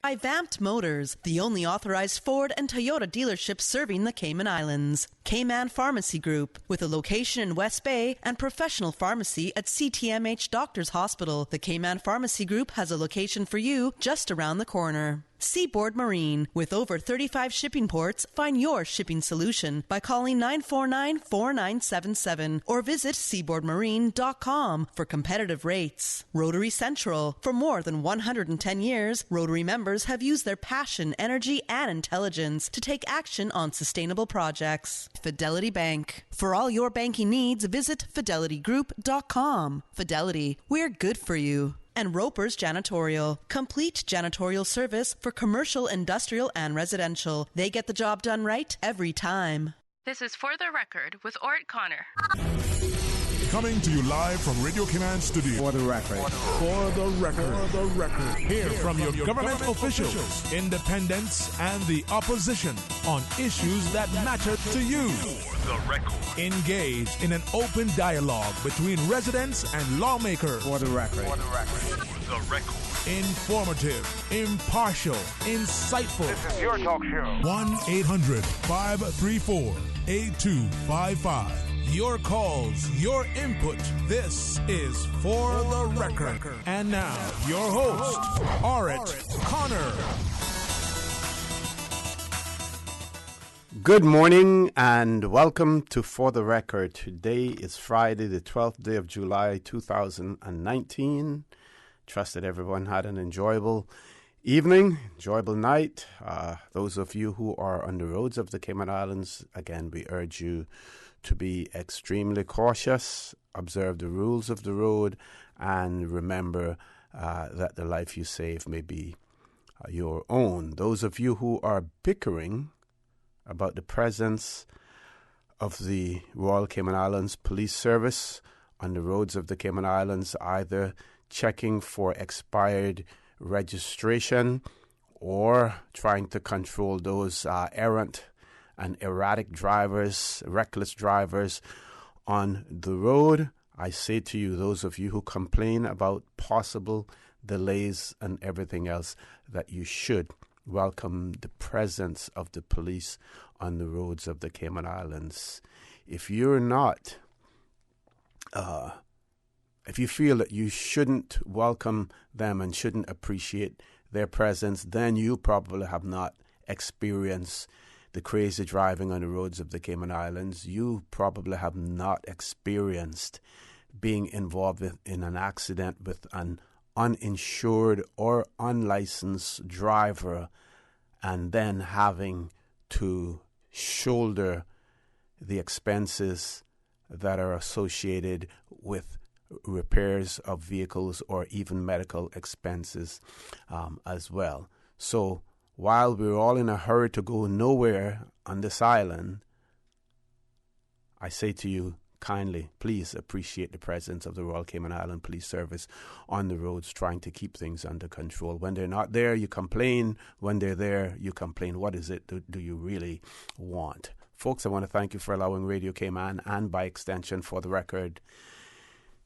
by Vamped Motors, the only authorized Ford and Toyota dealership serving the Cayman Islands. K-Man Pharmacy Group, with a location in West Bay and professional pharmacy at CTMH Doctors Hospital. The K-Man Pharmacy Group has a location for you just around the corner. Seaboard Marine, with over 35 shipping ports, find your shipping solution by calling 949-4977 or visit seaboardmarine.com for competitive rates. Rotary Central, for more than 110 years, Rotary members have used their passion, energy, and intelligence to take action on sustainable projects. Fidelity Bank, for all your banking needs, visit fidelitygroup.com. Fidelity, we're good for you. And Roper's Janitorial, complete janitorial service for commercial, industrial, and residential. They get the job done right every time. This is For the Record with Orrett Connor. Coming to you live from Radio Cayman Studio. For the record. For the record. For the record. Hear from your government officials, independents, and the opposition on issues that matter to you. For the record. Engage in an open dialogue between residents and lawmakers. For the record. For the record. For the record. Informative, impartial, insightful. This is your talk show. 1-800-534-8255. Your calls, your input. This is For the Record. And now, your host, Orrett Connor. Good morning and welcome to For the Record. Today is Friday, the 12th day of July, 2019. Trust that everyone had an enjoyable evening, enjoyable night. Those of you who are on the roads of the Cayman Islands, again, we urge you to be extremely cautious, observe the rules of the road, and remember that the life you save may be your own. Those of you who are bickering about the presence of the Royal Cayman Islands Police Service on the roads of the Cayman Islands, either checking for expired registration or trying to control those errant and erratic drivers, reckless drivers on the road, I say to you, those of you who complain about possible delays and everything else, that you should welcome the presence of the police on the roads of the Cayman Islands. If you're not, if you feel that you shouldn't welcome them and shouldn't appreciate their presence, then you probably have not experienced the crazy driving on the roads of the Cayman Islands. You probably have not experienced being involved in an accident with an uninsured or unlicensed driver and then having to shoulder the expenses that are associated with repairs of vehicles or even medical expenses as well. So while we're all in a hurry to go nowhere on this island, I say to you kindly, please appreciate the presence of the Royal Cayman Island Police Service on the roads trying to keep things under control. When they're not there, you complain. When they're there, you complain. What is it do you really want? Folks, I want to thank you for allowing Radio Cayman and by extension For the Record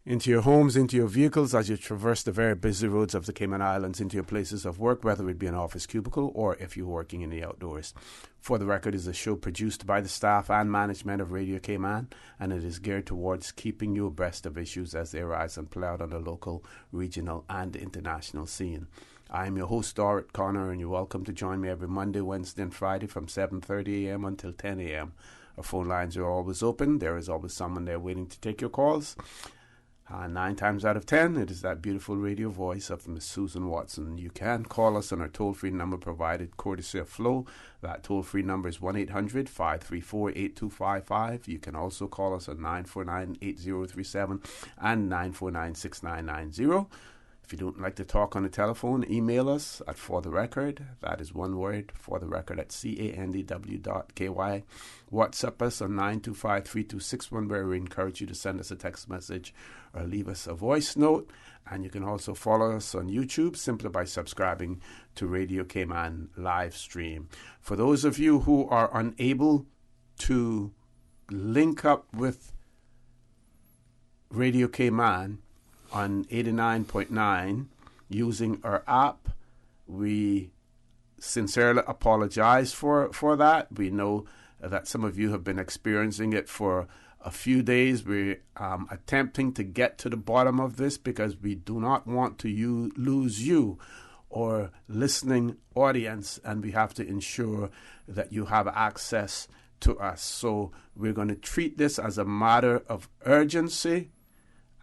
into your homes, into your vehicles as you traverse the very busy roads of the Cayman Islands, into your places of work, whether it be an office cubicle or if you're working in the outdoors. For the Record is a show produced by the staff and management of Radio Cayman, and it is geared towards keeping you abreast of issues as they arise and play out on the local, regional, and international scene. I am your host, Orrett Connor, and you're welcome to join me every Monday, Wednesday, and Friday from 7:30 a.m. until 10 a.m. Our phone lines are always open. There is always someone there waiting to take your calls. 9 times out of 10, it is that beautiful radio voice of Miss Susan Watson. You can call us on our toll-free number provided courtesy of Flow. That toll-free number is 1-800-534-8255. You can also call us on 949-8037 and 949-6990. If you don't like to talk on the telephone, email us at For the Record. That is one word, For the Record at CANDW.KY. WhatsApp us on 925-3261, where we encourage you to send us a text message or leave us a voice note. And you can also follow us on YouTube simply by subscribing to Radio Cayman live stream. For those of you who are unable to link up with Radio Cayman on 89.9 using our app, we sincerely apologize for that. We know that some of you have been experiencing it for a few days. We're attempting to get to the bottom of this because we do not want to lose you or listening audience, and we have to ensure that you have access to us. So we're going to treat this as a matter of urgency,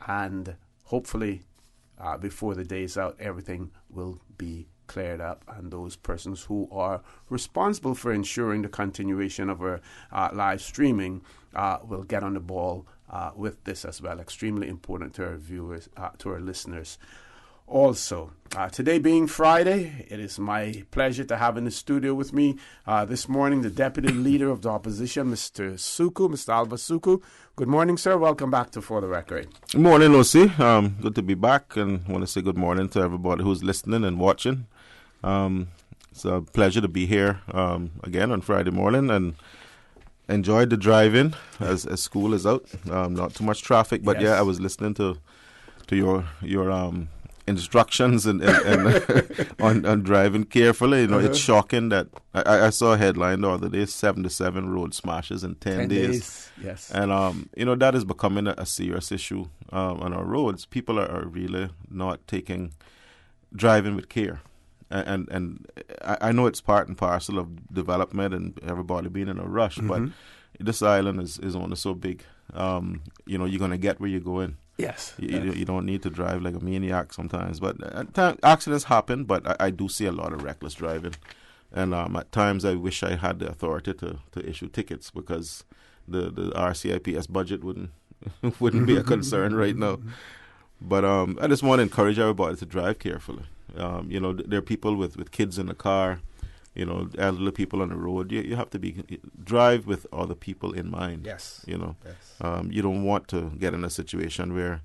and hopefully before the day's out, everything will be cleared up, and those persons who are responsible for ensuring the continuation of our live streaming will get on the ball with this as well. Extremely important to our viewers, to our listeners. Also, today being Friday, it is my pleasure to have in the studio with me this morning the Deputy Leader of the Opposition, Mr. Suku, Mr. Alva Suku. Good morning, sir. Welcome back to For the Record. Good morning, Lucy. Good to be back, and I want to say good morning to everybody who's listening and watching. It's a pleasure to be here again on Friday morning, and enjoyed the drive-in as school is out. Not too much traffic, but yeah, I was listening to your instructions and on driving carefully. You know, it's shocking that I saw a headline the other day: 77 road smashes in 10 days. Yes, and you know, that is becoming a serious issue on our roads. People are really not driving with care. And I know it's part and parcel of development and everybody being in a rush, but this island is only so big. You know, you're going to get where you're going. Yes. You don't need to drive like a maniac sometimes. But accidents happen, but I do see a lot of reckless driving. And at times I wish I had the authority to issue tickets, because the RCIPS budget wouldn't be a concern right now. But I just want to encourage everybody to drive carefully. You know, there are people with kids in the car, you know, elderly people on the road. You have to drive with other people in mind. Yes. You know, yes. You don't want to get in a situation where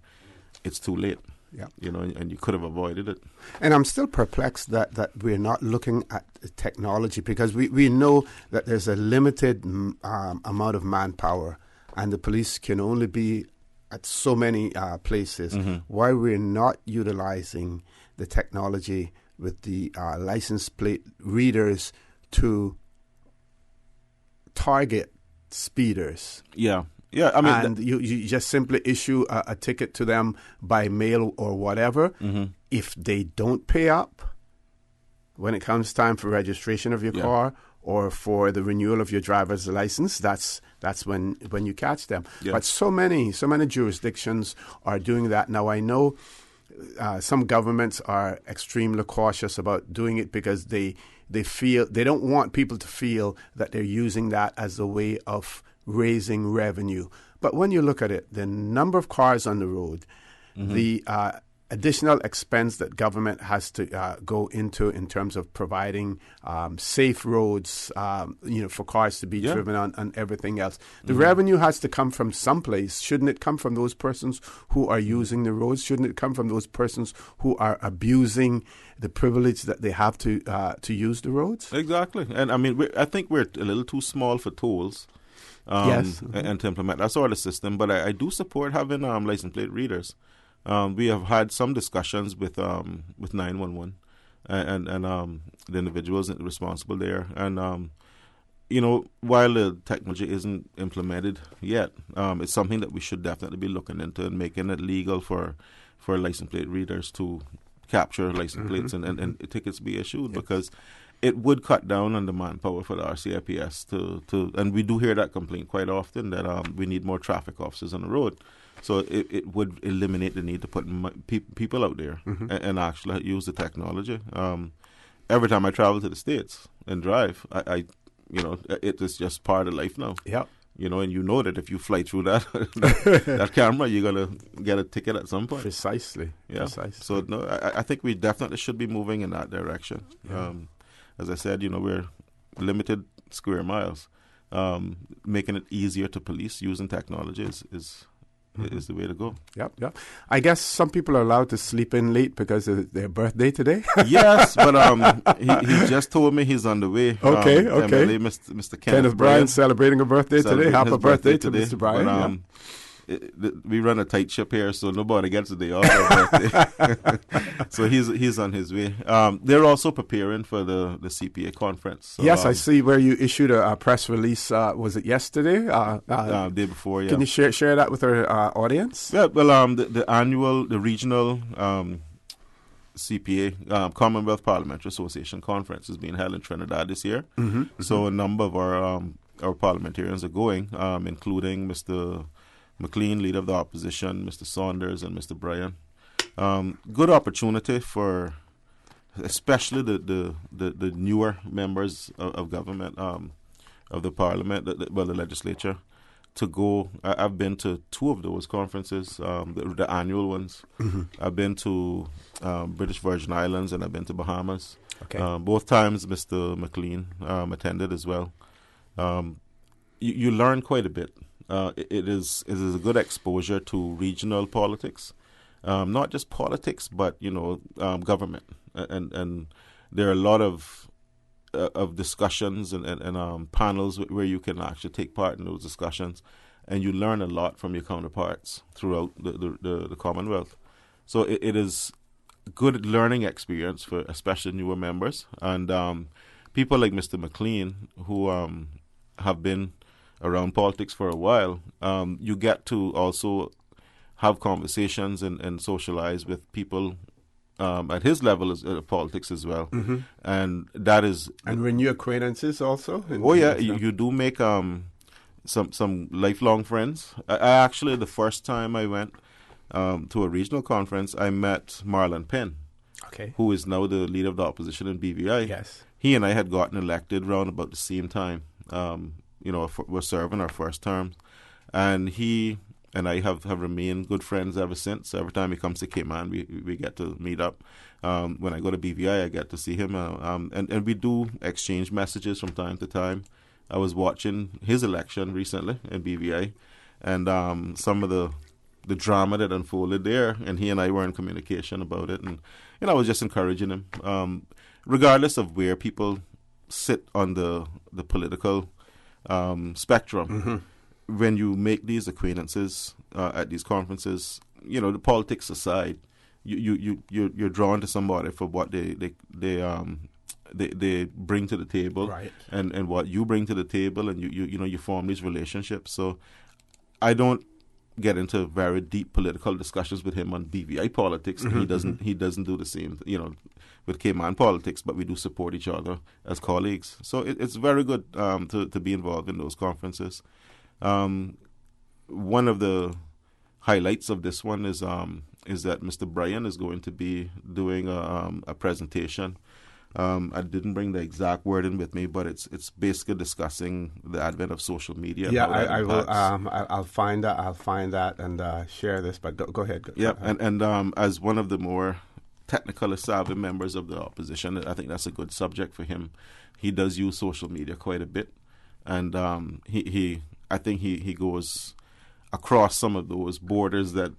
it's too late. Yeah. You know, and you could have avoided it. And I'm still perplexed that we're not looking at technology, because we know that there's a limited amount of manpower, and the police can only be at so many places. Why we're not utilizing the technology with the license plate readers to target speeders. Yeah. I mean, and you just simply issue a ticket to them by mail or whatever. If they don't pay up when it comes time for registration of your car or for the renewal of your driver's license, that's when you catch them. Yeah. But so many jurisdictions are doing that now. I know some governments are extremely cautious about doing it because they feel they don't want people to feel that they're using that as a way of raising revenue. But when you look at it, the number of cars on the road, the additional expense that government has to go into in terms of providing safe roads, for cars to be driven on and everything else. The revenue has to come from someplace. Shouldn't it come from those persons who are using the roads? Shouldn't it come from those persons who are abusing the privilege that they have to use the roads? Exactly. And I mean, I think we're a little too small for tolls. Yes. And to implement that sort of system. But I do support having license plate readers. We have had some discussions with 911 and the individuals responsible there. And, while the technology isn't implemented yet, it's something that we should definitely be looking into and making it legal for license plate readers to capture license plates and tickets be issued, because it would cut down on the manpower for the RCIPS to and we do hear that complaint quite often that we need more traffic officers on the road. So it would eliminate the need to put people out there and actually use the technology. Every time I travel to the States and drive, I it is just part of life now. Yeah. And you know that if you fly through that camera, you're going to get a ticket at some point. Precisely. Yeah. Precisely. So no, I think we definitely should be moving in that direction. Yeah. As I said, we're limited square miles. Making it easier to police using technology is the way to go. Yep. I guess some people are allowed to sleep in late because of their birthday today. Yes, but he just told me he's on the way. Okay. MLA, Mr. Kenneth Bryan celebrating a birthday today. Happy birthday to Mr. Bryan. we run a tight ship here, so nobody gets a day off their birthday. So he's on his way. They're also preparing for the CPA conference. So, yes, I see where you issued a press release. Was it yesterday? Day before, yeah. Can you share that with our audience? Yeah, well, the regional CPA, Commonwealth Parliamentary Association Conference is being held in Trinidad this year. So a number of our parliamentarians are going, including Mr. McLean, leader of the opposition, Mr. Saunders, and Mr. Bryan. Good opportunity for especially the newer members of government, of the parliament, the legislature, to go. I've been to two of those conferences, the annual ones. I've been to British Virgin Islands and I've been to Bahamas. Okay. Both times Mr. McLean attended as well. You learn quite a bit. It is a good exposure to regional politics, not just politics, but government. And there are a lot of discussions and panels where you can actually take part in those discussions, and you learn a lot from your counterparts throughout the Commonwealth. So it is a good learning experience for especially newer members and people like Mr. McLean who have been around politics for a while. You get to also have conversations and socialize with people at his level of politics as well, and that is and renew acquaintances also. You do make some lifelong friends. I actually, the first time I went to a regional conference, I met Marlon Penn, who is now the leader of the opposition in BVI. Yes, he and I had gotten elected around about the same time. We're serving our first term, and he and I have remained good friends ever since. Every time he comes to Cayman, we get to meet up. When I go to BVI, I get to see him, and we do exchange messages from time to time. I was watching his election recently in BVI, and some of the drama that unfolded there, and he and I were in communication about it, and I was just encouraging him, regardless of where people sit on the political spectrum. When you make these acquaintances at these conferences, the politics aside, you're drawn to somebody for what they bring to the table, right, and what you bring to the table, and you form these relationships. So I don't get into very deep political discussions with him on BVI politics. And he doesn't do the same, with Cayman politics, but we do support each other as colleagues. So it's very good to be involved in those conferences. One of the highlights of this one is that Mr. Bryan is going to be doing a presentation. I didn't bring the exact wording with me, but it's basically discussing the advent of social media. Yeah, I will. I'll find that. I'll find that and share this. But go ahead. Yeah, and as one of the more technically savvy members of the opposition, I think that's a good subject for him. He does use social media quite a bit, and I think he goes across some of those borders that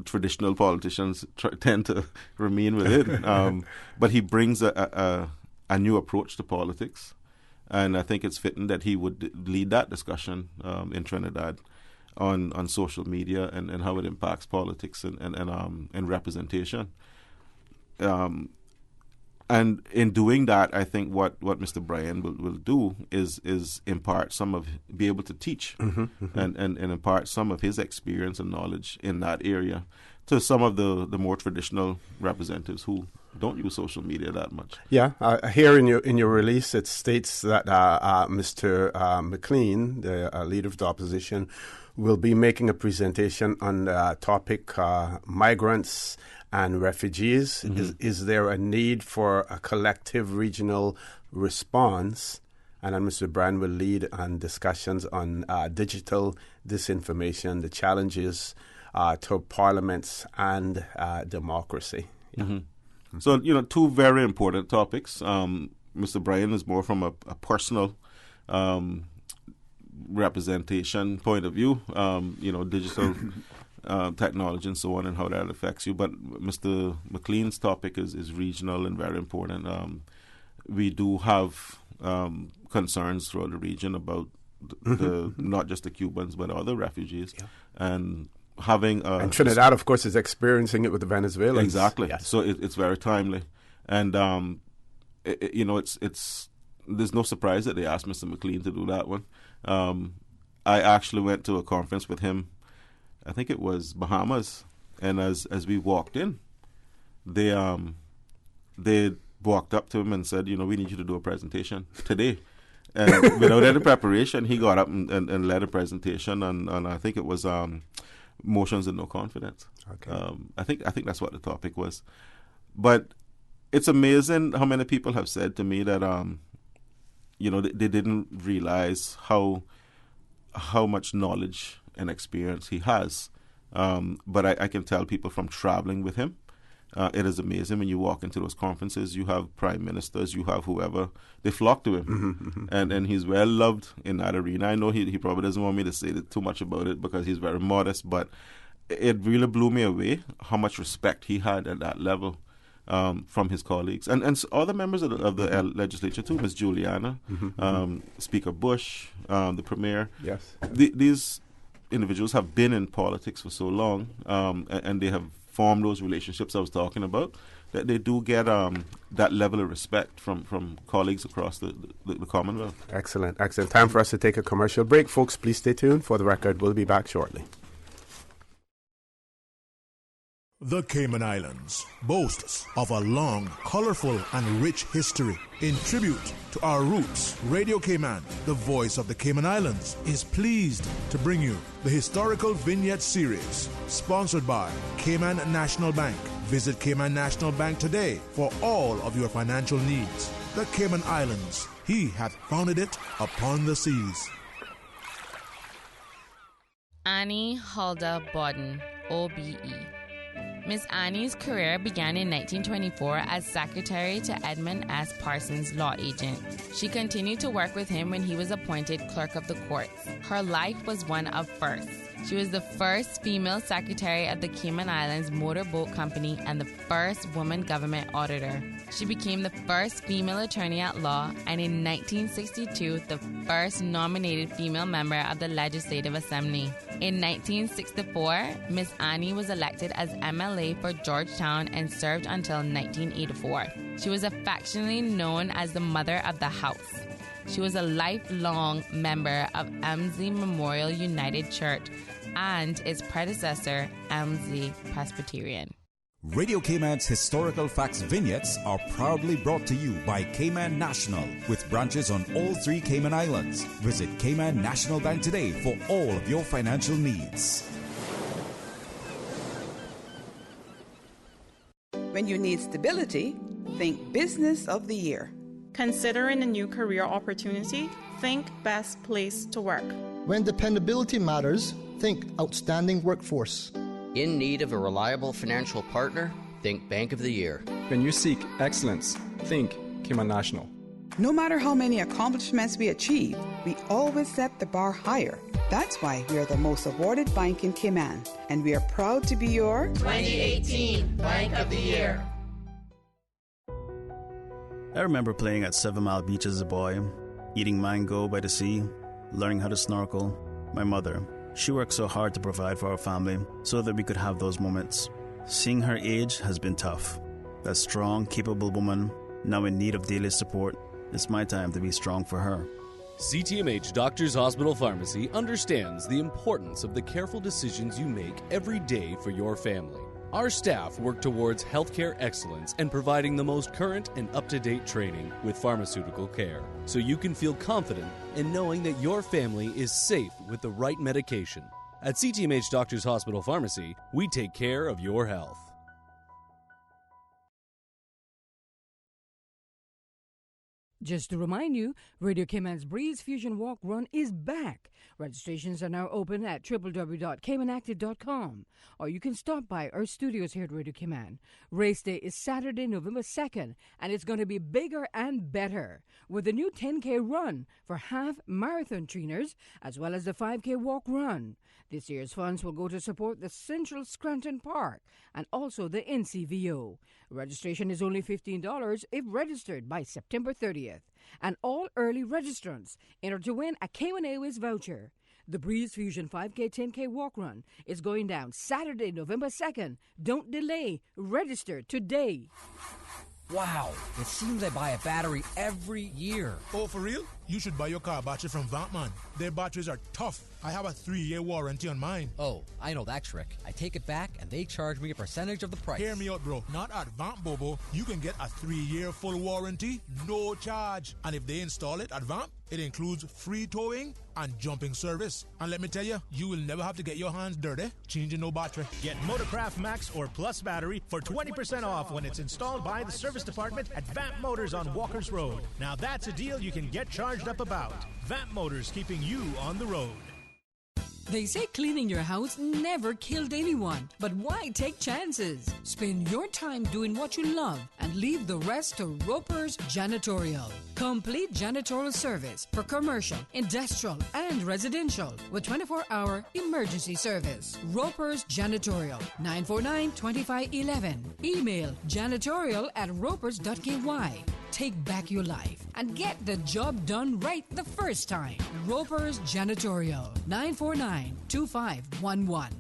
traditional politicians tend to remain within. But he brings a new approach to politics, and I think it's fitting that he would lead that discussion in Trinidad on social media and how it impacts politics and representation. And in doing that, I think what Mr. Bryan will do is be able to teach and impart some of his experience and knowledge in that area to some of the more traditional representatives who don't use social media that much. Yeah, here in your release, it states that Mr. McLean, the leader of the opposition, will be making a presentation on the topic migrants and refugees. Is there a need for a collective regional response? And then Mr. Bryan will lead on discussions on digital disinformation, the challenges to parliaments and democracy. Yeah. So, two very important topics. Mr. Bryan is more from a personal representation point of view, digital technology and so on, and how that affects you. But Mr. McLean's topic is regional and very important. We do have concerns throughout the region about not just the Cubans but other refugees, and having and Trinidad, of course, is experiencing it with the Venezuelans. Exactly. Yes. So it's very timely, and it's there's no surprise that they asked Mr. McLean to do that one. I actually went to a conference with him. I think it was Bahamas, and as we walked in, they walked up to him and said, we need you to do a presentation today. And without any preparation, he got up and led a presentation, and I think it was motions and no confidence. Okay. I think that's what the topic was. But it's amazing how many people have said to me that they didn't realize how much knowledge and experience he has. But I can tell people from traveling with him, it is amazing when you walk into those conferences. You have prime ministers, you have whoever, they flock to him. And he's well loved in that arena. I know he probably doesn't want me to say too much about it because he's very modest, but it really blew me away how much respect he had at that level from his colleagues. And other members of the legislature too, Ms. Juliana, Speaker Bush, the Premier. Yes. These individuals have been in politics for so long, and they have formed those relationships I was talking about, that they do get that level of respect from colleagues across the Commonwealth. Excellent. Time for us to take a commercial break. Folks, please stay tuned. For the record, we'll be back shortly. The Cayman Islands boasts of a long, colorful, and rich history. In tribute to our roots, Radio Cayman, the voice of the Cayman Islands, is pleased to bring you the Historical Vignette Series, sponsored by Cayman National Bank. Visit Cayman National Bank today for all of your financial needs. The Cayman Islands, he hath founded it upon the seas. Annie Huldah Bodden, OBE. Miss Annie's career began in 1924 as secretary to Edmund S. Parsons, law agent. She continued to work with him when he was appointed clerk of the courts. Her life was one of firsts. She was the first female secretary of the Cayman Islands Motor Boat Company and the first woman government auditor. She became the first female attorney at law and in 1962 the first nominated female member of the Legislative Assembly. In 1964, Miss Annie was elected as MLA for Georgetown and served until 1984. She was affectionately known as the Mother of the House. She was a lifelong member of Elmsley Memorial United Church and its predecessor, Elmsley Presbyterian. Radio Cayman's historical facts vignettes are proudly brought to you by Cayman National, with branches on all 3 Cayman Islands. Visit Cayman National Bank today for all of your financial needs. When you need stability, think Business of the Year. Considering a new career opportunity, think Best Place to Work. When dependability matters, think Outstanding Workforce. In need of a reliable financial partner, think Bank of the Year. When you seek excellence, think Cayman National. No matter how many accomplishments we achieve, we always set the bar higher. That's why we are the most awarded bank in Cayman, and we are proud to be your 2018 Bank of the Year. I remember playing at 7 Mile Beach as a boy, eating mango by the sea, learning how to snorkel. My mother, she worked so hard to provide for our family so that we could have those moments. Seeing her age has been tough. That strong, capable woman, now in need of daily support, it's my time to be strong for her. CTMH Doctors Hospital Pharmacy understands the importance of the careful decisions you make every day for your family. Our staff work towards healthcare excellence and providing the most current and up-to-date training with pharmaceutical care, so you can feel confident in knowing that your family is safe with the right medication. At CTMH Doctors Hospital Pharmacy, we take care of your health. Just to remind you, Radio Cayman's Breeze Fusion Walk Run is back. Registrations are now open at www.caymanactive.com, or you can stop by our studios here at Radio Cayman. Race day is Saturday, November 2nd, and it's going to be bigger and better with a new 10K run for half marathon trainers, as well as the 5K walk run. This year's funds will go to support the Central Scranton Park and also the NCVO. Registration is only $15 if registered by September 30th. 30th. And all early registrants enter to win a Cayman Airways voucher. The Breeze Fusion 5K 10K walk run is going down Saturday, November 2nd. Don't delay. Register today. Wow, it seems I buy a battery every year. Oh, for real? You should buy your car battery from Vampman. Their batteries are tough. I have a 3-year warranty on mine. Oh, I know that trick. I take it back and they charge me a percentage of the price. Hear me out, bro. Not at Vamp Bobo. You can get a 3-year full warranty, no charge. And if they install it at Vamp, it includes free towing and jumping service. And let me tell you, you will never have to get your hands dirty changing no battery. Get Motorcraft Max or Plus battery for 20% off when it's installed by the service department at Vamp Motors on Walker's Road. Now that's a deal you can get charged up about. Vamp Motors, keeping you on the road. They say cleaning your house never killed anyone, but why take chances? Spend your time doing what you love and leave the rest to Roper's Janitorial. Complete janitorial service for commercial, industrial, and residential with 24-hour emergency service. Roper's Janitorial, 949-2511. Email janitorial@ropers.ky. Take back your life and get the job done right the first time. Roper's Janitorial, 949-2511.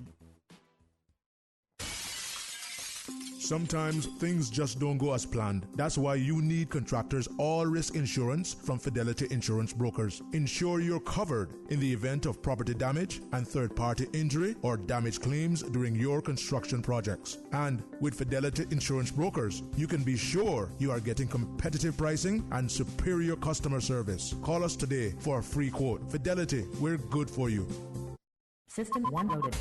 Sometimes things just don't go as planned. That's why you need Contractors All-Risk Insurance from Fidelity Insurance Brokers. Ensure you're covered in the event of property damage and third-party injury or damage claims during your construction projects. And with Fidelity Insurance Brokers, you can be sure you are getting competitive pricing and superior customer service. Call us today for a free quote. Fidelity, we're good for you. System 1 loaded.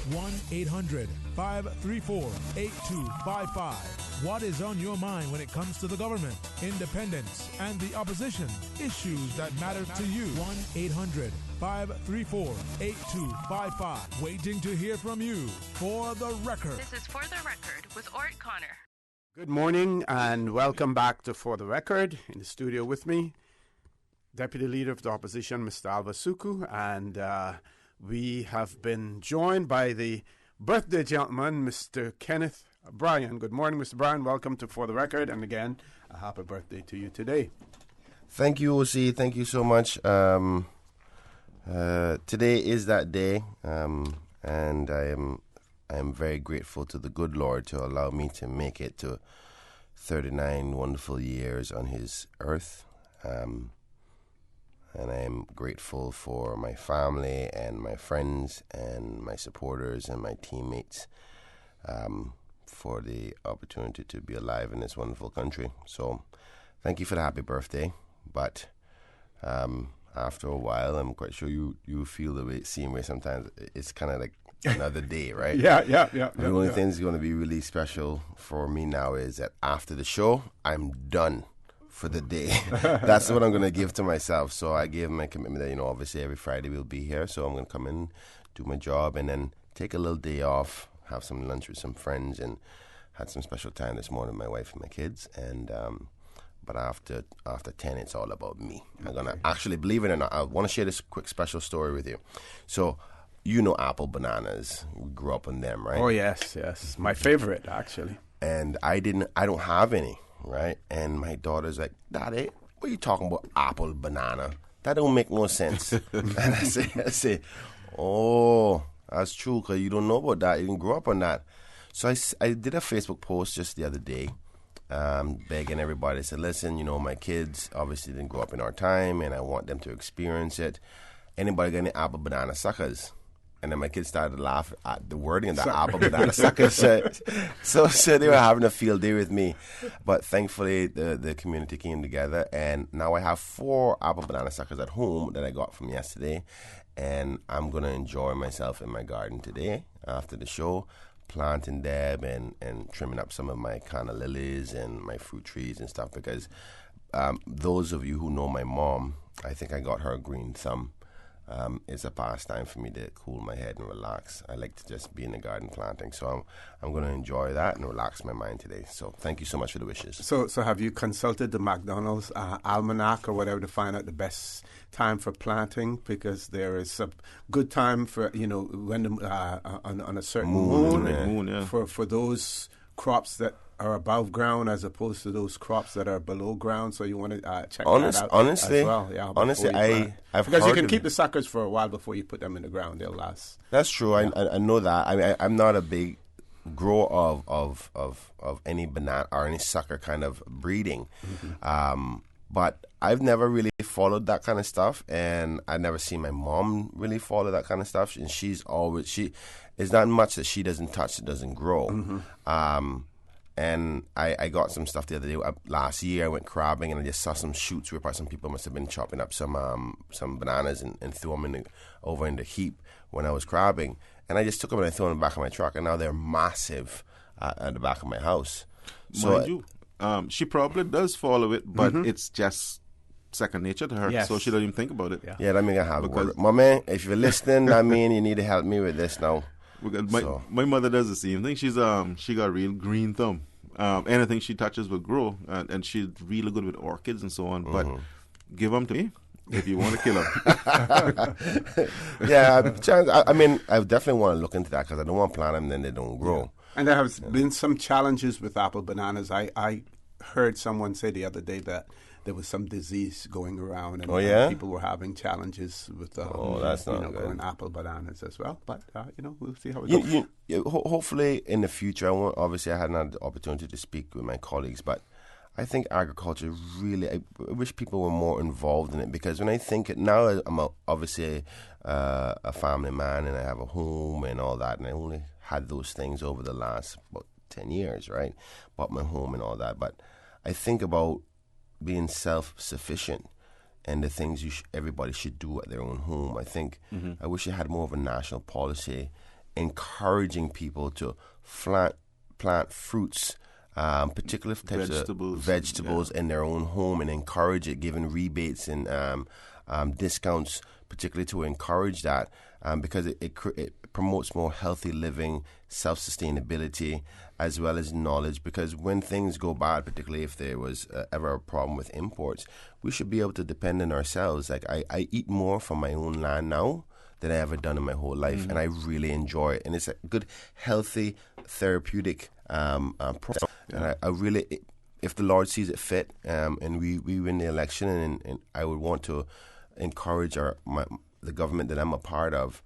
1-800-534-8255. What is on your mind when it comes to the government, independence, and the opposition? Issues that matter to you. 1-800-534-8255. Waiting to hear from you. For the Record. This is For the Record with Orrett Connor. Good morning and welcome back to For the Record. In the studio with me, Deputy Leader of the Opposition, Mr. Alva Suku, and we have been joined by the birthday gentleman, Mr. Kenneth Bryan. Good morning, Mr. Bryan. Welcome to For the Record. And again, a happy birthday to you today. Thank you, OC. Thank you so much. Today is that day, and I am very grateful to the good Lord to allow me to make it to 39 wonderful years on his earth. And I am grateful for my family and my friends and my supporters and my teammates for the opportunity to be alive in this wonderful country. So thank you for the happy birthday. But after a while, I'm quite sure you feel the same way sometimes. It's kind of like another day, right? Yeah. The only thing that's going to be really special for me now is that after the show, I'm done for the day. That's what I'm going to give to myself. So I gave my commitment that, obviously every Friday we'll be here. So I'm going to come in, do my job, and then take a little day off, have some lunch with some friends, and had some special time this morning with my wife and my kids. And but after 10, it's all about me. I'm going to actually, believe it or not, I want to share this quick special story with you. So, apple bananas. We grew up on them, right? Oh, yes. My favorite, actually. And I don't have any. Right? And my daughter's like, Daddy, what are you talking about, apple, banana? That don't make no sense. And I say, oh, that's true, because you don't know about that. You didn't grow up on that. So I did a Facebook post just the other day, begging everybody. I said, listen, my kids obviously didn't grow up in our time, and I want them to experience it. Anybody got any apple, banana suckers? And then my kids started to laugh at the wording of the apple banana sucker. So they were having a field day with me. But thankfully, the community came together. And now I have 4 apple banana suckers at home that I got from yesterday. And I'm going to enjoy myself in my garden today after the show, planting them and trimming up some of my canna lilies and my fruit trees and stuff. Because those of you who know my mom, I think I got her a green thumb. It's a pastime for me to cool my head and relax. I like to just be in the garden planting. So I'm going to enjoy that and relax my mind today. So thank you so much for the wishes. So have you consulted the McDonald's almanac or whatever to find out the best time for planting? Because there is a good time for, when on a certain moon yeah. for those crops that are above ground as opposed to those crops that are below ground. So you want to check that out honestly, as well. Yeah, honestly, I've because heard you can of keep it. the suckers for a while before you put them in the ground. They'll last. That's true. Yeah. I know that. I mean, I'm not a big grower of any banana or any sucker kind of breeding. Mm-hmm. But I've never really followed that kind of stuff, and I've never seen my mom really follow that kind of stuff. And it's not much that she doesn't touch that doesn't grow. Mm-hmm. And I got some stuff the other day. Last year I went crabbing and I just saw some shoots where some people must have been chopping up some bananas and threw them over in the heap when I was crabbing. And I just took them and I threw them in the back of my truck, and now they're massive at the back of my house. So Mind you, she probably does follow it, but it's just second nature to her, so she doesn't even think about it. Yeah, that mean I have a word. My man, if you're listening, I mean you need to help me with this now. My mother does the same thing. She's she got a real green thumb. Anything she touches will grow, and she's really good with orchids and so on. But give them to me if you want to kill them. Yeah, I mean, I definitely want to look into that because I don't want to plant them and then they don't grow. Yeah. And there have been some challenges with apple bananas. I heard someone say the other day that there was some disease going around, and people were having challenges with that's not good. growing apple bananas as well. But we'll see how it goes. Hopefully, in the future, obviously, I hadn't had the opportunity to speak with my colleagues, but I think agriculture really. I wish people were more involved in it, because when I think now, I'm obviously a family man and I have a home and all that, and I only had those things over the last about 10 years, right? Bought my home and all that, but I think about being self-sufficient and the things everybody should do at their own home. I think I wish I had more of a national policy encouraging people to plant fruits, particular types of vegetables in their own home, and encourage it, giving rebates and discounts, particularly to encourage that, because it promotes more healthy living, self-sustainability, as well as knowledge. Because when things go bad, particularly if there was ever a problem with imports, we should be able to depend on ourselves. Like I eat more from my own land now than I ever done in my whole life, and I really enjoy it. And it's a good, healthy, therapeutic process. And I really, if the Lord sees it fit, and we win the election, and I would want to encourage the government that I'm a part of,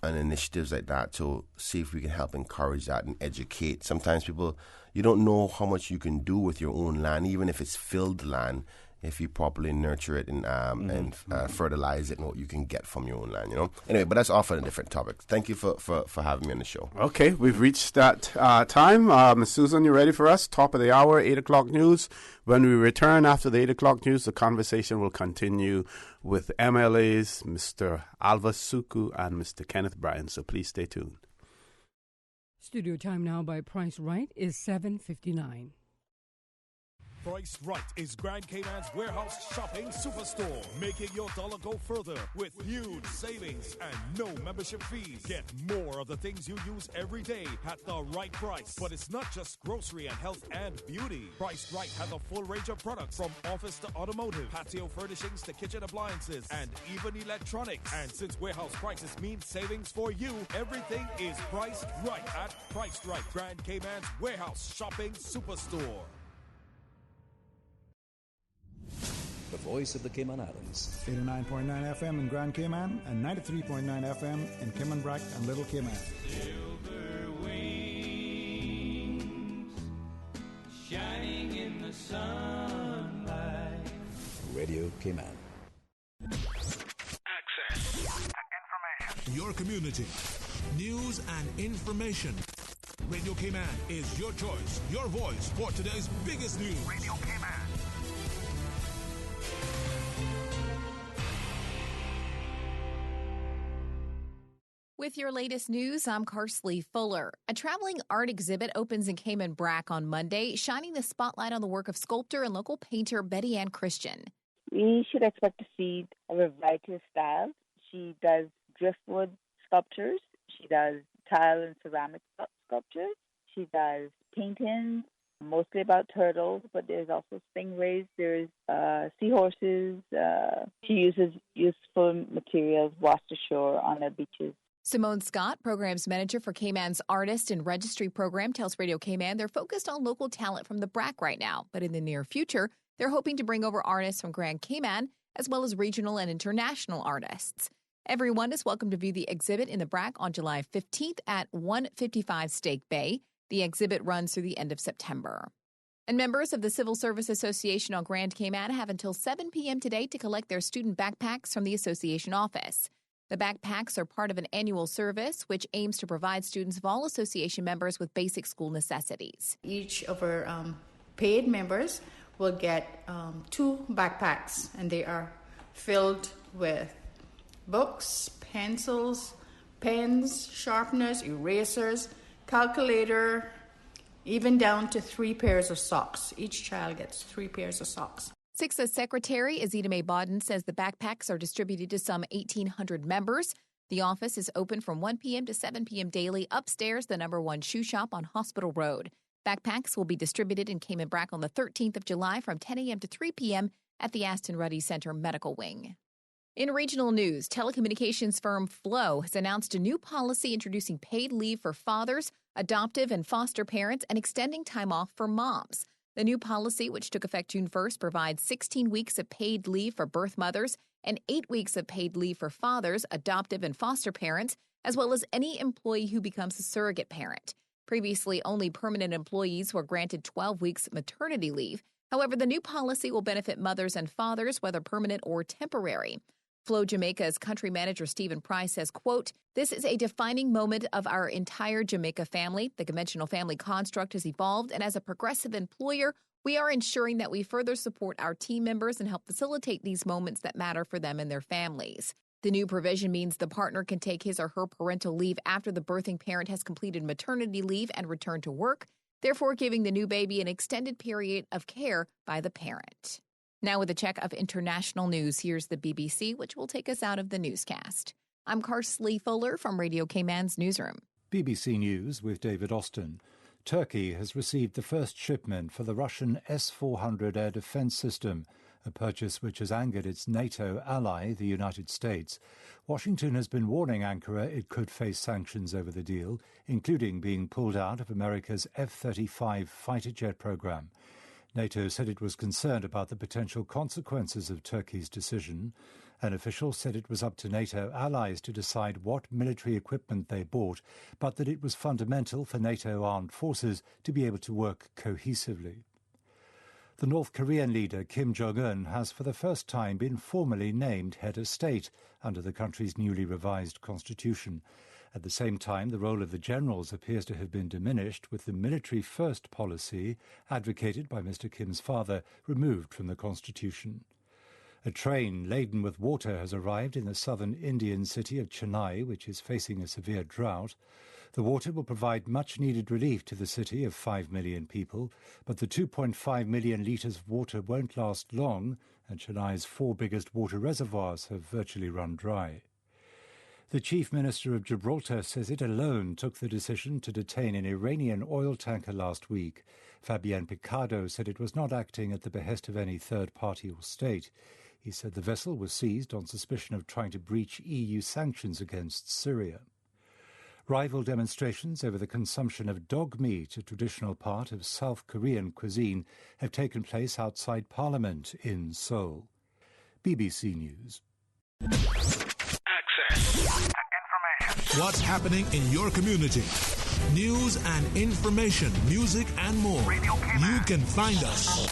and initiatives like that, to see if we can help encourage that and educate. Sometimes people, you don't know how much you can do with your own land, even if it's filled land, if you properly nurture it and fertilize it, and what you can get from your own land, Anyway, but that's off on a different topic. Thank you for having me on the show. Okay, we've reached that time. Ms. Susan, you ready for us? Top of the hour, 8 o'clock news. When we return after the 8 o'clock news, the conversation will continue with MLAs Mr. Alva Suku and Mr. Kenneth Bryan, so please stay tuned. Studio time now by Price Right is 7:59. Price Right is Grand Cayman's warehouse shopping superstore, making your dollar go further with huge savings and no membership fees. Get more of the things you use every day at the right price. But it's not just grocery and health and beauty. Price Right has a full range of products, from office to automotive, patio furnishings to kitchen appliances, and even electronics. And since warehouse prices mean savings for you, everything is priced right at Price Right, Grand Cayman's warehouse shopping superstore. The voice of the Cayman Islands. 89.9 FM in Grand Cayman and 93.9 FM in Cayman Brac and Little Cayman. Silver wings shining in the sunlight. Radio Cayman. Access and information. Your community. News and information. Radio Cayman is your choice, your voice for today's biggest news. Radio Cayman. With your latest news, I'm Karsley Fuller. A traveling art exhibit opens in Cayman Brac on Monday, shining the spotlight on the work of sculptor and local painter Betty Ann Christian. We should expect to see a variety of styles. She does driftwood sculptures. She does tile and ceramic sculptures. She does paintings, mostly about turtles, but there's also stingrays, there's seahorses. She uses useful materials washed ashore on the beaches. Simone Scott, Programs Manager for Cayman's Artist and Registry Program, tells Radio Cayman they're focused on local talent from the BRAC right now, but in the near future, they're hoping to bring over artists from Grand Cayman, as well as regional and international artists. Everyone is welcome to view the exhibit in the BRAC on July 15th at 155 Stake Bay. The exhibit runs through the end of September. And members of the Civil Service Association on Grand Cayman have until 7 p.m. today to collect their student backpacks from the association office. The backpacks are part of an annual service which aims to provide students of all association members with basic school necessities. Each of our paid members will get 2 backpacks, and they are filled with books, pencils, pens, sharpeners, erasers, calculator, even down to 3 pairs of socks. Each child gets 3 pairs of socks. CICSA Secretary Azita May Bodden says the backpacks are distributed to some 1,800 members. The office is open from 1 p.m. to 7 p.m. daily upstairs, the number 1 shoe shop on Hospital Road. Backpacks will be distributed in Cayman Brac on the 13th of July from 10 a.m. to 3 p.m. at the Aston Ruddy Center Medical Wing. In regional news, telecommunications firm Flow has announced a new policy introducing paid leave for fathers, adoptive and foster parents, and extending time off for moms. The new policy, which took effect June 1st, provides 16 weeks of paid leave for birth mothers and 8 weeks of paid leave for fathers, adoptive and foster parents, as well as any employee who becomes a surrogate parent. Previously, only permanent employees were granted 12 weeks maternity leave. However, the new policy will benefit mothers and fathers, whether permanent or temporary. Flow Jamaica's country manager Stephen Price says, quote, "This is a defining moment of our entire Jamaica family. The conventional family construct has evolved, and as a progressive employer, we are ensuring that we further support our team members and help facilitate these moments that matter for them and their families." The new provision means the partner can take his or her parental leave after the birthing parent has completed maternity leave and returned to work, therefore giving the new baby an extended period of care by the parent. Now with a check of international news, here's the BBC, which will take us out of the newscast. I'm Karsley Fuller from Radio Cayman's newsroom. BBC News with David Austin. Turkey has received the first shipment for the Russian S-400 air defense system, a purchase which has angered its NATO ally, the United States. Washington has been warning Ankara it could face sanctions over the deal, including being pulled out of America's F-35 fighter jet program. NATO said it was concerned about the potential consequences of Turkey's decision. An official said it was up to NATO allies to decide what military equipment they bought, but that it was fundamental for NATO armed forces to be able to work cohesively. The North Korean leader Kim Jong-un has for the first time been formally named head of state under the country's newly revised constitution. At the same time, the role of the generals appears to have been diminished, with the military-first policy, advocated by Mr. Kim's father, removed from the constitution. A train laden with water has arrived in the southern Indian city of Chennai, which is facing a severe drought. The water will provide much-needed relief to the city of 5 million people, but the 2.5 million litres of water won't last long, and Chennai's 4 biggest water reservoirs have virtually run dry. The Chief Minister of Gibraltar says it alone took the decision to detain an Iranian oil tanker last week. Fabian Picado said it was not acting at the behest of any third party or state. He said the vessel was seized on suspicion of trying to breach EU sanctions against Syria. Rival demonstrations over the consumption of dog meat, a traditional part of South Korean cuisine, have taken place outside Parliament in Seoul. BBC News. What's happening in your community? News and information, music and more. You can find us.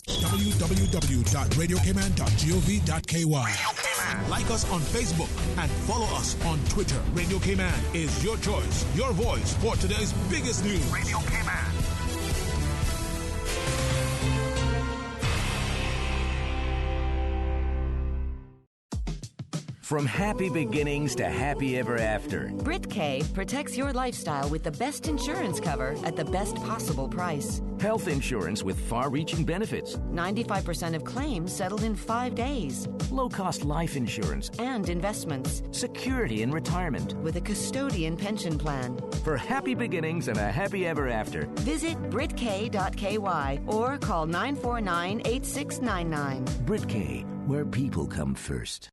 www.radiocayman.gov.ky. Like us on Facebook and follow us on Twitter. Radio Cayman is your choice, your voice for today's biggest news. Radio Cayman. From happy beginnings to happy ever after. BritK protects your lifestyle with the best insurance cover at the best possible price. Health insurance with far-reaching benefits. 95% of claims settled in 5 days. Low-cost life insurance. And investments. Security in retirement. With a custodian pension plan. For happy beginnings and a happy ever after. Visit BritK.ky or call 949-8699. BritK, where people come first.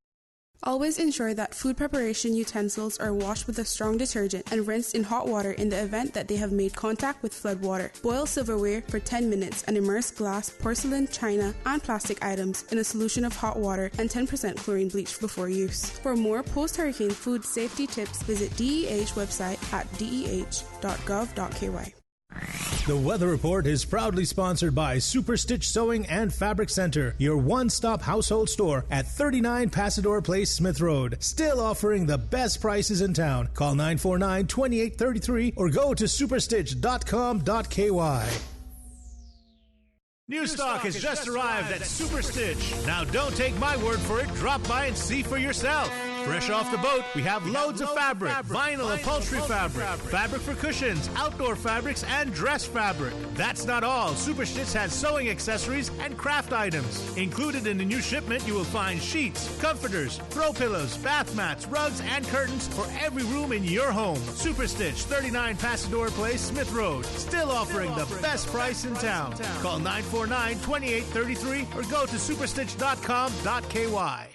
Always ensure that food preparation utensils are washed with a strong detergent and rinsed in hot water in the event that they have made contact with flood water. Boil silverware for 10 minutes and immerse glass, porcelain, china, and plastic items in a solution of hot water and 10% chlorine bleach before use. For more post-hurricane food safety tips, visit DEH website at deh.gov.ky. The Weather Report is proudly sponsored by Super Stitch Sewing and Fabric Center, your one-stop household store at 39 Passador Place, Smith Road. Still offering the best prices in town. Call 949-2833 or go to superstitch.com.ky. New stock has just arrived at Super Stitch. Now don't take my word for it. Drop by and see for yourself. Fresh off the boat, we have loads of fabric, vinyl upholstery fabric, fabric for cushions, outdoor fabrics, and dress fabric. That's not all. Super Stitch has sewing accessories and craft items. Included in the new shipment, you will find sheets, comforters, throw pillows, bath mats, rugs, and curtains for every room in your home. Super Stitch, 39 Passador Place, Smith Road. Still offering the best price in town. Call 949-2833 or go to superstitch.com.ky.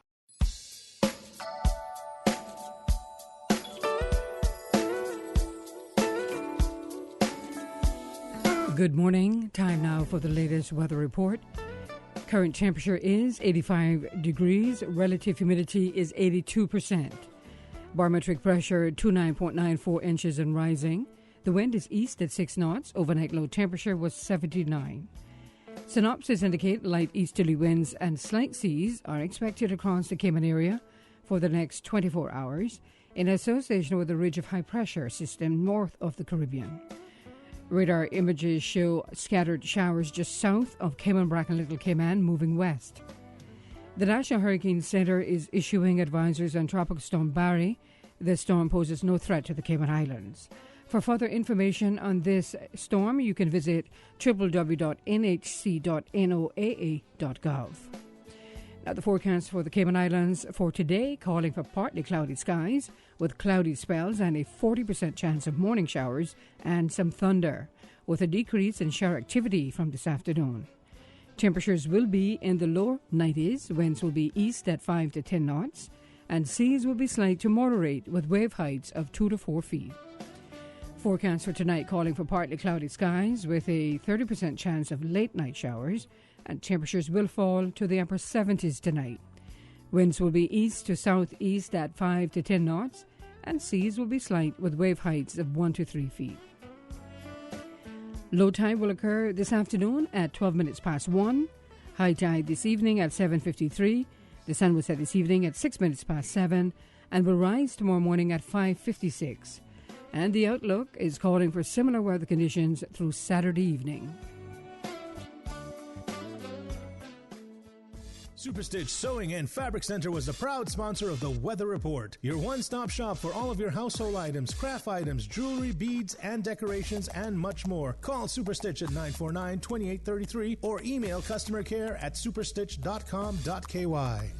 Good morning. Time now for the latest weather report. Current temperature is 85 degrees. Relative humidity is 82%. Barometric pressure 29.94 inches and rising. The wind is east at 6 knots. Overnight low temperature was 79. Synopsis indicate light easterly winds and slight seas are expected across the Cayman area for the next 24 hours in association with a ridge of high pressure system north of the Caribbean. Radar images show scattered showers just south of Cayman Brac and Little Cayman moving west. The National Hurricane Center is issuing advisories on Tropical Storm Barry. The storm poses no threat to the Cayman Islands. For further information on this storm, you can visit www.nhc.noaa.gov. Now the forecast for the Cayman Islands for today, calling for partly cloudy skies with cloudy spells and a 40% chance of morning showers and some thunder, with a decrease in shower activity from this afternoon. Temperatures will be in the low 90s, winds will be east at 5 to 10 knots, and seas will be slight to moderate with wave heights of 2 to 4 feet. Forecast for tonight calling for partly cloudy skies with a 30% chance of late night showers, and temperatures will fall to the upper 70s tonight. Winds will be east to southeast at 5 to 10 knots, and seas will be slight with wave heights of 1 to 3 feet. Low tide will occur this afternoon at 12 minutes past 1. High tide this evening at 7:53. The sun will set this evening at 6 minutes past 7 and will rise tomorrow morning at 5:56. And the outlook is calling for similar weather conditions through Saturday evening. Super Stitch Sewing and Fabric Center was the proud sponsor of the Weather Report, your one-stop shop for all of your household items, craft items, jewelry, beads, and decorations, and much more. Call Super Stitch at 949-2833 or email customer care at superstitch.com.ky.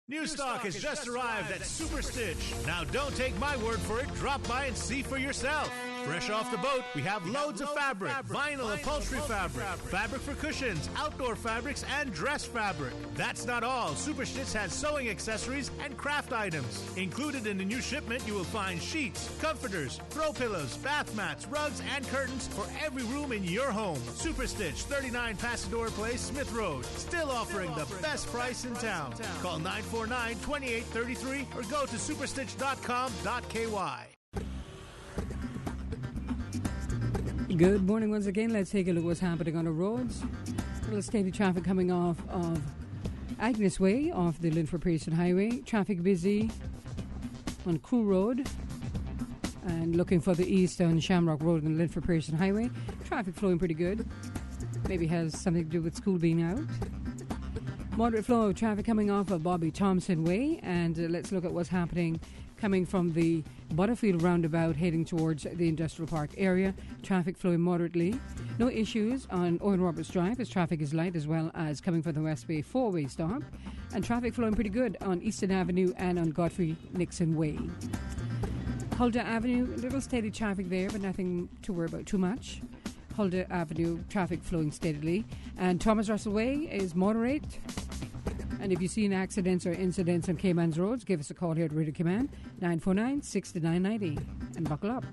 New stock has just arrived at Super Stitch. Now don't take my word for it. Drop by and see for yourself. Fresh off the boat, we have loads of fabric, vinyl upholstery fabric, fabric for cushions, outdoor fabrics, and dress fabric. That's not all. Super Stitch has sewing accessories and craft items. Included in the new shipment, you will find sheets, comforters, throw pillows, bath mats, rugs, and curtains for every room in your home. Super Stitch, 39 Passador Place, Smith Road. Still offering the best price in town. Call 949-2833 or go to superstitch.com.ky. Good morning once again. Let's take a look at what's happening on the roads. A little steady traffic coming off of Agnes Way off the Linford Pearson Highway. Traffic busy on Crew Road and looking for the east on Shamrock Road and Linford Pearson Highway. Traffic flowing pretty good. Maybe has something to do with school being out. Moderate flow of traffic coming off of Bobby Thompson Way, and let's look at what's happening coming from the Butterfield roundabout heading towards the Industrial Park area. Traffic flowing moderately. No issues on Owen Roberts Drive as traffic is light, as well as coming from the West Bay four-way stop. And traffic flowing pretty good on Eastern Avenue and on Godfrey Nixon Way. Huldah Avenue, a little steady traffic there, but nothing to worry about too much. Huldah Avenue, traffic flowing steadily. And Thomas Russell Way is moderate. And if you see accidents or incidents on Cayman's roads, give us a call here at Radio Cayman, 949-6990. And buckle up.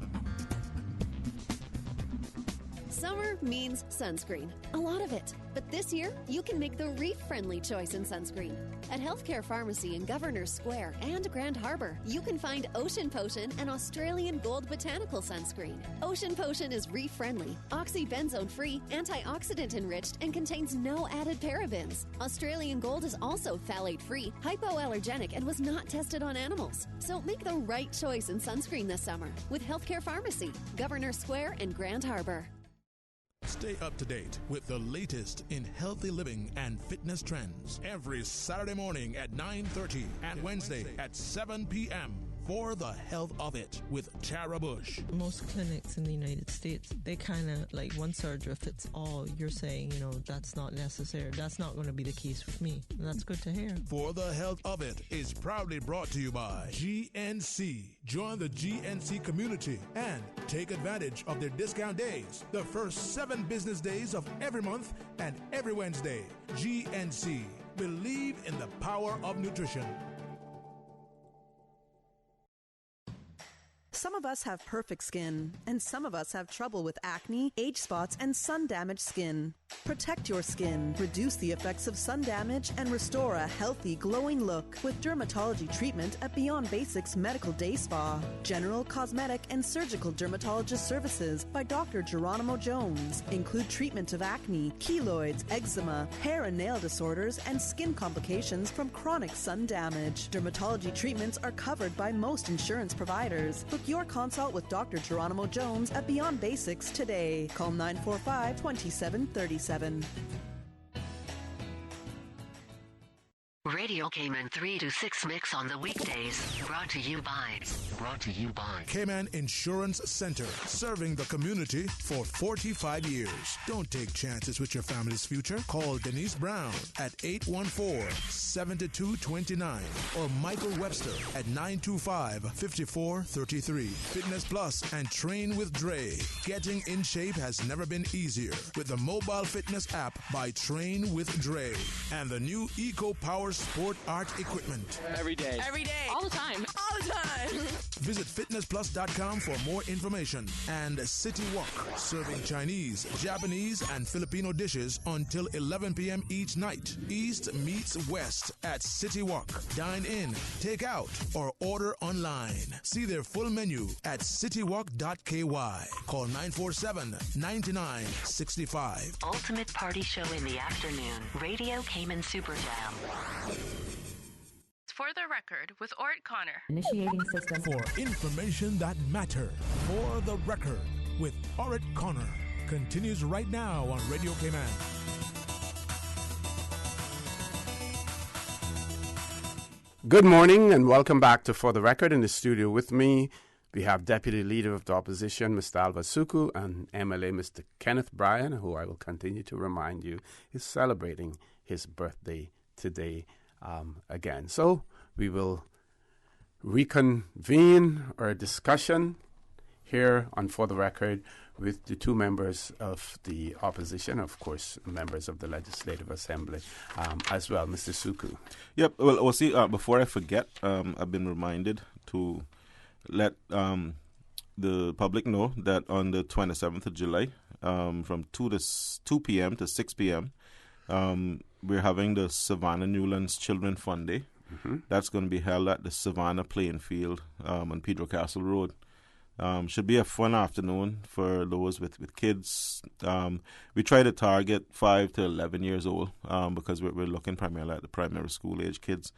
Summer means sunscreen, a lot of it. But this year, you can make the reef-friendly choice in sunscreen. At Healthcare Pharmacy in Governors Square and Grand Harbor, you can find Ocean Potion and Australian Gold Botanical Sunscreen. Ocean Potion is reef-friendly, oxybenzone-free, antioxidant-enriched, and contains no added parabens. Australian Gold is also phthalate-free, hypoallergenic, and was not tested on animals. So make the right choice in sunscreen this summer with Healthcare Pharmacy, Governors Square and Grand Harbor. Stay up to date with the latest in healthy living and fitness trends every Saturday morning at 9:30 and Wednesday at 7 p.m. For the Health of It with Tara Bush. Most clinics in the United States, they kind of like one surgery fits all. You're saying, that's not necessary. That's not going to be the case with me. And that's good to hear. For the Health of It is proudly brought to you by GNC. Join the GNC community and take advantage of their discount days. The first 7 business days of every month and every Wednesday. GNC. Believe in the power of nutrition. Some of us have perfect skin, and some of us have trouble with acne, age spots, and sun-damaged skin. Protect your skin, reduce the effects of sun damage, and restore a healthy, glowing look with dermatology treatment at Beyond Basics Medical Day Spa. General, cosmetic, and surgical dermatologist services by Dr. Geronimo Jones include treatment of acne, keloids, eczema, hair and nail disorders, and skin complications from chronic sun damage. Dermatology treatments are covered by most insurance providers. Book your consult with Dr. Geronimo Jones at Beyond Basics today. Call 945-2737. Radio Cayman 3 to 6 mix on the weekdays. Brought to you by Cayman Insurance Center, serving the community for 45 years. Don't take chances with your family's future. Call Denise Brown at 814-7229 or Michael Webster at 925-5433. Fitness Plus and Train with Dre. Getting in shape has never been easier with the mobile fitness app by Train with Dre and the new Eco Power Sport Art Equipment. Every day. Every day. All the time. All the time. Visit fitnessplus.com for more information. And City Walk, serving Chinese, Japanese, and Filipino dishes until 11 p.m. each night. East meets West at City Walk. Dine in, take out, or order online. See their full menu at citywalk.ky. Call 947-9965. Ultimate Party Show in the afternoon. Radio Cayman Super Jam. For the record with Orrett Connor. Initiating system. For information that matter. For the record with Orrett Connor. Continues right now on Radio Cayman. Good morning and welcome back to For the Record. In the studio with me, we have Deputy Leader of the Opposition, Mr. Alva Suku, and MLA, Mr. Kenneth Bryan, who I will continue to remind you is celebrating his birthday today again. So we will reconvene our discussion here on For the Record with the 2 members of the opposition, of course, members of the Legislative Assembly as well. Mr. Suku. Yep. Well, we'll see. Before I forget, I've been reminded to let the public know that on the 27th of July, from 2 p.m. to 6 p.m., we're having the Savannah Newlands Children Fun Day. Mm-hmm. That's going to be held at the Savannah Playing Field on Pedro Castle Road. Should be a fun afternoon for those with kids. We try to target 5 to 11 years old because we're looking primarily at the primary school age kids.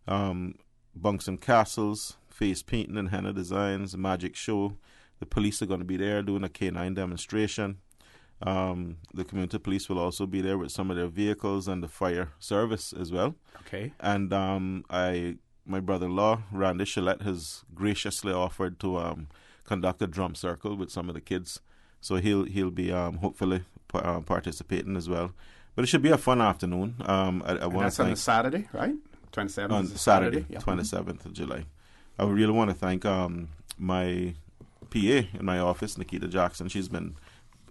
Bunks and castles, face painting and henna designs, magic show. The police are going to be there doing a K9 demonstration. The community police will also be there with some of their vehicles and the fire service as well. Okay. And my brother-in-law, Randy Shillette, has graciously offered to conduct a drum circle with some of the kids. So he'll be hopefully participating as well. But it should be a fun afternoon. That's on a Saturday, right? 27th on Saturday, 27th of July. I really want to thank my PA in my office, Nikita Jackson. She's been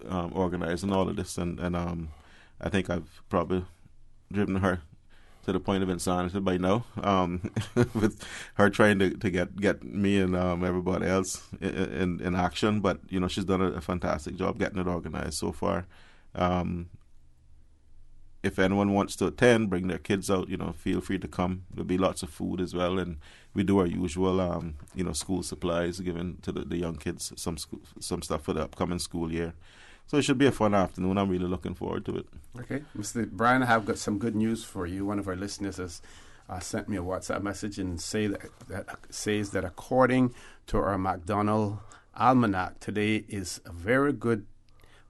organizing all of this, and I think I've probably driven her to the point of insanity by now, with her trying to get me and everybody else in action. But she's done a fantastic job getting it organized so far. If anyone wants to attend, bring their kids out. Feel free to come. There'll be lots of food as well, and we do our usual school supplies, given to the young kids some stuff for the upcoming school year. So it should be a fun afternoon. I'm really looking forward to it. Okay. Mr. Brian, I have got some good news for you. One of our listeners has sent me a WhatsApp message and says that according to our McDonald Almanac, today is a very good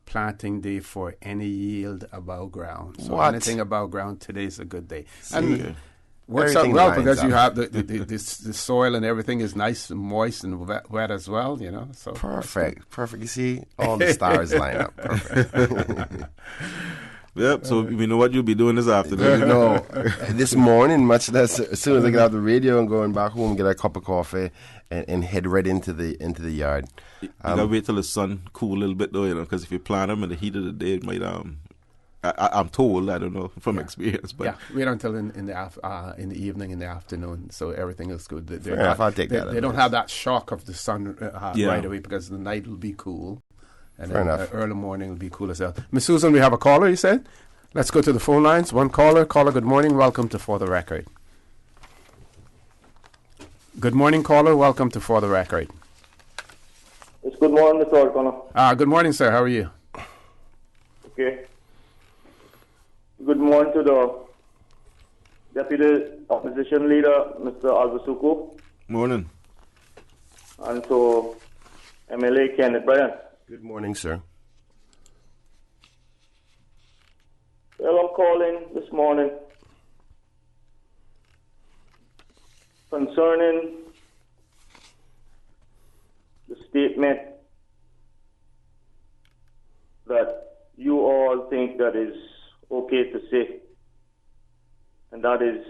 planting day for any yield above ground. So anything above ground, today is a good day. And works out well because you have the soil and everything is nice and moist and wet as well, So perfect. You see, all the stars line up. Perfect. Yep. So we know what you'll be doing this afternoon. This morning, much less as soon as I get out the radio and going back home, get a cup of coffee and head right into the yard. You gotta wait till the sun cool a little bit though, because if you plant them in the heat of the day, it might I'm told, I don't know from experience, but wait until in the evening, in the afternoon, so everything is good. Fair enough, I'll take that. They don't have that shock of the sun right away because the night will be cool, and Fair enough. Early morning will be cool as well. Miss Susan, we have a caller. You said, let's go to the phone lines. One caller. Good morning. Welcome to For the Record. Good morning, caller. Welcome to For the Record. It's good morning, Mr. Orrett Connor. Good morning, sir. How are you? Okay. Good morning to the Deputy Opposition Leader, Mr. Alvasuku. Morning. And to MLA Kenneth Bryan. Good morning, sir. Well, I'm calling this morning concerning the statement that you all think that is okay to say, and that is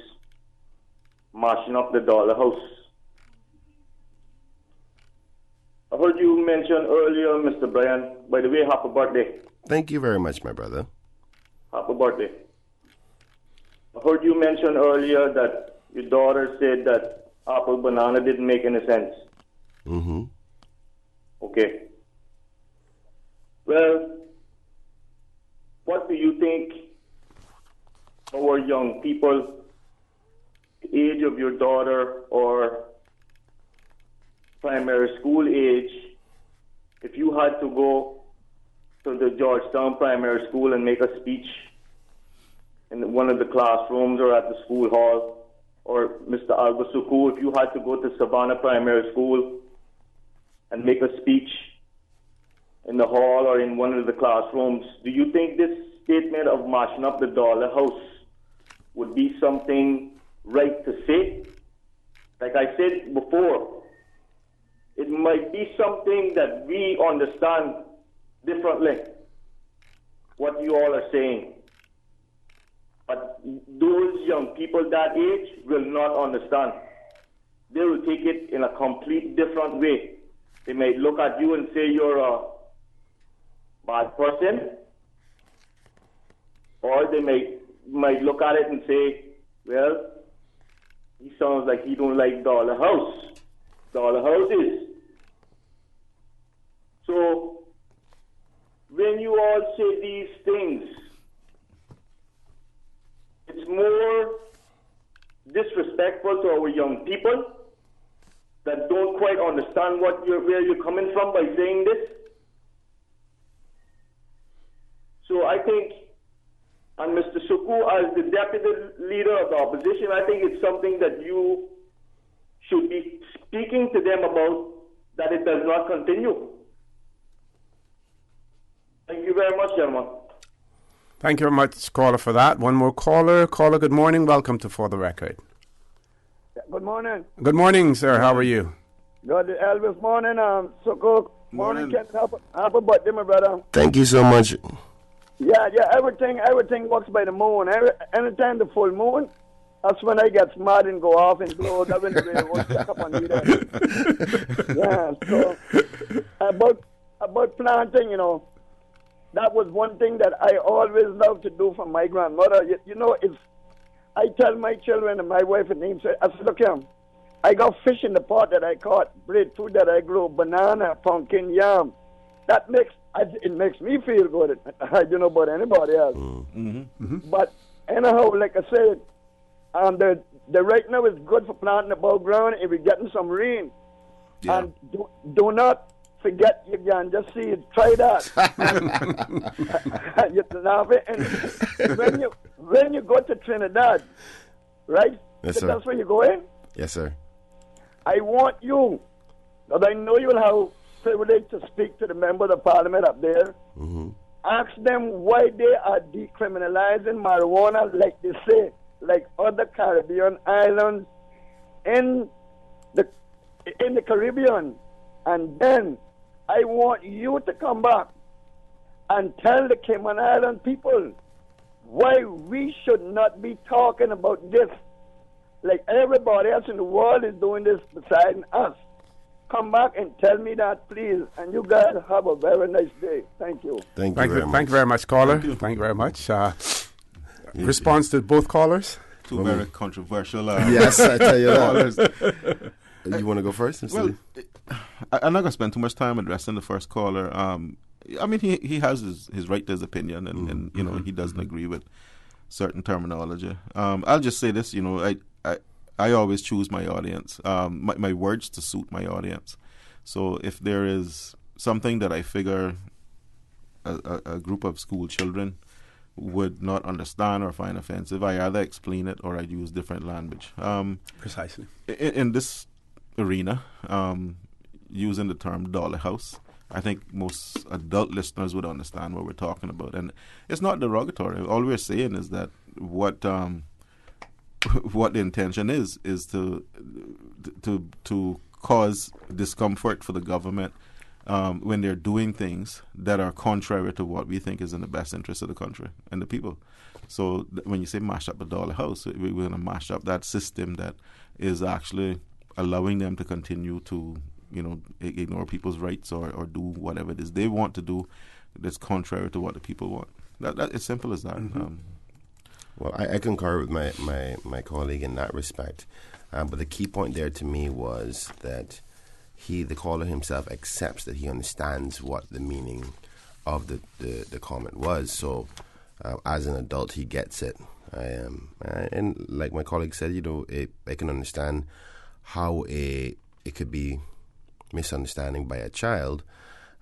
mashing up the dollar house. I heard you mention earlier, Mr. Bryan, by the way, happy birthday. Thank you very much, my brother. Happy birthday. I heard you mention earlier that your daughter said that apple banana didn't make any sense. Mm-hmm. Okay. Well, what do you think our young people, the age of your daughter or primary school age, if you had to go to the Georgetown Primary School and make a speech in one of the classrooms or at the school hall, or Mr. Alvasuku, if you had to go to Savannah Primary School and make a speech in the hall or in one of the classrooms, do you think this statement of mashing up the dollar house would be something right to say? Like I said before, it might be something that we understand differently, what you all are saying. But those young people that age will not understand. They will take it in a complete different way. They might look at you and say you're a bad person, or they might look at it and say, well, he sounds like he don't like dollar houses. So when you all say these things, it's more disrespectful to our young people that don't quite understand where you're coming from by saying this. So I think, and Mr. Suku, as the deputy leader of the opposition, I think it's something that you should be speaking to them about, that it does not continue. Thank you very much, gentlemen. Thank you very much, caller, for that. One more caller. Caller, good morning. Welcome to For the Record. Good morning. Good morning, sir. How are you? Good, Elvis. Morning, Suku. Morning, Ken. Happy birthday, my brother. Thank you so much. Yeah, everything works by the moon. Anytime the full moon, that's when I get mad and go off and blow. That when they won't check up on me there. Yeah, so about planting, that was one thing that I always loved to do for my grandmother. You know, it's I tell my children and my wife and names, I said, look here, I got fish in the pot that I caught, breadfruit that I grew, banana, pumpkin, yam. It makes me feel good. I don't know about anybody else. But anyhow, like I said, the right now is good for planting above ground if we're getting some rain. Yeah. And do not forget you can just see it. Try that. You love it. And when you go to Trinidad, right? Yes, sir. That's where you go in. Yes, sir. I want you, because I know you'll have privilege to speak to the member of the parliament up there. Ask them why they are decriminalizing marijuana, like they say, like other Caribbean islands in the Caribbean. And then I want you to come back and tell the Cayman Island people why we should not be talking about this like everybody else in the world is doing this besides us. Come back and tell me that, please. And you guys have a very nice day. Thank you. Thank you very much, caller. Thank you very much. Response to both callers? Two very controversial. Yes, I tell you that. You want to go first? Well, I'm not going to spend too much time addressing the first caller. I mean, he has his right to his opinion, and you know, he doesn't agree with certain terminology. I'll just say this, you know, I always choose my audience, my words to suit my audience. So if there is something that I figure a group of school children would not understand or find offensive, I either explain it or I use different language. Precisely. In this arena, using the term dollar house, I think most adult listeners would understand what we're talking about. And it's not derogatory. All we're saying is that what the intention is to cause discomfort for the government when they're doing things that are contrary to what we think is in the best interest of the country and the people. So when you say mash up a dollar house, we're going to mash up that system that is actually allowing them to continue to, you know, ignore people's rights or do whatever it is they want to do that's contrary to what the people want. That it's simple as that. Well, I concur with my colleague in that respect. But the key point there to me was that the caller himself accepts that he understands what the meaning of the comment was. So as an adult, he gets it. And like my colleague said, you know, I can understand how it could be misunderstanding by a child,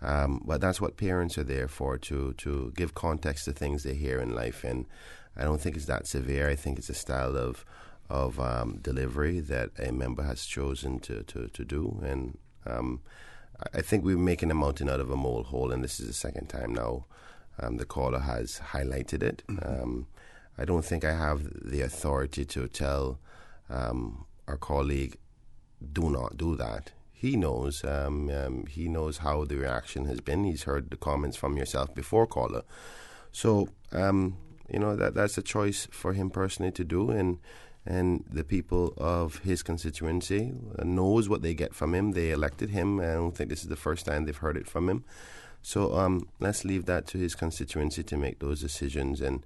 but that's what parents are there for, to give context to things they hear in life. And I don't think it's that severe. I think it's a style of delivery that a member has chosen to do. And I think we're making a mountain out of a molehill, and this is the second time now the caller has highlighted it. I don't think I have the authority to tell our colleague, do not do that. He knows. He knows how the reaction has been. He's heard the comments from yourself before, caller. So, you know, that's a choice for him personally to do, and the people of his constituency knows what they get from him. They elected him. I don't think this is the first time they've heard it from him. So let's leave that to his constituency to make those decisions. And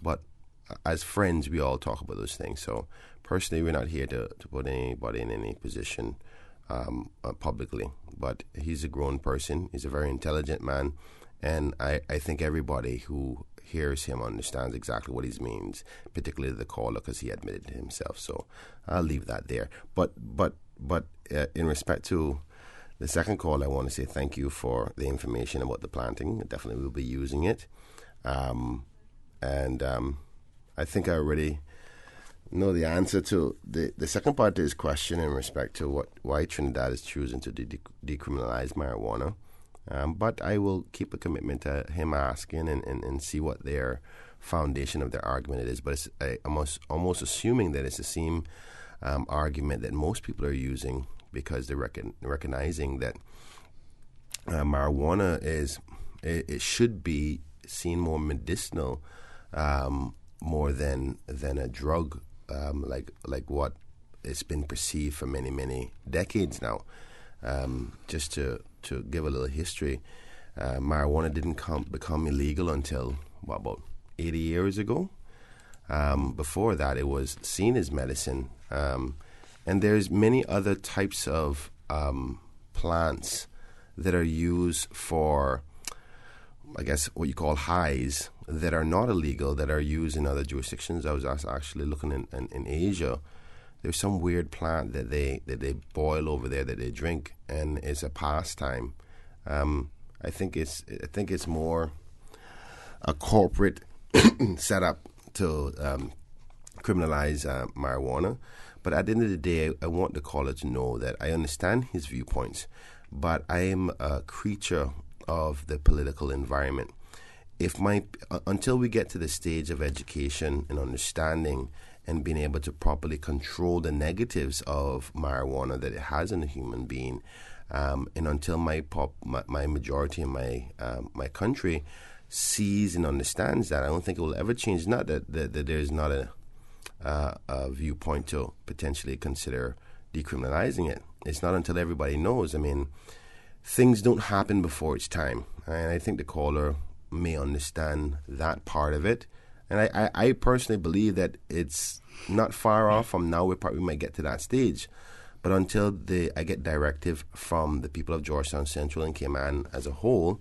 but as friends, we all talk about those things. So personally, we're not here to put anybody in any position publicly. But he's a grown person. He's a very intelligent man. And I think everybody who hears him understands exactly what he means, particularly the caller, because he admitted it himself. So I'll leave that there. But in respect to the second call, I want to say thank you for the information about the planting. I definitely will be using it. And I think I already know the answer to the second part of his question in respect to why Trinidad is choosing to decriminalize marijuana. But I will keep a commitment to him asking and see what their foundation of their argument is. But I'm almost assuming that it's the same argument that most people are using, because they're recognizing that marijuana it should be seen more medicinal, more than a drug, like what it's been perceived for many decades now. Just to give a little history, marijuana didn't become illegal until about 80 years ago. Before that, it was seen as medicine. And there's many other types of plants that are used for, I guess, what you call highs that are not illegal, that are used in other jurisdictions. I was actually looking in Asia. There's some weird plant that they boil over there that they drink, and it's a pastime. I think it's more a corporate setup to criminalize marijuana. But at the end of the day, I want the caller to know that I understand his viewpoints, but I am a creature of the political environment. Until we get to the stage of education and understanding and being able to properly control the negatives of marijuana that it has in a human being, and until my majority in my country sees and understands that, I don't think it will ever change. Not that there's not a viewpoint to potentially consider decriminalizing it. It's not until everybody knows. I mean, things don't happen before it's time, and I think the caller may understand that part of it. And I personally believe that it's not far off from now. We might get to that stage. But until I get directive from the people of Georgetown Central and Cayman as a whole,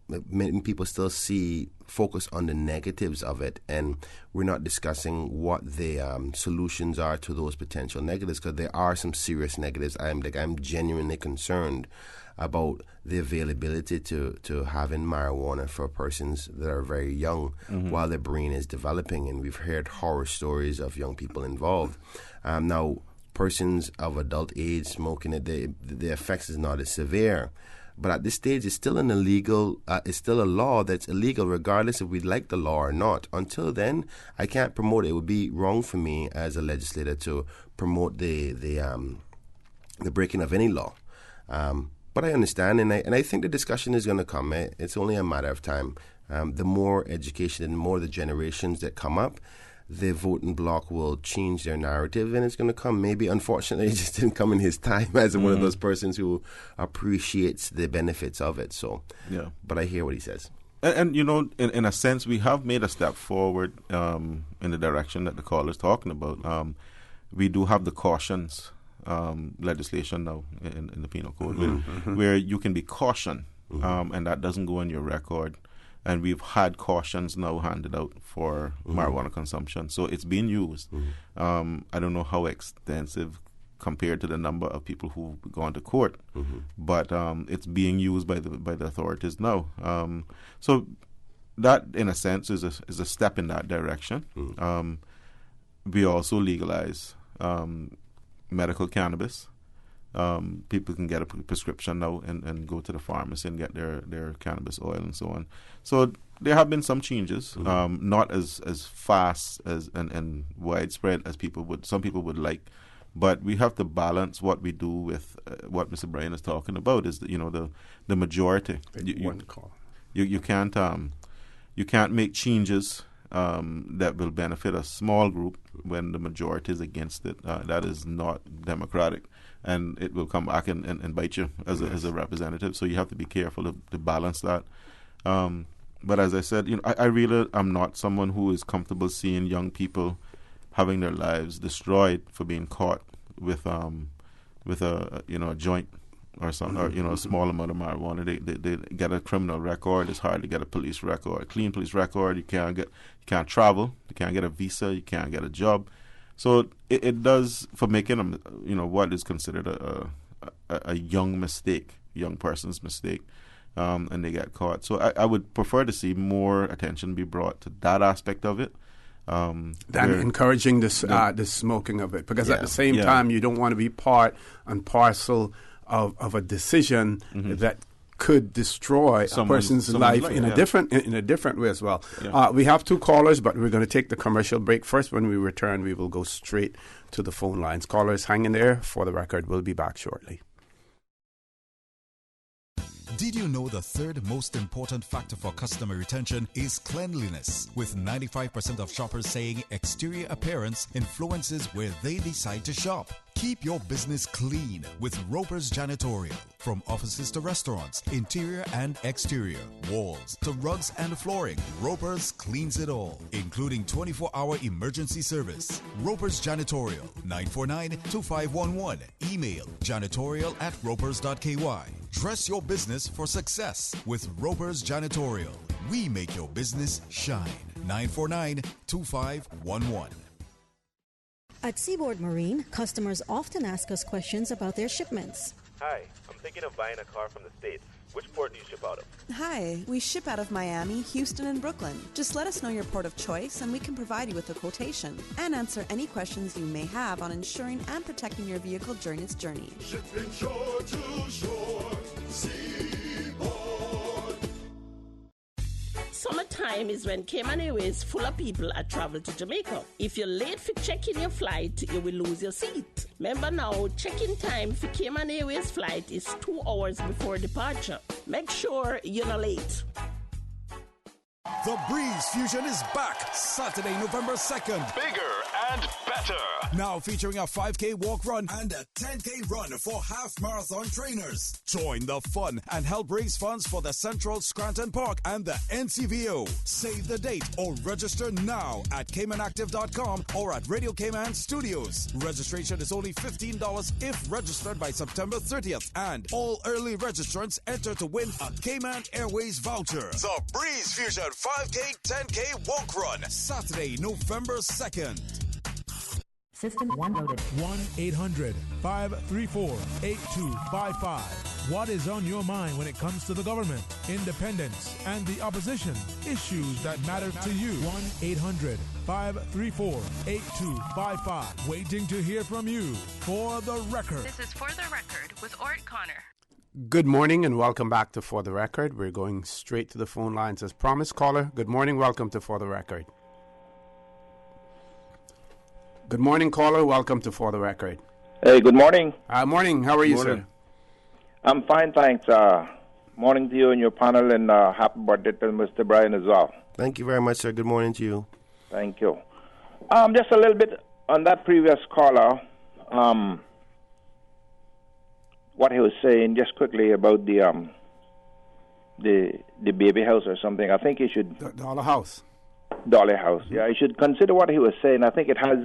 many people still focus on the negatives of it, and we're not discussing what the solutions are to those potential negatives, because there are some serious negatives. I'm genuinely concerned about the availability to having marijuana for persons that are very young while their brain is developing, and we've heard horror stories of young people involved. Now, persons of adult age smoking it, the effects is not as severe. But at this stage, it's still it's still a law that's illegal, regardless if we like the law or not. Until then, I can't promote it. It would be wrong for me as a legislator to promote the breaking of any law. But I understand, and I think the discussion is going to come. It's only a matter of time. The more education and the more the generations that come up, the voting bloc will change their narrative, and it's going to come. Maybe, unfortunately, it just didn't come in his time as one of those persons who appreciates the benefits of it. So, yeah. But I hear what he says. And in a sense, we have made a step forward in the direction that the caller is talking about. We do have the cautions legislation now in the penal code where you can be cautioned, and that doesn't go on your record. And we've had cautions now handed out for marijuana consumption. So it's being used. I don't know how extensive compared to the number of people who've gone to court, but it's being used by the authorities now. So that, in a sense, is a step in that direction. We also legalize medical cannabis. People can get a prescription now and go to the pharmacy and get their cannabis oil and so on. So there have been some changes, not as fast as and widespread as some people would like, but we have to balance what we do with what Mr. Brian is talking about. Is the majority. You can't make changes that will benefit a small group when the majority is against it. That is not democratic. And it will come back and bite you as a representative. So you have to be careful to balance that. But as I said, I really am not someone who is comfortable seeing young people having their lives destroyed for being caught with a joint or something, or a small amount of marijuana. They get a criminal record. It's hard to get a police record, clean police record. You can't travel. You can't get a visa. You can't get a job. So it does, for making them, what is considered a young person's mistake, and they get caught. So I would prefer to see more attention be brought to that aspect of it. Than encouraging the smoking of it. Because at the same time, you don't want to be part and parcel of a decision that could destroy a person's life in a different way as well. Yeah. We have two callers, but we're going to take the commercial break first. When we return, we will go straight to the phone lines. Callers, hang in there. For the record, we'll be back shortly. Did you know the third most important factor for customer retention is cleanliness? With 95% of shoppers saying exterior appearance influences where they decide to shop. Keep your business clean with Roper's Janitorial. From offices to restaurants, interior and exterior, walls to rugs and flooring, Roper's cleans it all, including 24-hour emergency service. Roper's Janitorial, 949-2511. Email janitorial@ropers.ky. Dress your business for success with Roper's Janitorial. We make your business shine. 949-2511. At Seaboard Marine, customers often ask us questions about their shipments. Hi, I'm thinking of buying a car from the States. Which port do you ship out of? Hi, we ship out of Miami, Houston, and Brooklyn. Just let us know your port of choice and we can provide you with a quotation and answer any questions you may have on insuring and protecting your vehicle during its journey. Shipping shore to shore, Seaboard. Summertime is when Cayman Airways full of people are travel to Jamaica. If you're late for checking your flight, you will lose your seat. Remember now, check-in time for Cayman Airways flight is 2 hours before departure. Make sure you're not late. The Breeze Fusion is back Saturday, November 2nd. Bigger and better. Now featuring a 5K walk run and a 10K run for half marathon trainers. Join the fun and help raise funds for the Central Scranton Park and the NCVO. Save the date or register now at CaymanActive.com or at Radio Cayman Studios. Registration is only $15 if registered by September 30th. And all early registrants enter to win a Cayman Airways voucher. The Breeze Fusion 5K, 10K walk run. Saturday, November 2nd. System 1 loaded. 1-800-534-8255. What is on your mind when it comes to the government, independence, and the opposition? Issues that matter to you. 1-800-534-8255. Waiting to hear from you. For the Record. This is For the Record with Orrett Connor. Good morning and welcome back to For the Record. We're going straight to the phone lines as promised. Caller, good morning. Welcome to For the Record. Good morning, caller. Welcome to For the Record. Hey, good morning. Morning. How are you, sir? I'm fine, thanks. Morning to you and your panel, and happy birthday to Mr. Brian as well. Thank you very much, sir. Good morning to you. Thank you. Just a little bit on that previous caller. What he was saying, just quickly about the baby house or something. I think he should Dollar House. Dolly House. Yeah, you should consider what he was saying. I think it has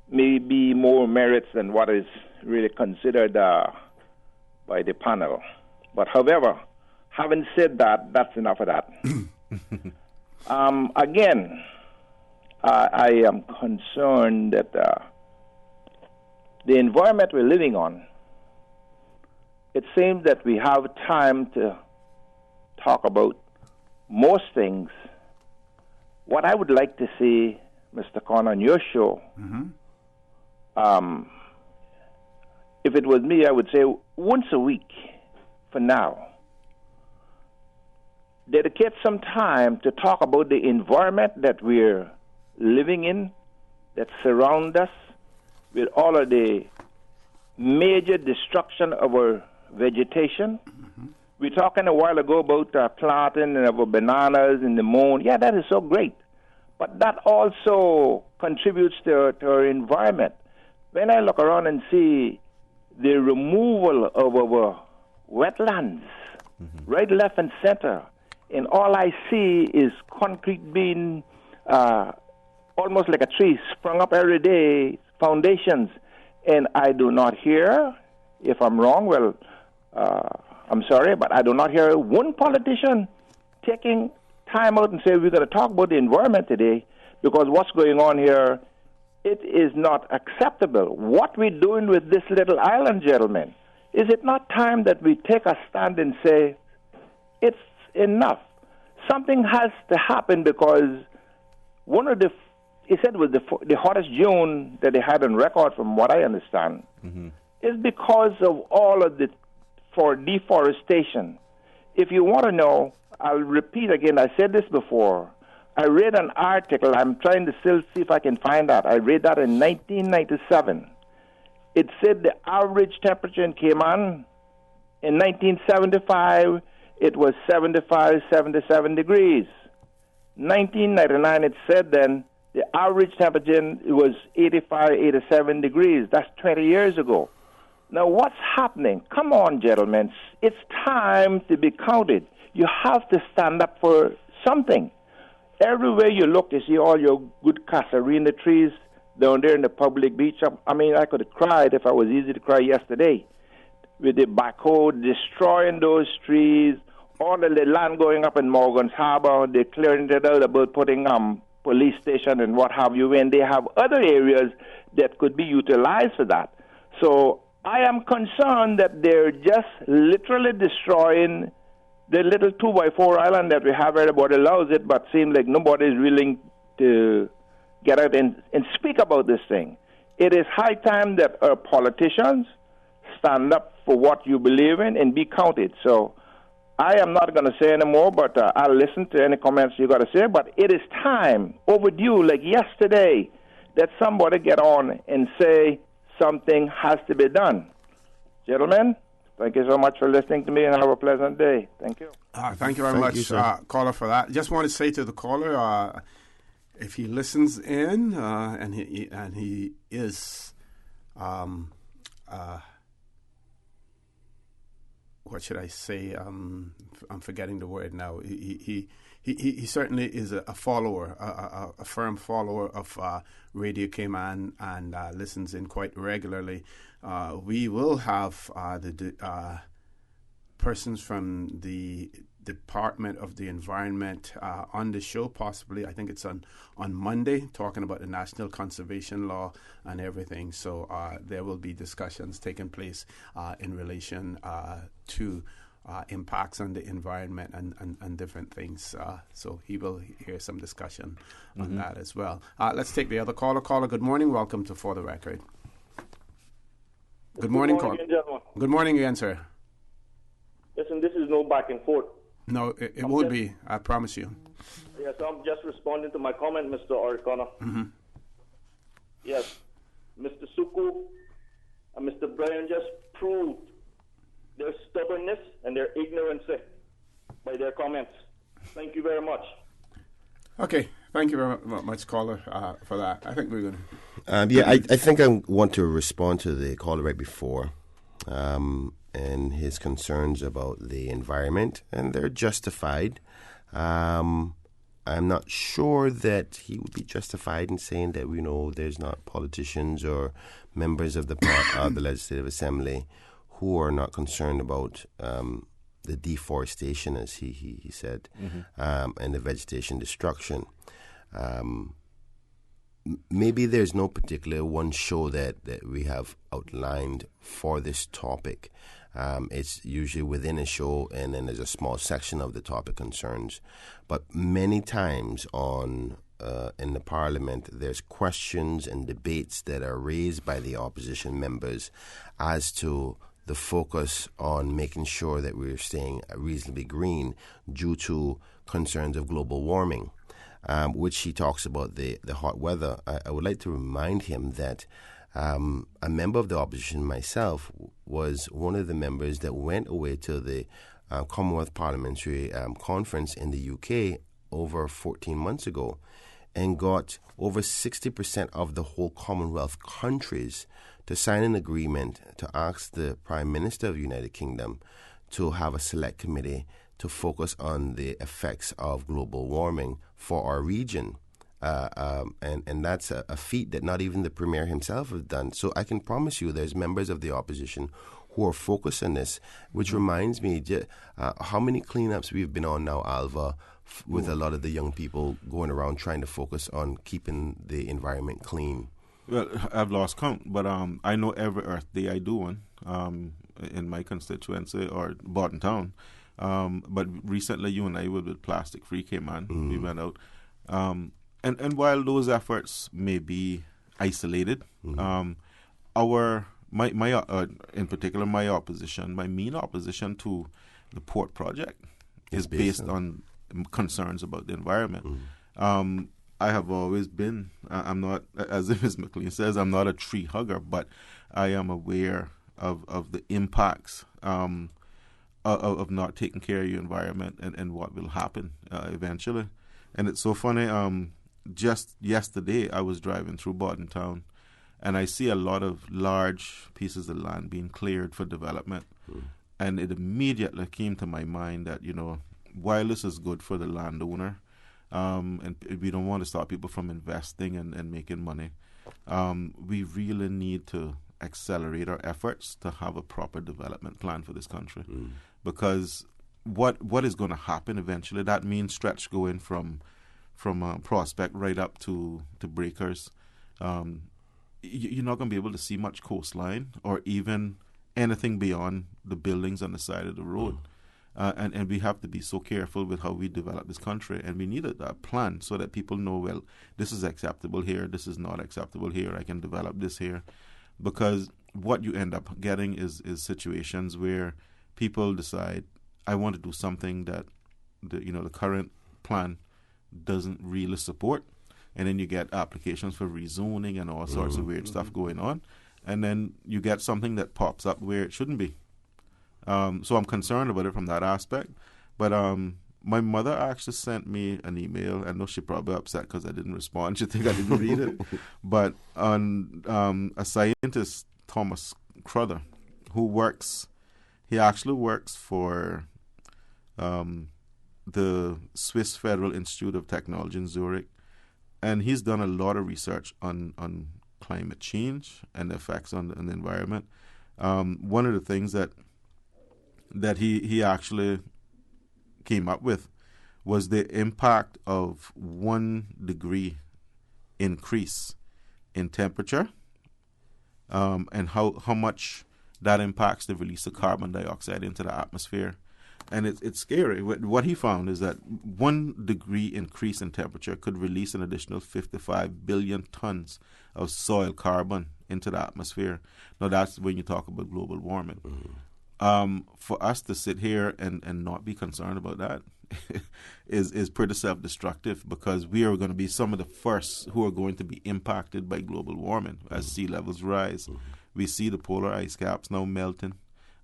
maybe more merits than what is really considered by the panel. But however, having said that, that's enough of that. Again, I am concerned that the environment we're living on, it seems that we have time to talk about most things. What I would like to see, Mr. Connor, on your show, if it was me, I would say once a week for now, dedicate some time to talk about the environment that we're living in, that surrounds us, with all of the major destruction of our vegetation. We were talking a while ago about planting and about bananas in the moon. Yeah, that is so great. But that also contributes to our environment. When I look around and see the removal of our wetlands, right, left, and center, and all I see is concrete being almost like a tree sprung up every day, foundations, and I do not hear, if I'm wrong, well, I'm sorry, but I do not hear one politician taking time out and say we're going to talk about the environment today, because what's going on here, it is not acceptable. What we're doing with this little island, gentlemen, is it not time that we take a stand and say it's enough? Something has to happen, because one of the, he said it was the hottest June that they had on record, from what I understand, is because of all of the for deforestation. If you want to know, I'll repeat again, I said this before. I read an article, I'm trying to still see if I can find that. I read that in 1997. It said the average temperature in Cayman in 1975, it was 75, 77 degrees. 1999, it said then the average temperature was 85, 87 degrees. That's 20 years ago. Now, what's happening? Come on, gentlemen. It's time to be counted. You have to stand up for something. Everywhere you look, you see all your good casarina trees down there in the public beach. I mean, I could have cried if I was easy to cry yesterday. With the backhoe destroying those trees, all of the land going up in Morgan's Harbor, they're clearing it out about putting police station and what have you, and they have other areas that could be utilized for that. So I am concerned that they're just literally destroying the little 2x4 island that we have. Everybody loves it, but seems like nobody is willing to get out and speak about this thing. It is high time that our politicians stand up for what you believe in and be counted. So I am not going to say anymore, but I'll listen to any comments you got to say. But it is time, overdue, like yesterday, that somebody get on and say something has to be done. Gentlemen, thank you so much for listening to me, and have a pleasant day. Thank you. Thank you very much, caller, for that. Just want to say to the caller, if he listens in, and he is, what should I say? I'm forgetting the word now. He certainly is a follower, a firm follower of Radio Cayman, and listens in quite regularly. We will have the persons from the Department of the Environment on the show, possibly. I think it's on Monday, talking about the National Conservation Law and everything. So there will be discussions taking place in relation to impacts on the environment and different things. So he will hear some discussion on that as well. Let's take the other caller. Caller, good morning. Welcome to For the Record. Good morning, caller. Good morning again, sir. Listen, this is no back and forth. No, it won't be. I promise you. Yes, I'm just responding to my comment, Mr. Orrett Connor. Mm-hmm. Yes, Mr. Suku and Mr. Bryan just proved their stubbornness and their ignorance by their comments. Thank you very much. Okay, thank you very much, caller, for that. I think we're going to... I think I want to respond to the caller right before. And his concerns about the environment, and they're justified. I'm not sure that he would be justified in saying that, there's not politicians or members of the Legislative Assembly who are not concerned about the deforestation, as he said, and the vegetation destruction. Maybe there's no particular one show that we have outlined for this topic. It's usually within a show, and then there's a small section of the topic concerns. But many times in the Parliament, there's questions and debates that are raised by the opposition members as to the focus on making sure that we're staying reasonably green due to concerns of global warming, which he talks about the hot weather. I would like to remind him that a member of the opposition, myself, was one of the members that went away to the Commonwealth Parliamentary Conference in the UK over 14 months ago and got over 60% of the whole Commonwealth countries to sign an agreement to ask the Prime Minister of the United Kingdom to have a select committee to focus on the effects of global warming for our region. And that's a feat that not even the Premier himself has done. So I can promise you there's members of the opposition who are focused on this, which reminds me how many cleanups we've been on now, Alva, with a lot of the young people going around trying to focus on keeping the environment clean. Well, I've lost count, but I know every Earth Day I do one in my constituency or Barton Town. But recently you and I were with Plastic Free Cayman. We went out. And while those efforts may be isolated, my in particular my main opposition to the port project is based on concerns about the environment. I have always been, I'm not, as Ms. McLean says, I'm not a tree hugger, but I am aware of the impacts of not taking care of your environment and what will happen eventually. And it's so funny, just yesterday, I was driving through Borden Town, and I see a lot of large pieces of land being cleared for development. And it immediately came to my mind that, while this is good for the landowner, and we don't want to stop people from investing and making money, we really need to accelerate our efforts to have a proper development plan for this country. Because what is going to happen eventually, that mean stretch going from Prospect right up to Breakers, you're not going to be able to see much coastline or even anything beyond the buildings on the side of the road. And we have to be so careful with how we develop this country. And we need a plan so that people know, well, this is acceptable here, this is not acceptable here, I can develop this here. Because what you end up getting is situations where people decide, I want to do something that the current plan doesn't really support. And then you get applications for rezoning and all sorts of weird stuff going on. And then you get something that pops up where it shouldn't be. So I'm concerned about it from that aspect. But my mother actually sent me an email. I know she's probably upset because I didn't respond. She think I didn't read it. But on a scientist, Thomas Cruther, he actually works for the Swiss Federal Institute of Technology in Zurich. And he's done a lot of research on climate change and the effects on the environment. One of the things that he actually came up with was the impact of 1 degree increase in temperature, and how much that impacts the release of carbon dioxide into the atmosphere. And it's scary. What he found is that 1 degree increase in temperature could release an additional 55 billion tons of soil carbon into the atmosphere. Now, that's when you talk about global warming. For us to sit here and not be concerned about that is pretty self-destructive, because we are going to be some of the first who are going to be impacted by global warming as sea levels rise. We see the polar ice caps now melting.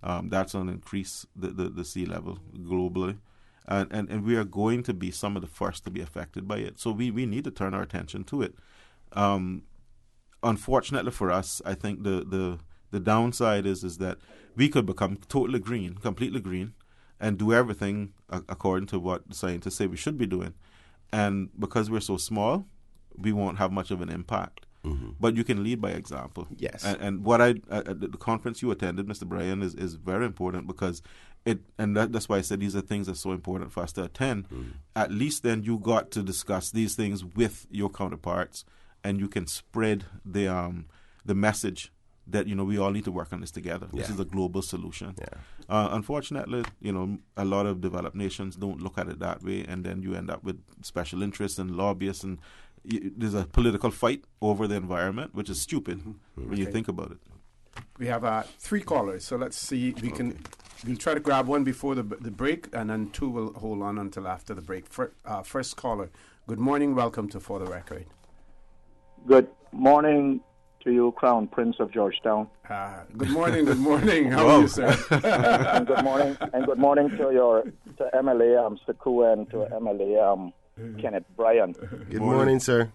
That's going to increase the sea level globally. And we are going to be some of the first to be affected by it. So we need to turn our attention to it. Unfortunately for us, I think the downside is that we could become totally green, completely green, and do everything according to what scientists say we should be doing. And because we're so small, we won't have much of an impact. But you can lead by example. Yes. And what the conference you attended, Mr. Bryan, is very important, because that's why I said these are things that's so important for us to attend. At least then you got to discuss these things with your counterparts, and you can spread the message that we all need to work on this together. This is a global solution. Unfortunately, a lot of developed nations don't look at it that way, and then you end up with special interests and lobbyists, and there's a political fight over the environment, which is stupid when you think about it. We have 3 callers, so let's see. We'll try to grab one before the break, and then 2 will hold on until after the break. First caller, good morning, welcome to For the Record. Good morning to you, Crown Prince of Georgetown. Good morning. How are you, sir? and good morning to MLA Saku and to MLA Kenneth Bryan. Good morning, sir.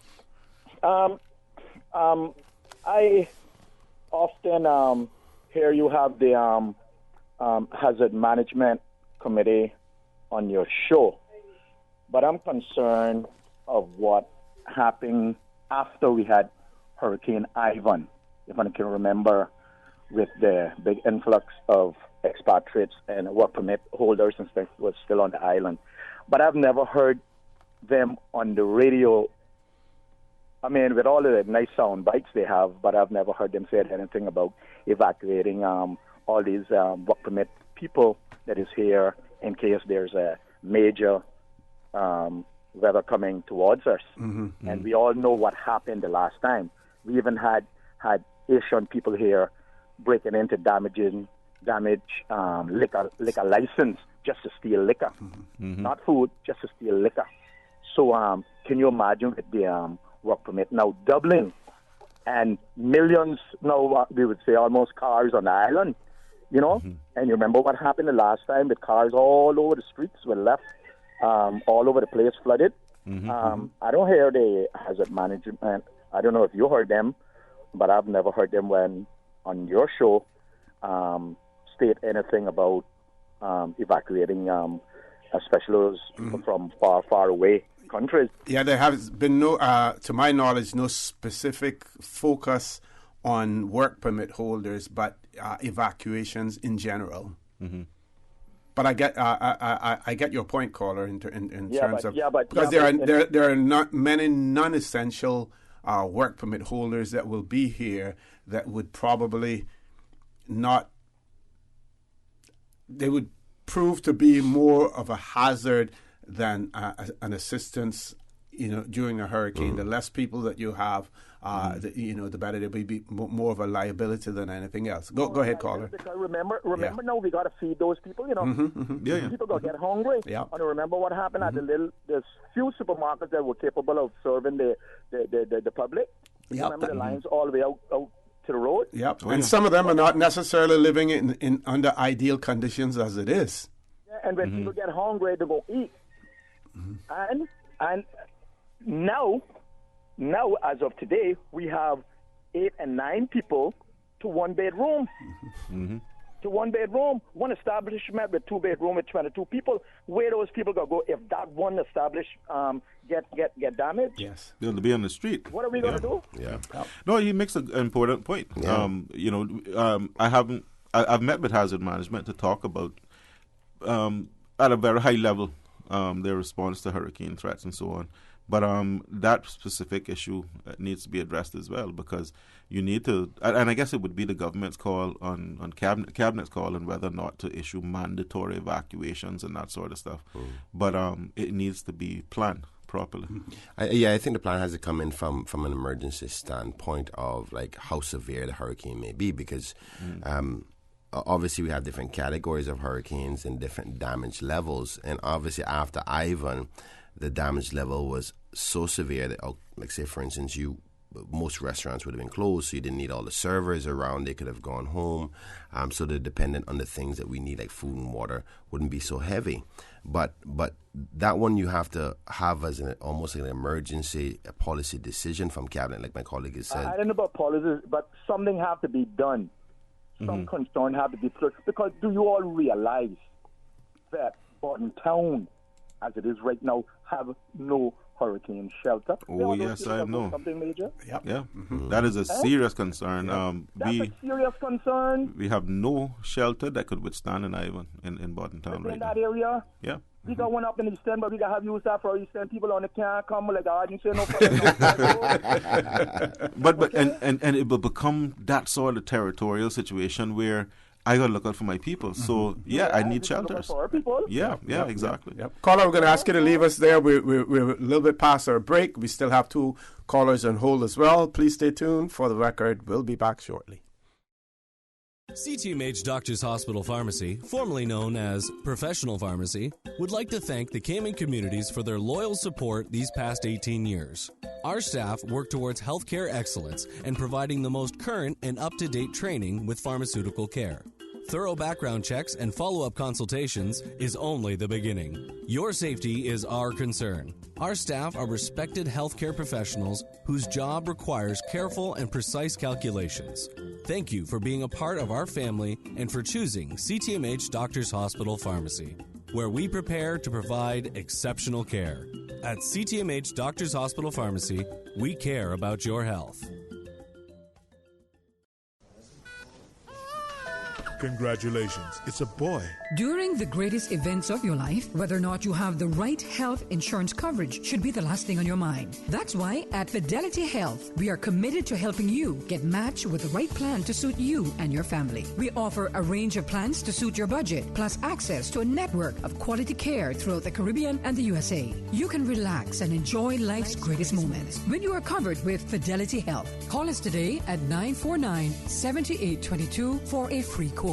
I often hear you have the Hazard Management Committee on your show, but I'm concerned of what happened after we had Hurricane Ivan, if I can remember, with the big influx of expatriates and work permit holders and stuff was still on the island. But I've never heard them on the radio. I mean, with all of the nice sound bites they have, but I've never heard them say anything about evacuating all these work permit people that is here in case there's a major weather coming towards us. And we all know what happened the last time. We even had Asian people here breaking into damage liquor license just to steal liquor, not food, just to steal liquor. So can you imagine with the work permit now doubling and millions, now we would say almost cars on the island, And you remember what happened the last time with cars all over the streets were left, all over the place flooded. I don't hear the hazard management. I don't know if you heard them, but I've never heard them when on your show state anything about evacuating especially those people from far away countries. Yeah, there has been no, to my knowledge, no specific focus on work permit holders, but evacuations in general. But I get your point, caller, in terms of because there are not many non-essential work permit holders that will be here that would probably not. They would prove to be more of a hazard than an assistance, during a hurricane. The less people that you have, the better they'll be more of a liability than anything else. Go ahead, caller. Because remember now we got to feed those people, People going to get hungry. Yeah. And remember what happened at there's few supermarkets that were capable of serving the public. Yep. Remember the lines all the way out to the road? Yep. And some of them are not necessarily living in under ideal conditions as it is. Yeah, and when people get hungry, they go eat. And now, as of today, we have 8 and 9 people to one bedroom. To one bedroom. One establishment with 2 bedroom with 22 people. Where those people gonna go if that one establishment get damaged? Yes, they'll be on the street. What are we gonna do? Yeah. No, he makes an important point. Yeah. I've met with hazard management to talk about at a very high level their response to hurricane threats and so on. But that specific issue needs to be addressed as well, because you need to, and I guess it would be the government's call on cabinet's call on whether or not to issue mandatory evacuations and that sort of stuff. But it needs to be planned properly. I think the plan has to come in from an emergency standpoint of like how severe the hurricane may be, because obviously we have different categories of hurricanes and different damage levels, and obviously after Ivan, the damage level was so severe that, like say for instance, most restaurants would have been closed, so you didn't need all the servers around. They could have gone home. So they're dependent on the things that we need, like food and water, wouldn't be so heavy. But that one you have to have as almost like an emergency policy decision from cabinet, like my colleague has said. I don't know about policies, but something have to be done. Some concern have to be put, because do you all realize that Borden Town, as it is right now, have no hurricane shelter? Oh, yes, I know. Something major? Yep. Yeah. That is a serious concern. That's a serious concern. We have no shelter that could withstand an Ivan in Borden Town right in now. that area? Yeah. We got one up in Eastern, but we got to have used that for Eastern people on the can't come like I didn't say no. But and it will become that sort of territorial situation where I got to look out for my people. So, I need shelters. For our people. Yeah, exactly. Yep. Caller, we're going to ask you to leave us there. We're a little bit past our break. We still have 2 callers on hold as well. Please stay tuned. For the record, we'll be back shortly. CTMH Doctors Hospital Pharmacy, formerly known as Professional Pharmacy, would like to thank the Cayman communities for their loyal support these past 18 years. Our staff work towards healthcare excellence and providing the most current and up-to-date training with pharmaceutical care. Thorough background checks and follow-up consultations is only the beginning. Your safety is our concern. Our staff are respected healthcare professionals whose job requires careful and precise calculations. Thank you for being a part of our family and for choosing CTMH Doctors Hospital Pharmacy, where we prepare to provide exceptional care. At CTMH Doctors Hospital Pharmacy, we care about your health. Congratulations, it's a boy. During the greatest events of your life, whether or not you have the right health insurance coverage should be the last thing on your mind. That's why at Fidelity Health, we are committed to helping you get matched with the right plan to suit you and your family. We offer a range of plans to suit your budget, plus access to a network of quality care throughout the Caribbean and the USA. You can relax and enjoy life's greatest moments when you are covered with Fidelity Health. Call us today at 949-7822 for a free quote.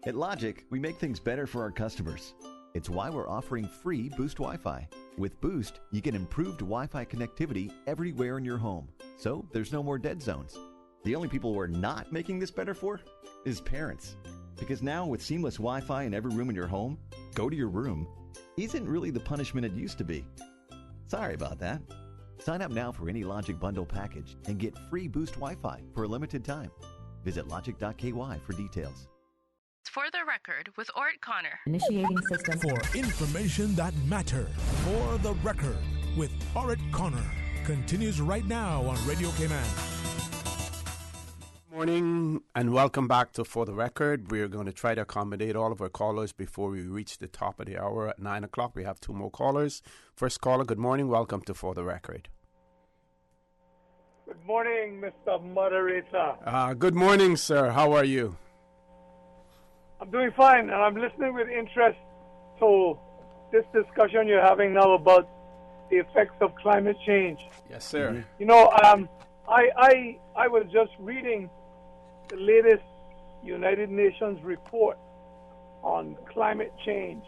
At Logic, we make things better for our customers. It's why we're offering free Boost Wi-Fi. With Boost, you get improved Wi-Fi connectivity everywhere in your home, so there's no more dead zones. The only people we're not making this better for is parents. Because now with seamless Wi-Fi in every room in your home, go to your room isn't really the punishment it used to be. Sorry about that. Sign up now for any Logic Bundle package and get free Boost Wi-Fi for a limited time. Visit logic.ky for details. For the record, with Orrett Connor. Initiating system. For information that matters. For the record, with Orrett Connor. Continues right now on Radio Cayman. Good morning and welcome back to For the Record. We're going to try to accommodate all of our callers before we reach the top of the hour at 9 o'clock. We have 2 more callers. First caller, good morning. Welcome to For the Record. Good morning, Mr. Moderator. Good morning, sir. How are you? I'm doing fine, and I'm listening with interest to this discussion you're having now about the effects of climate change. Yes, sir. Mm-hmm. You know, I was just reading the latest United Nations report on climate change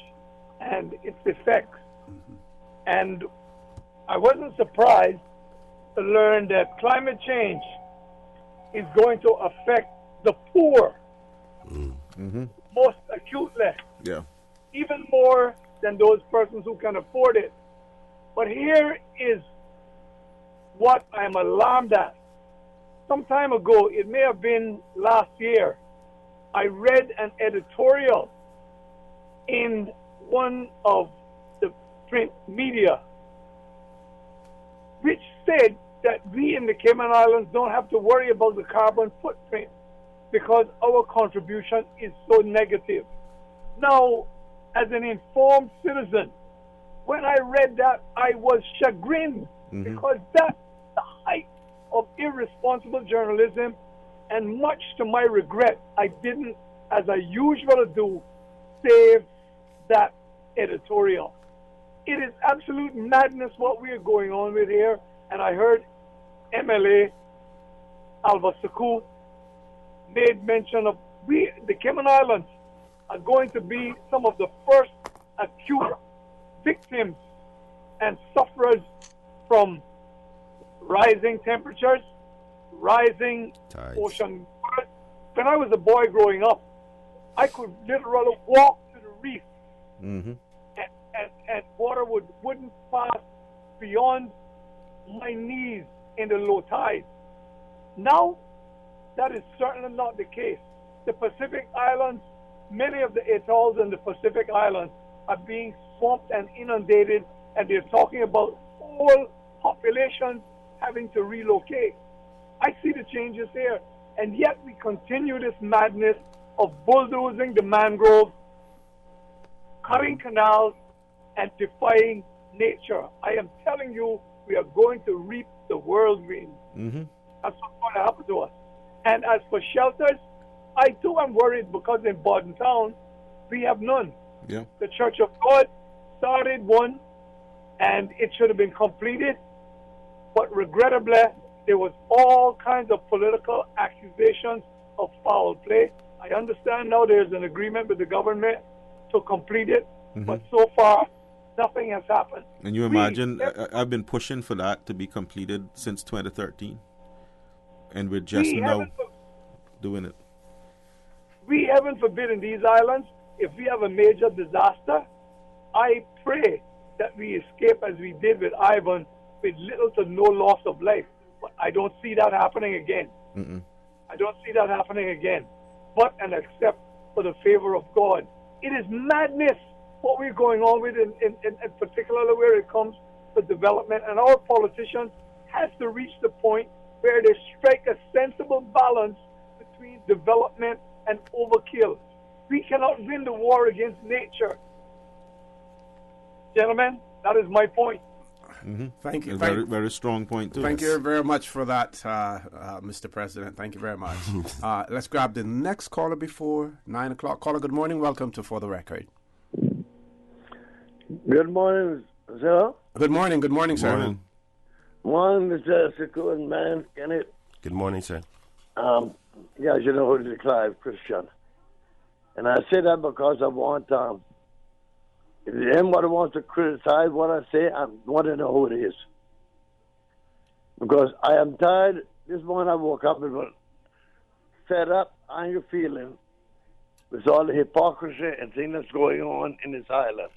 and its effects. Mm-hmm. And I wasn't surprised to learn that climate change is going to affect the poor most acutely. Yeah. Even more than those persons who can afford it. But here is what I'm alarmed at. Some time ago, it may have been last year, I read an editorial in one of the print media which said that we in the Cayman Islands don't have to worry about the carbon footprint because our contribution is so negative. Now, as an informed citizen, when I read that, I was chagrined because that's the height of irresponsible journalism, and much to my regret, I didn't, as I usually do, save that editorial. It is absolute madness what we are going on with here, and I heard MLA Alva Saku made mention of the Cayman Islands are going to be some of the first acute victims and sufferers from rising temperatures, rising ocean waters. When I was a boy growing up, I could literally walk to the reef and water wouldn't pass beyond my knees in the low tide. Now, that is certainly not the case. The Pacific Islands, many of the atolls in the Pacific Islands are being swamped and inundated, and they're talking about whole populations having to relocate. I see the changes here, and yet we continue this madness of bulldozing the mangroves, cutting canals, and defying nature. I am telling you, we are going to reap the whirlwind. That's what's going to happen to us. And as for shelters, I too am worried because in Borden Town, we have none. Yeah. The Church of God started one, and it should have been completed. But regrettably, there was all kinds of political accusations of foul play. I understand now there's an agreement with the government to complete it, but so far, nothing has happened. And you imagine, I've been pushing for that to be completed since 2013. And we're just now doing it. We, heaven forbid, in these islands, if we have a major disaster, I pray that we escape as we did with Ivan with little to no loss of life. But I don't see that happening again. I don't see that happening again. But and except for the favor of God. It is madness what we're going on with, in particularly where it comes to development. And our politicians has to reach the point where they strike a sensible balance between development and overkill. We cannot win the war against nature. Gentlemen, that is my point. Thank you. Very, very strong point, too. Thank you very much for that, Mr. President. Thank you very much. Let's grab the next caller before 9 o'clock. Caller, good morning. Welcome to For the Record. Good morning, sir. Good morning. Good morning, sir. Morning. Morning, Mr. Siku and man, Kenneth. Good morning, sir. You guys, you know who's Clive Christian. And I say that because I want, if anybody wants to criticize what I say, I want to know who it is. Because I am tired. This morning I woke up and was fed up, angry feeling with all the hypocrisy and things that's going on in this island.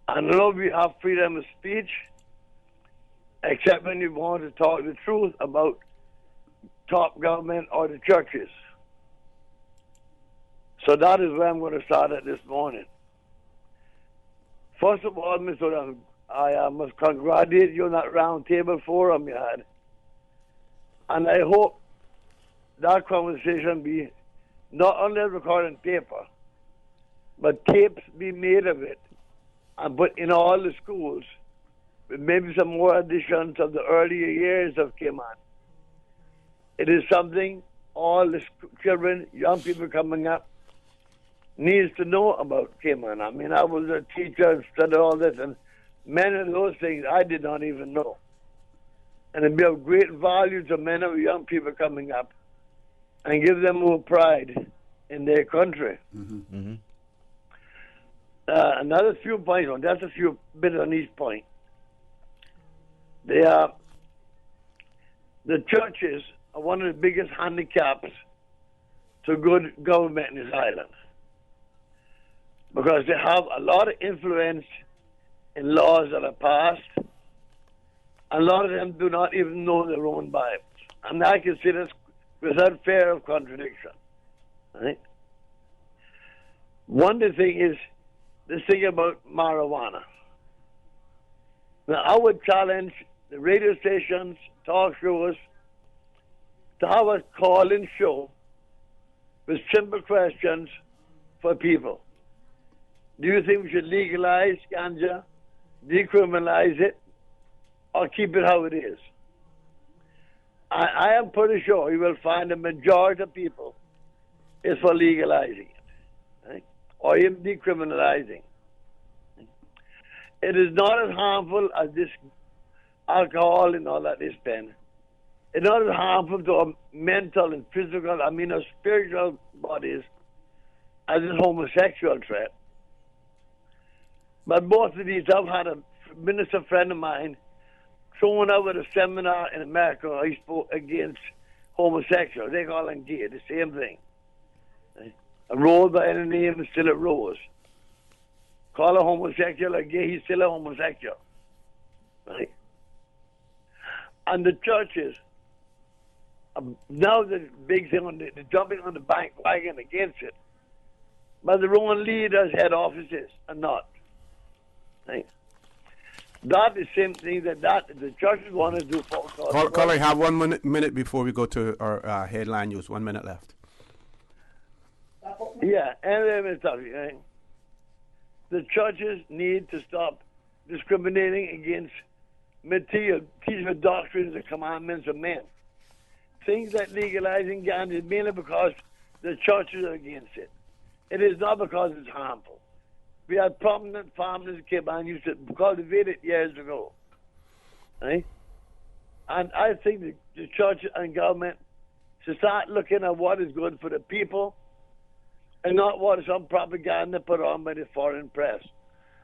I know we have freedom of speech, except when you want to talk the truth about top government or the churches. So that is where I'm going to start at this morning. First of all, Mr. O'Donnell, I must congratulate you on that round table forum you had. And I hope that conversation be not only recorded on paper, but tapes be made of it and put in all the schools with maybe some more additions of the earlier years of Cayman. It is something all the children, young people coming up, needs to know about Cayman. I mean, I was a teacher and studied all this, and many of those things I did not even know. And it'd be of great value to many of young people coming up and give them more pride in their country. Mm-hmm. Mm-hmm. Another few points on that's a few bits on each point. The churches are one of the biggest handicaps to good government in this island, because they have a lot of influence in laws that are passed. A lot of them do not even know their own Bibles. And I can say this without fear of contradiction. Right? One of the things is this thing about marijuana. Now, I would challenge the radio stations, talk shows, to have a call-in show with simple questions for people. Do you think we should legalize ganja, decriminalize it, or keep it how it is? I am pretty sure you will find the majority of people is for legalizing it, right? Or even decriminalizing. It is not as harmful as this alcohol and all that they spend. It's not as harmful to our mental and physical, our spiritual bodies as this homosexual threat. But both of these, I've had a minister friend of mine thrown out at a seminar in America. He spoke against homosexuals. They call them gay, the same thing. A rose by any name is still a rose. Call a homosexual a gay, he's still a homosexual. Right? And the churches, now the big thing on the jumping on the bandwagon against it, but their own leaders, head offices, are not. Right? That is the same thing that the churches want to do. Caller, have 1 minute before we go to our headline news. 1 minute left. Yeah, and right? The churches need to stop discriminating against material, teaching the doctrines and commandments of men. Things like legalizing ganja is mainly because the churches are against it. It is not because it's harmful. We had prominent farmers in Cayman used to cultivate it years ago. Right? And I think the church and government should start looking at what is good for the people and not what is some propaganda put on by the foreign press.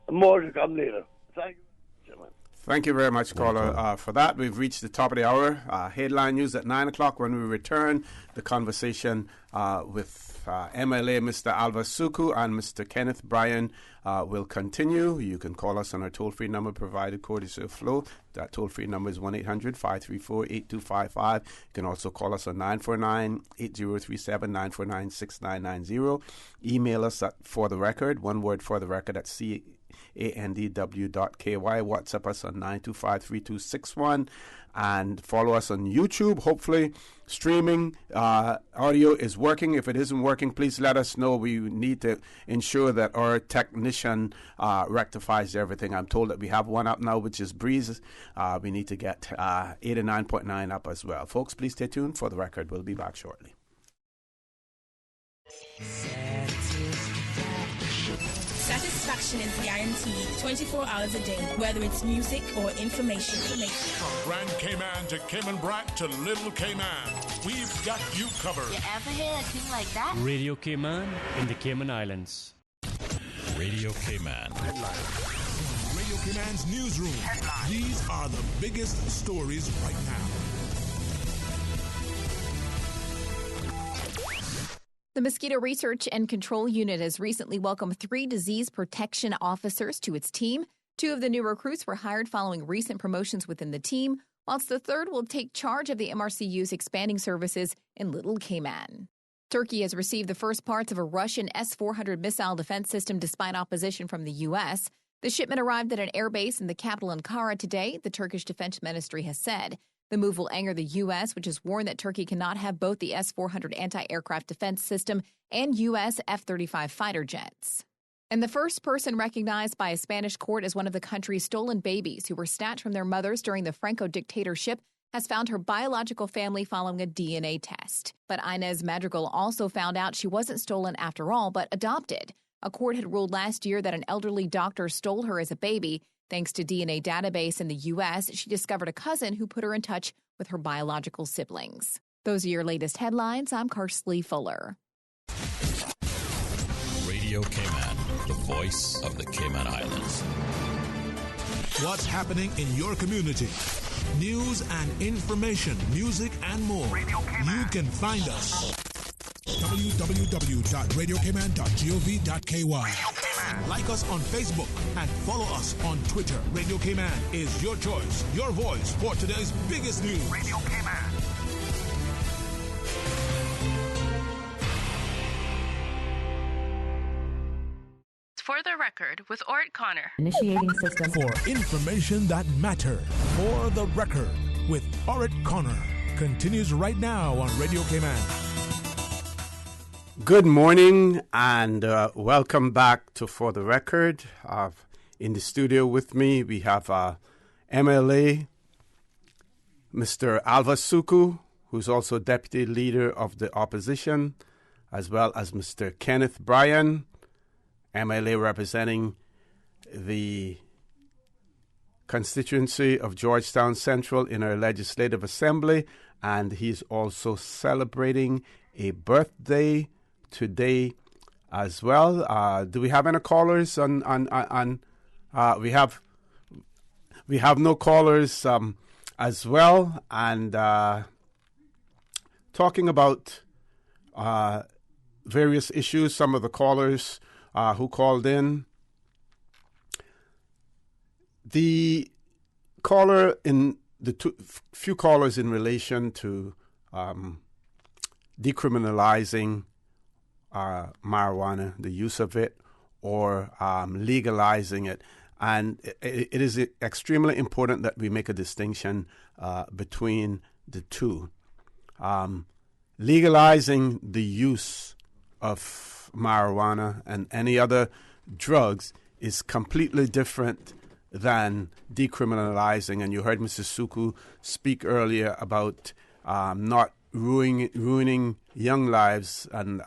And more to come later. Thank you. Thank you very much, caller, for that. We've reached the top of the hour. Headline news at 9 o'clock. When we return, the conversation with MLA Mr. Alva Suku and Mr. Kenneth Bryan will continue. You can call us on our toll-free number provided courtesy of Flow. That toll-free number is 1-800-534-8255. You can also call us on 949-8037, 949-6990. Email us at For The Record, one word For The Record at CANDW.KY. WhatsApp us on 925-3261 and follow us on YouTube. Hopefully streaming audio is working. If it isn't working, please let us know. We need to ensure that our technician rectifies everything. I'm told that we have one up now, which is Breeze. We need to get 89.9 up as well. Folks, please stay tuned. For The Record, we'll be back shortly. Satisfaction is guaranteed 24 hours a day, whether it's music or information. From Grand Cayman to Cayman Brac to Little Cayman, we've got you covered. You ever hear a thing like that? Radio Cayman in the Cayman Islands. Radio Cayman. Headline. Radio Cayman's newsroom. Headline. These are the biggest stories right now. The Mosquito Research and Control Unit has recently welcomed 3 disease protection officers to its team. 2 of the new recruits were hired following recent promotions within the team, whilst the third will take charge of the MRCU's expanding services in Little Cayman. Turkey has received the first parts of a Russian S-400 missile defense system despite opposition from the U.S. The shipment arrived at an airbase in the capital Ankara today, the Turkish Defense Ministry has said. The move will anger the U.S., which has warned that Turkey cannot have both the S-400 anti-aircraft defense system and U.S. F-35 fighter jets. And the first person recognized by a Spanish court as one of the country's stolen babies who were snatched from their mothers during the Franco dictatorship has found her biological family following a DNA test. But Inez Madrigal also found out she wasn't stolen after all, but adopted. A court had ruled last year that an elderly doctor stole her as a baby. Thanks to DNA database in the U.S., she discovered a cousin who put her in touch with her biological siblings. Those are your latest headlines. I'm Karsley Fuller. Radio Cayman, the voice of the Cayman Islands. What's happening in your community? News and information, music and more. You can find us. www.radiocayman.gov.ky. Like us on Facebook and follow us on Twitter. Radio Cayman is your choice, your voice for today's biggest news. Radio Cayman. For the record, with Orrett Connor. Initiating system. For information that matters. For the record, with Orrett Connor. Continues right now on Radio Cayman. Good morning and welcome back to For the Record. In the studio with me, we have MLA Mr. Alva Suku, who's also Deputy Leader of the Opposition, as well as Mr. Kenneth Bryan, MLA representing the constituency of Georgetown Central in our Legislative Assembly, and he's also celebrating a birthday today as well. Do we have any callers on we have no callers as well, and talking about various issues. Some of the callers who called in, the caller in the few callers in relation to decriminalizing marijuana, the use of it, or legalizing it. And it is extremely important that we make a distinction between the two. Legalizing the use of marijuana and any other drugs is completely different than decriminalizing. And you heard Mr. Suku speak earlier about not ruining young lives and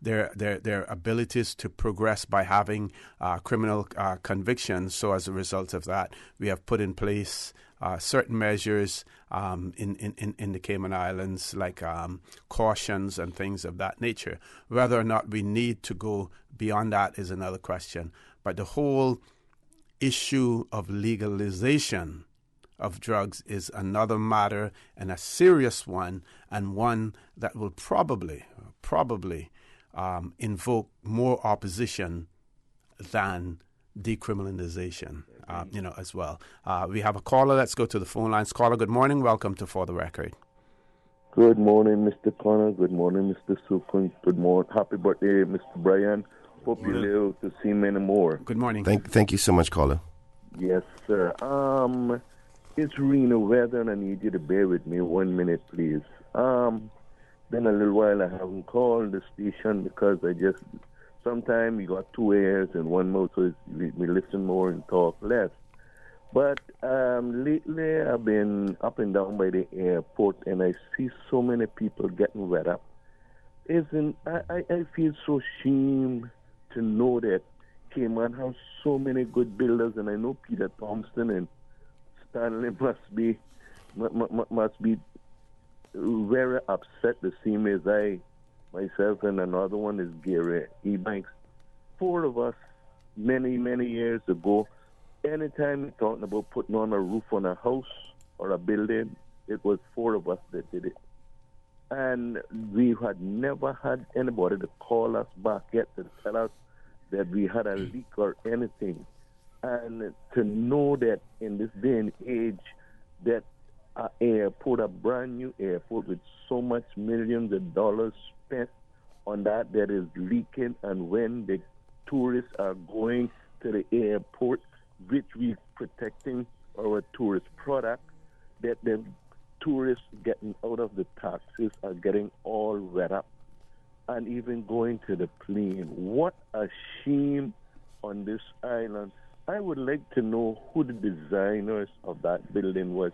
their abilities to progress by having criminal convictions. So as a result of that, we have put in place certain measures in the Cayman Islands, like cautions and things of that nature. Whether or not we need to go beyond that is another question. But the whole issue of legalization of drugs is another matter, and a serious one, and one that will probably invoke more opposition than decriminalization, as well. We have a caller. Let's go to the phone lines. Caller, good morning. Welcome to For the Record. Good morning, Mr. Connor. Good morning, Mr. Sukun. Good morning. Happy birthday, Mr. Bryan. Hope you live to see many more. Good morning. Thank you so much, caller. Yes, sir. It's Reno weather, and I need you to bear with me 1 minute, please. Been a little while I haven't called the station because sometimes we got 2 ears and 1 mouth, so we listen more and talk less. But lately I've been up and down by the airport, and I see so many people getting wet up. I feel so ashamed to know that Cayman has so many good builders, and I know Peter Thompson and Stanley must be very upset the same as I myself, and another one is Gary Ebanks. 4 of us many years ago, anytime we're talking about putting on a roof on a house or a building, it was 4 of us that did it. And we had never had anybody to call us back yet to tell us that we had a leak or anything. And to know that in this day and age that an airport, a brand new airport with so much millions of dollars spent on that is leaking, and when the tourists are going to the airport, which we're protecting our tourist product, that the tourists getting out of the taxis are getting all wet up, and even going to the plane. What a shame on this island. I would like to know who the designers of that building was,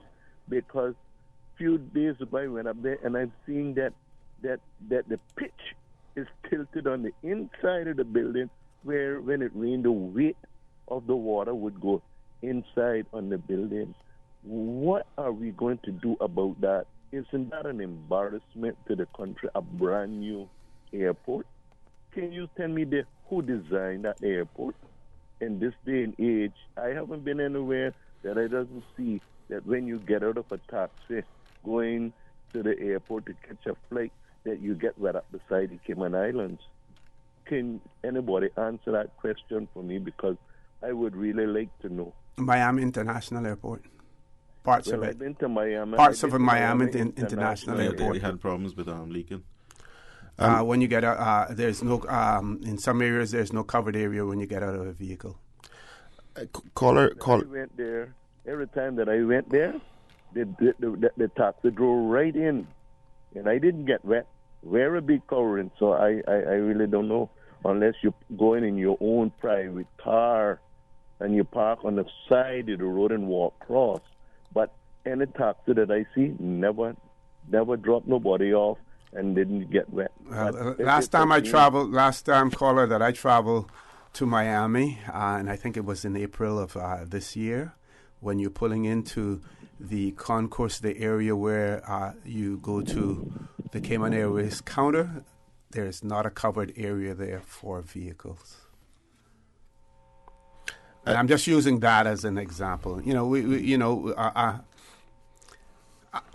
because a few days ago I went up there and I'm seeing that the pitch is tilted on the inside of the building, where when it rained, the weight of the water would go inside on the building. What are we going to do about that? Isn't that an embarrassment to the country, a brand new airport? Can you tell me who designed that airport? In this day and age, I haven't been anywhere that I doesn't see that when you get out of a taxi going to the airport to catch a flight, that you get wet up beside the Cayman Islands. Can anybody answer that question for me? Because I would really like to know. Miami International Airport. Parts of it. I've been to Miami. Parts of Miami International Airport. They had problems with leaking. When you get out, there's no. In some areas, there's no covered area when you get out of a vehicle. I went there. Every time that I went there, the taxi drove right in, and I didn't get wet. Wear a big covering, so I really don't know, unless you're going in your own private car and you park on the side of the road and walk across. But any taxi that I see never dropped nobody off and didn't get wet. Last time, caller, that I traveled to Miami, and I think it was in April of this year, when you're pulling into the concourse, the area where you go to the Cayman Airways counter, there's not a covered area there for vehicles. And I'm just using that as an example. You know,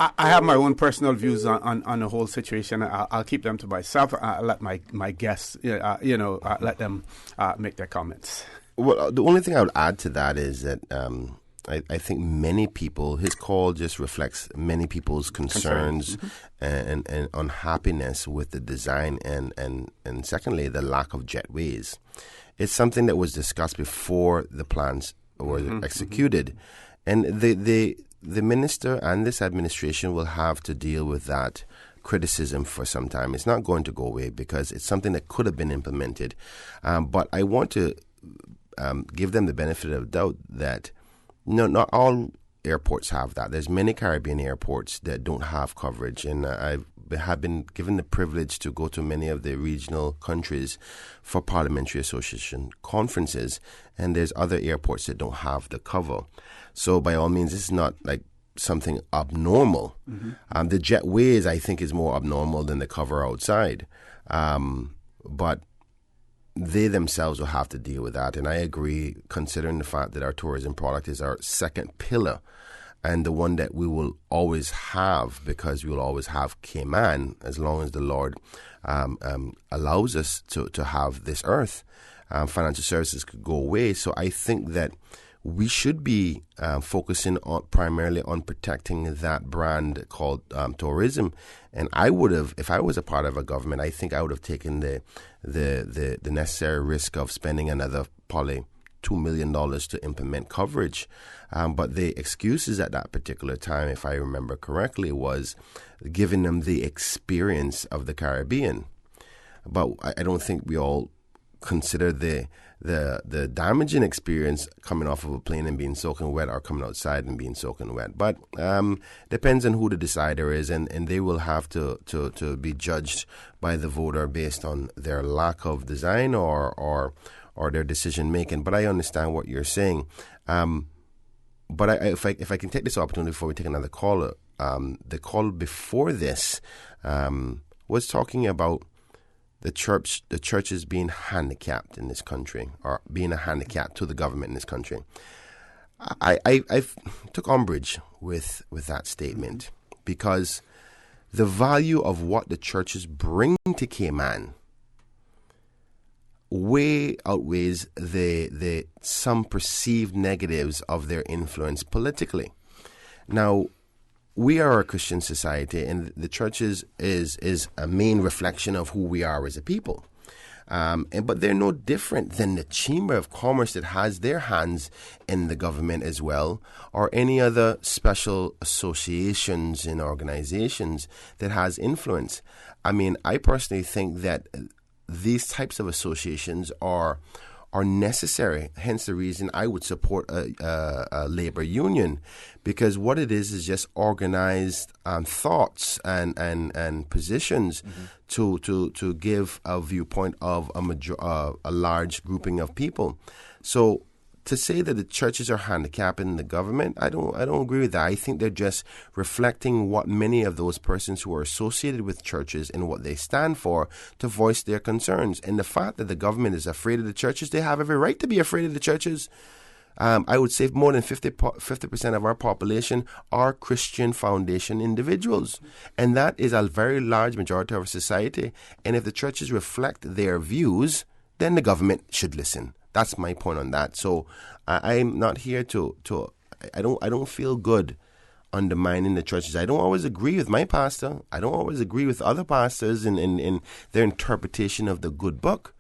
I have my own personal views on the whole situation. I'll keep them to myself. I'll let my guests, let them make their comments. Well, the only thing I would add to that is that I think many people, his call just reflects many people's concerns and unhappiness with the design and secondly, the lack of jetways. It's something that was discussed before the plans were executed. And the minister and this administration will have to deal with that criticism for some time. It's not going to go away because it's something that could have been implemented. But I want to give them the benefit of the doubt that not all airports have that. There's many Caribbean airports that don't have coverage, and I have been given the privilege to go to many of the regional countries for Parliamentary Association conferences, and there's other airports that don't have the cover. So by all means, this is not like something abnormal. The jetways, I think, is more abnormal than the cover outside. But they themselves will have to deal with that. And I agree, considering the fact that our tourism product is our second pillar and the one that we will always have, because we will always have Cayman as long as the Lord allows us to have this earth. Financial services could go away. So I think that we should be focusing primarily on protecting that brand called tourism. And I would have, if I was a part of a government, I think I would have taken the necessary risk of spending another probably $2 million to implement coverage. But the excuses at that particular time, if I remember correctly, was giving them the experience of the Caribbean. But I don't think we all consider the damaging experience coming off of a plane and being soaking wet, or coming outside and being soaking wet. But depends on who the decider is, and they will have to be judged by the voter based on their lack of design or their decision making. But I understand what you're saying. But if I can take this opportunity before we take another caller, the call before this was talking about the churches being handicapped in this country, or being a handicap to the government in this country. I took umbrage with that statement, because the value of what the churches bring to Cayman way outweighs the some perceived negatives of their influence politically. Now, we are a Christian society, and the churches is a main reflection of who we are as a people. But they're no different than the Chamber of Commerce that has their hands in the government as well, or any other special associations and organizations that has influence. I mean, I personally think that these types of associations are necessary. Hence the reason I would support a labor union, because what it is just organized thoughts and positions to give a viewpoint of a large grouping of people. So to say that the churches are handicapping the government, I don't agree with that. I think they're just reflecting what many of those persons who are associated with churches and what they stand for to voice their concerns. And the fact that the government is afraid of the churches, they have every right to be afraid of the churches. I would say more than 50% of our population are Christian foundation individuals. And that is a very large majority of our society. And if the churches reflect their views, then the government should listen. That's my point on that. So I'm not here to I don't feel good undermining the churches. I don't always agree with my pastor. I don't always agree with other pastors in their interpretation of the good book.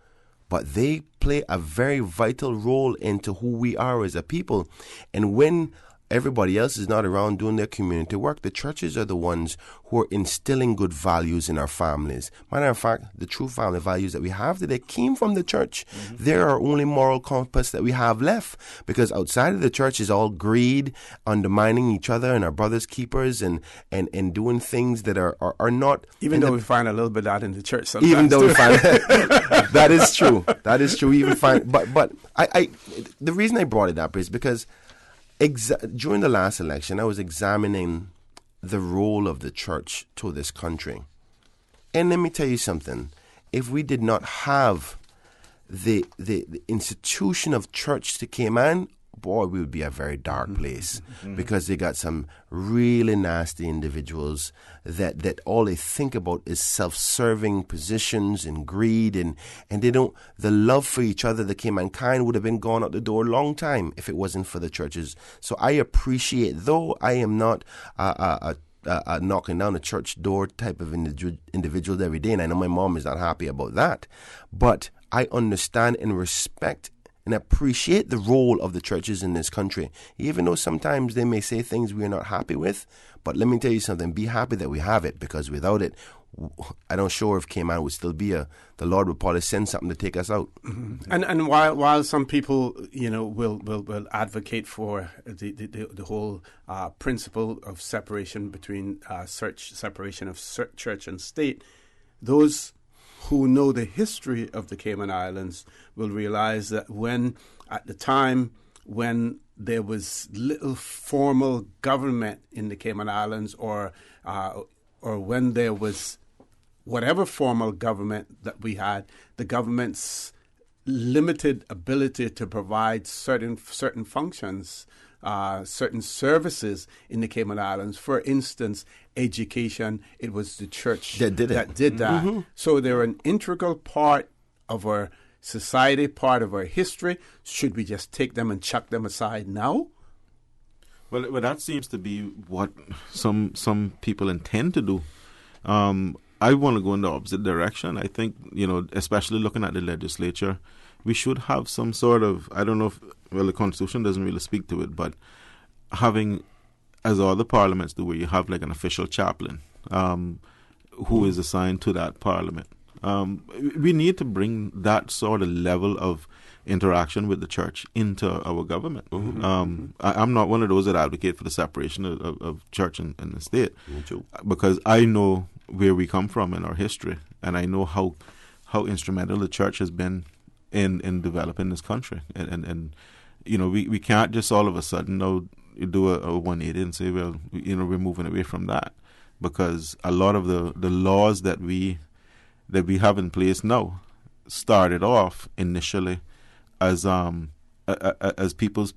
But they play a very vital role into who we are as a people. And when everybody else is not around doing their community work, the churches are the ones who are instilling good values in our families. Matter of fact, the true family values that we have today came from the church. They're our only moral compass that we have left, because outside of the church is all greed, undermining each other and our brother's keepers, and doing things that are not... Even though we find a little bit of that in the church sometimes. Even though we find... That is true. That is true. We even find... But I the reason I brought it up is because during the last election, I was examining the role of the church to this country. And let me tell you something. If we did not have the institution of church to Cayman, boy, we would be a very dark place, because they got some really nasty individuals that all they think about is self-serving positions and greed, and they don't, the love for each other that Caymankind would have been gone out the door a long time if it wasn't for the churches. So I appreciate, though I am not knocking down a church door type of individual every day, and I know my mom is not happy about that, but I understand and respect and appreciate the role of the churches in this country, even though sometimes they may say things we are not happy with. But let me tell you something, be happy that we have it, because without it, I'm not sure if Cayman would still be the Lord would probably send something to take us out. And while some people, will advocate for the whole principle of separation between separation of church and state, those who know the history of the Cayman Islands will realize that at the time when there was little formal government in the Cayman Islands, or when there was whatever formal government that we had, the government's limited ability to provide certain functions, certain services in the Cayman Islands. For instance, education, it was the church that did that. Mm-hmm. So they're an integral part of our society, part of our history. Should we just take them and chuck them aside now? Well, that seems to be what some people intend to do. I want to go in the opposite direction. I think, especially looking at the legislature, we should have some sort of, I don't know if, the Constitution doesn't really speak to it, but having, as all the parliaments do, where you have like an official chaplain who is assigned to that parliament. We need to bring that sort of level of interaction with the church into our government. I'm not one of those that advocate for the separation of church and the state, because I know where we come from in our history, and I know how instrumental the church has been in developing this country. And we can't just all of a sudden do a 180 and say, well, we're moving away from that, because a lot of the laws that we have in place now started off initially as people's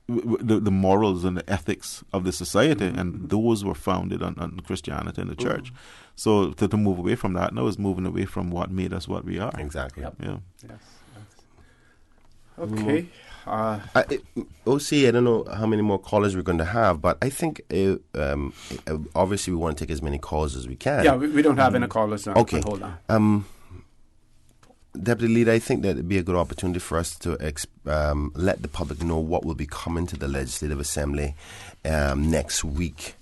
the morals and the ethics of the society, and those were founded on Christianity and the church. So to move away from that now is moving away from what made us what we are. Exactly. Yep. Yeah. Yes. Okay. OC, I don't know how many more callers we're going to have, but I think obviously we want to take as many calls as we can. Yeah, we don't have any callers now. Okay. Hold on. Deputy Leader, I think that would be a good opportunity for us to let the public know what will be coming to the Legislative Assembly next week,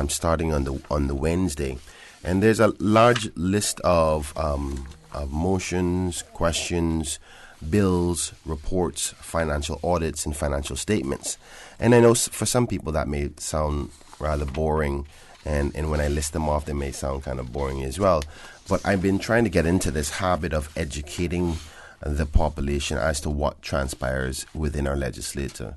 starting on the Wednesday. And there's a large list of motions, questions, bills, reports, financial audits, and financial statements. And I know for some people that may sound rather boring, and when I list them off, they may sound kind of boring as well. But I've been trying to get into this habit of educating the population as to what transpires within our legislature,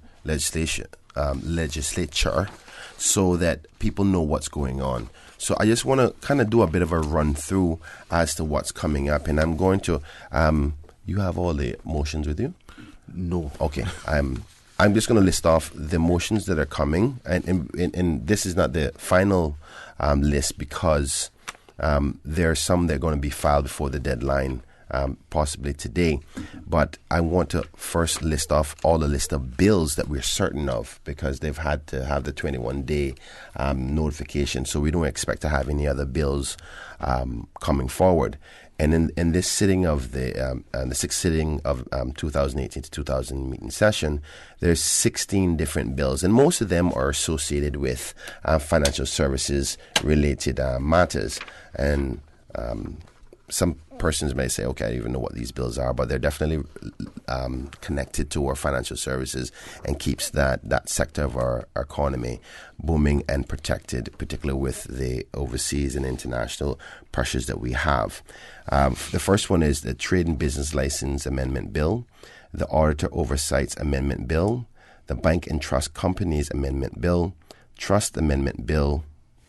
so that people know what's going on. So I just want to kind of do a bit of a run through as to what's coming up, and I'm going to. You have all the motions with you? No. Okay. I'm just going to list off the motions that are coming, and this is not the final list because there are some that are going to be filed before the deadline, possibly today. But I want to first list off all the list of bills that we're certain of, because they've had to have the 21-day notification. So we don't expect to have any other bills coming forward. And in this sitting of the sixth sitting of 2018 to 2000 meeting session, there's 16 different bills, and most of them are associated with financial services related matters. And some persons may say, okay, I don't even know what these bills are, but they're definitely connected to our financial services and keeps that sector of our economy booming and protected, particularly with the overseas and international pressures that we have. The first one is the Trade and Business License Amendment Bill, the Auditor Oversights Amendment Bill, the Bank and Trust Companies Amendment Bill, Trust Amendment Bill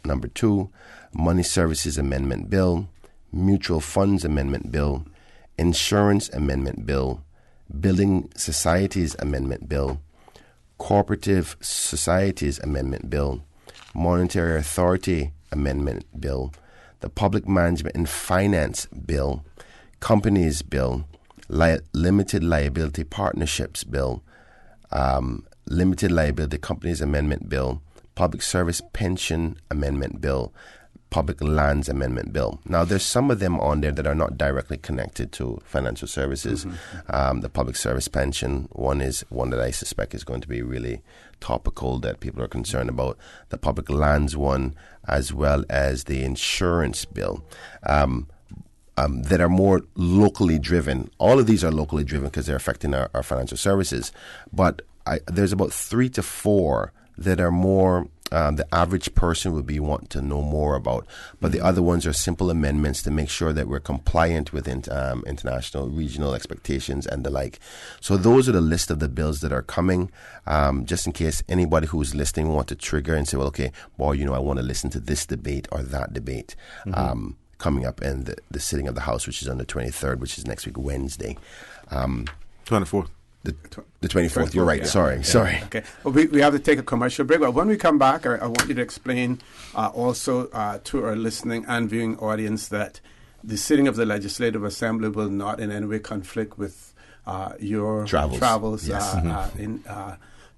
number 2, Money Services Amendment Bill, Mutual Funds Amendment Bill, Insurance Amendment Bill, Building Societies Amendment Bill, Cooperative Societies Amendment Bill, Monetary Authority Amendment Bill, the Public Management and Finance Bill, Companies Bill, Limited Liability Partnerships Bill, Limited Liability Companies Amendment Bill, Public Service Pension Amendment Bill, Public Lands Amendment Bill. Now, there's some of them on there that are not directly connected to financial services. The Public Service Pension one is one that I suspect is going to be really topical, that people are concerned about. The Public Lands one, as well as the Insurance Bill, that are more locally driven. All of these are locally driven because they're affecting our financial services. But there's about 3 to 4 that are more the average person would be wanting to know more about. But the other ones are simple amendments to make sure that we're compliant with international, regional expectations and the like. So those are the list of the bills that are coming, just in case anybody who's listening want to trigger and say, well, okay, boy, I want to listen to this debate or that debate coming up in the sitting of the House, which is on the 23rd, which is next week, Wednesday. 24th. The 24th, you're right. Yeah. Sorry. Okay. Well, we have to take a commercial break. But when we come back, I want you to explain also to our listening and viewing audience that the sitting of the Legislative Assembly will not in any way conflict with your travels yes.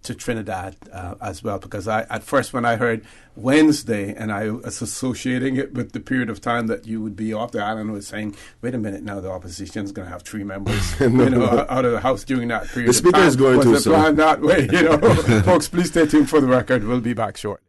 To Trinidad as well. Because at first when I heard Wednesday and I was associating it with the period of time that you would be off the island, I was saying, wait a minute, now the opposition is going to have 3 members out of the House during that period of time. The Speaker is going to, so. Plan that way, Folks, please stay tuned for the record. We'll be back shortly.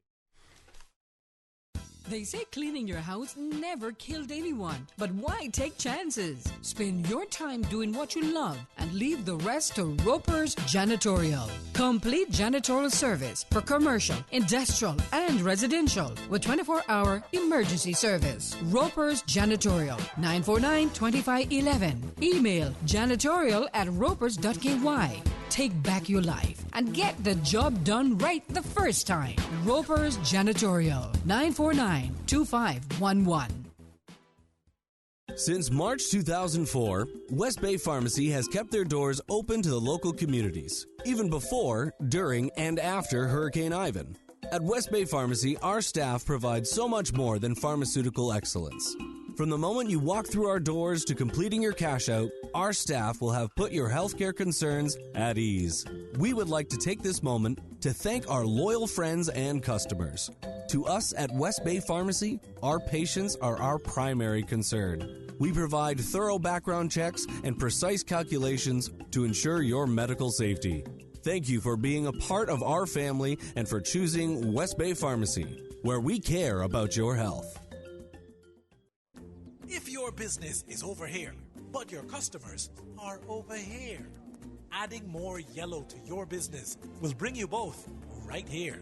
They say cleaning your house never killed anyone, but why take chances? Spend your time doing what you love and leave the rest to Roper's Janitorial. Complete janitorial service for commercial, industrial, and residential with 24-hour emergency service. Roper's Janitorial, 949-2511. Email janitorial@ropers.ky. Take back your life and get the job done right the first time. Roper's Janitorial, 949-2511. Since March 2004, West Bay Pharmacy has kept their doors open to the local communities, even before, during, and after Hurricane Ivan. At West Bay Pharmacy, our staff provides so much more than pharmaceutical excellence. From the moment you walk through our doors to completing your cash out, our staff will have put your healthcare concerns at ease. We would like to take this moment to thank our loyal friends and customers. To us at West Bay Pharmacy, our patients are our primary concern. We provide thorough background checks and precise calculations to ensure your medical safety. Thank you for being a part of our family and for choosing West Bay Pharmacy, where we care about your health. If your business is over here, but your customers are over here, adding more yellow to your business will bring you both right here.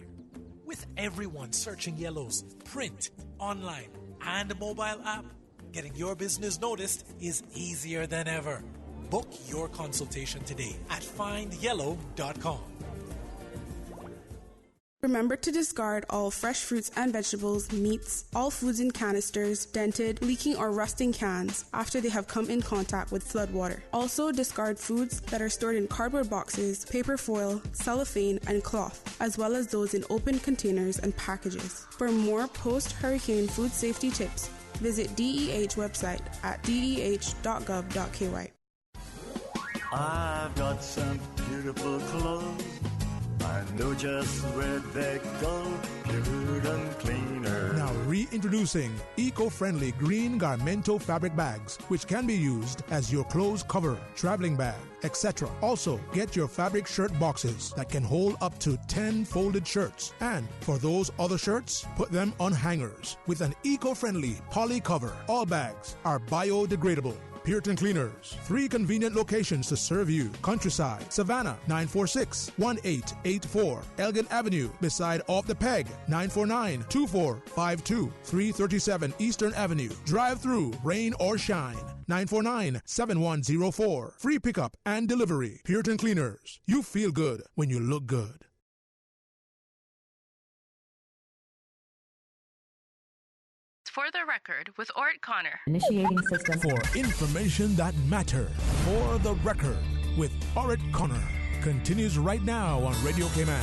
With everyone searching yellows, print, online, and mobile app, getting your business noticed is easier than ever. Book your consultation today at findyellow.com. Remember to discard all fresh fruits and vegetables, meats, all foods in canisters, dented, leaking or rusting cans after they have come in contact with floodwater. Also discard foods that are stored in cardboard boxes, paper foil, cellophane, and cloth, as well as those in open containers and packages. For more post-hurricane food safety tips, visit DEH website at deh.gov.ky. I've got some beautiful clothes. I know just where they go, pure and cleaner. Now reintroducing eco-friendly green Garmento fabric bags, which can be used as your clothes cover, traveling bag, etc. Also, get your fabric shirt boxes that can hold up to 10 folded shirts. And for those other shirts, put them on hangers with an eco-friendly poly cover. All bags are biodegradable. Puritan Cleaners, 3 convenient locations to serve you. Countryside, Savannah, 946-1884. Elgin Avenue, beside Off the Peg, 949-2452. 337 Eastern Avenue. Drive-through, rain or shine, 949-7104. Free pickup and delivery. Puritan Cleaners, you feel good when you look good. For the record, with Orrett Connor. Initiating system. For information that matters. For the record, with Orrett Connor. Continues right now on Radio Cayman.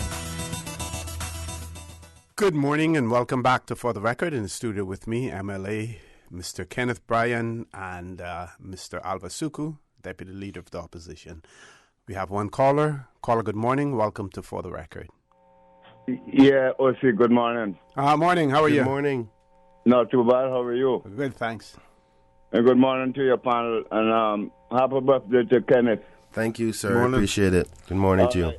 Good morning and welcome back to For the Record. In the studio with me, MLA, Mr. Kenneth Bryan and Mr. Alva Suku, Deputy Leader of the Opposition. We have one caller. Caller, good morning. Welcome to For the Record. Yeah, Osi, good morning. Morning. How are you? Good morning. Not too bad. How are you? Good, thanks. And good morning to your panel. And happy birthday to Kenneth. Thank you, sir. Appreciate it. Good morning to you.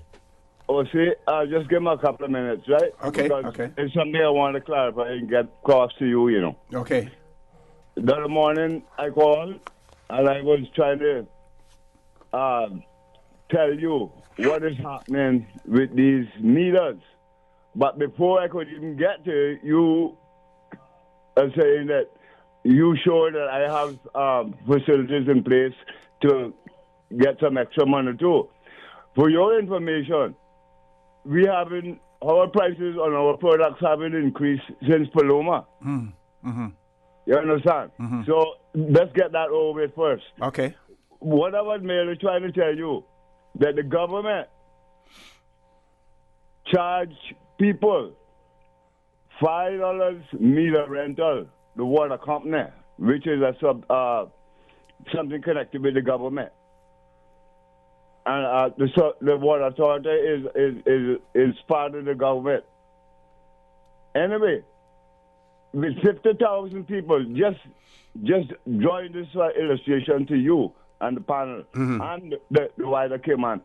See, just give me a couple of minutes, right? Okay, because okay. It's something I want to clarify and get across to you, you know. Okay. The other morning I called and I was trying to tell you what is happening with these meters. But before I could even get to it, you are saying that you showed that I have facilities in place to get some extra money too. For your information, our prices on our products haven't increased since Paloma. Mm-hmm. You understand? Mm-hmm. So let's get that over with first. Okay. What I was merely trying to tell you, that the government charge people $5 meter rental, the water company, which is a something connected with the government. And the water authority is part of the government. Anyway, with 50,000 people, just drawing this illustration to you and the panel and the wider Cayman,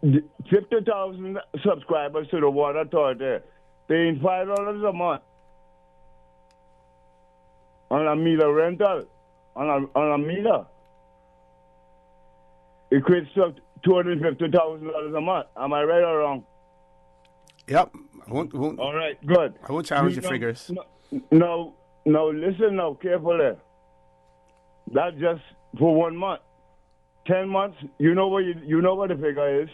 50,000 subscribers to the water authority paying $5 a month on a meter rental, on a meter, equates to $250,000 a month. Am I right or wrong? Yep. I won't, all right, good. I won't challenge the figures. No, listen now carefully. That's just for 1 month. 10 months, you know what the figure is.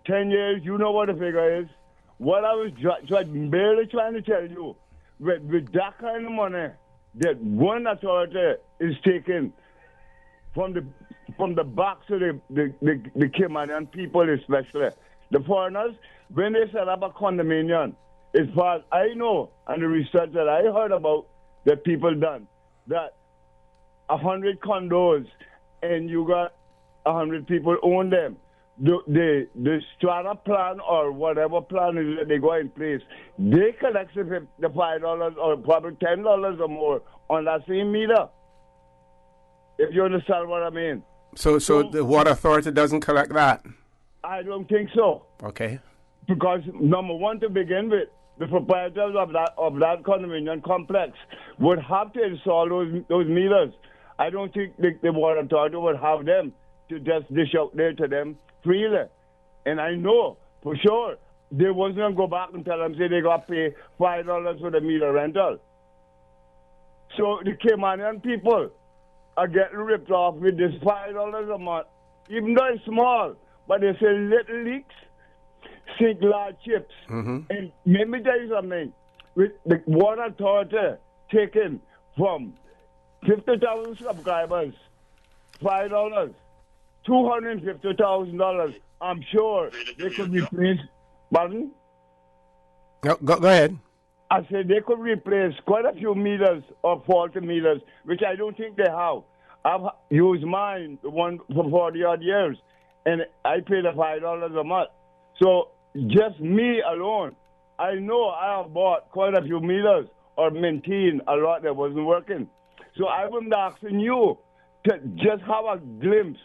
10 years, you know what the figure is. What I was barely trying to tell you, with that kind of money, that one authority is taken from the backs of the Caymanian people, especially the foreigners, when they set up a condominium. As far as I know, and the research that I heard about that people done, that 100 condos and you got 100 people own them. The strata plan or whatever plan is that they go in place, they collect the $5 or probably $10 or more on that same meter. If you understand what I mean. So the water authority doesn't collect that? I don't think so. Okay. Because number one, to begin with, the proprietors of that condominium complex would have to install those meters. I don't think the water authority would have them to just dish out there to them freely. And I know for sure they wasn't going to go back and tell them, say they got to pay $5 for the meter rental. So the Caymanian people are getting ripped off with this $5 a month, even though it's small, but they say little leaks sink large chips. And let me tell you something, with the water authority taken from 50,000 subscribers, $5, $250,000, I'm sure they could replace. Pardon? Go ahead. I said they could replace quite a few meters of faulty meters, which I don't think they have. I've used mine, the one for 40-odd years, and I paid $5 a month. So just me alone, I know I have bought quite a few meters or maintained a lot that wasn't working. So I was asking you to just have a glimpse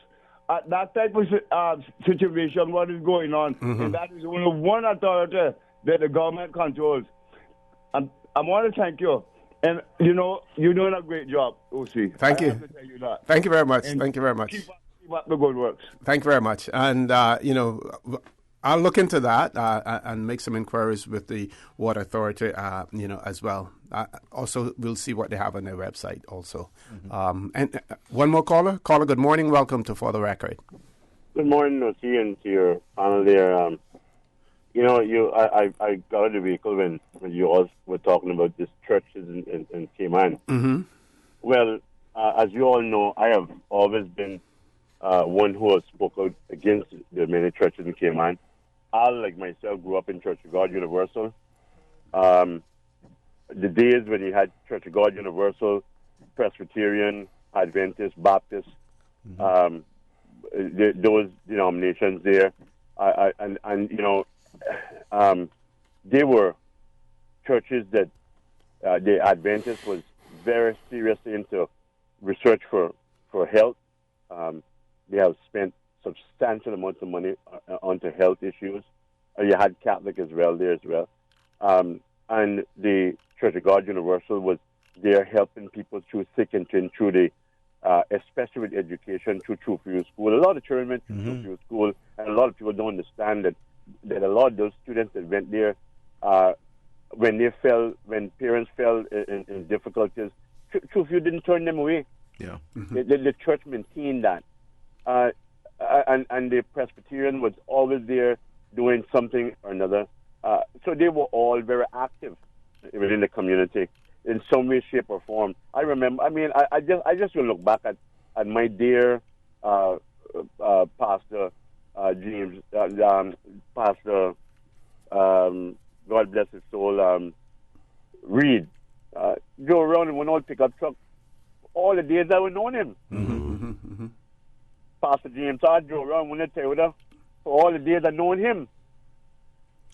at that type of situation, what is going on. And that is only one authority that the government controls. I want to thank you. And, you know, you're doing a great job, OC. Thank you. I have to tell you that. Thank you very much. And Thank you very much. Keep up the good works. Thank you very much. And, you know, I'll look into that and make some inquiries with the Water Authority, you know, as well. Also, we'll see what they have on their website also. And one more caller. Caller, good morning. Welcome to For the Record. Good morning, OC, and to your panel there. You know, I got out of the vehicle when you all were talking about these churches in Cayman. Well, as you all know, I have always been one who has spoke out against the many churches in Cayman. I, like myself, grew up in Church of God Universal. The days when you had Church of God Universal, Presbyterian, Adventist, Baptist, those denominations there, and you know, they were churches that the Adventist was very seriously into research for health. They have spent substantial amounts of money onto health issues. You had Catholic as well there as well. And the Church of God Universal was there helping people through thick and thin, through the, especially with education, through True For You School. A lot of children went through True For You School, and a lot of people don't understand that a lot of those students that went there, when parents fell in difficulties, True For You didn't turn them away. Yeah. The church maintained that. And the Presbyterian was always there doing something or another. So they were all very active within the community in some way, shape, or form. I remember, I mean, I just will look back at my dear Pastor James, Pastor, God bless his soul, Reed. Go around in one old pickup truck all the days I would known him. Pastor James, I drove around when I tell you for all the days I known him.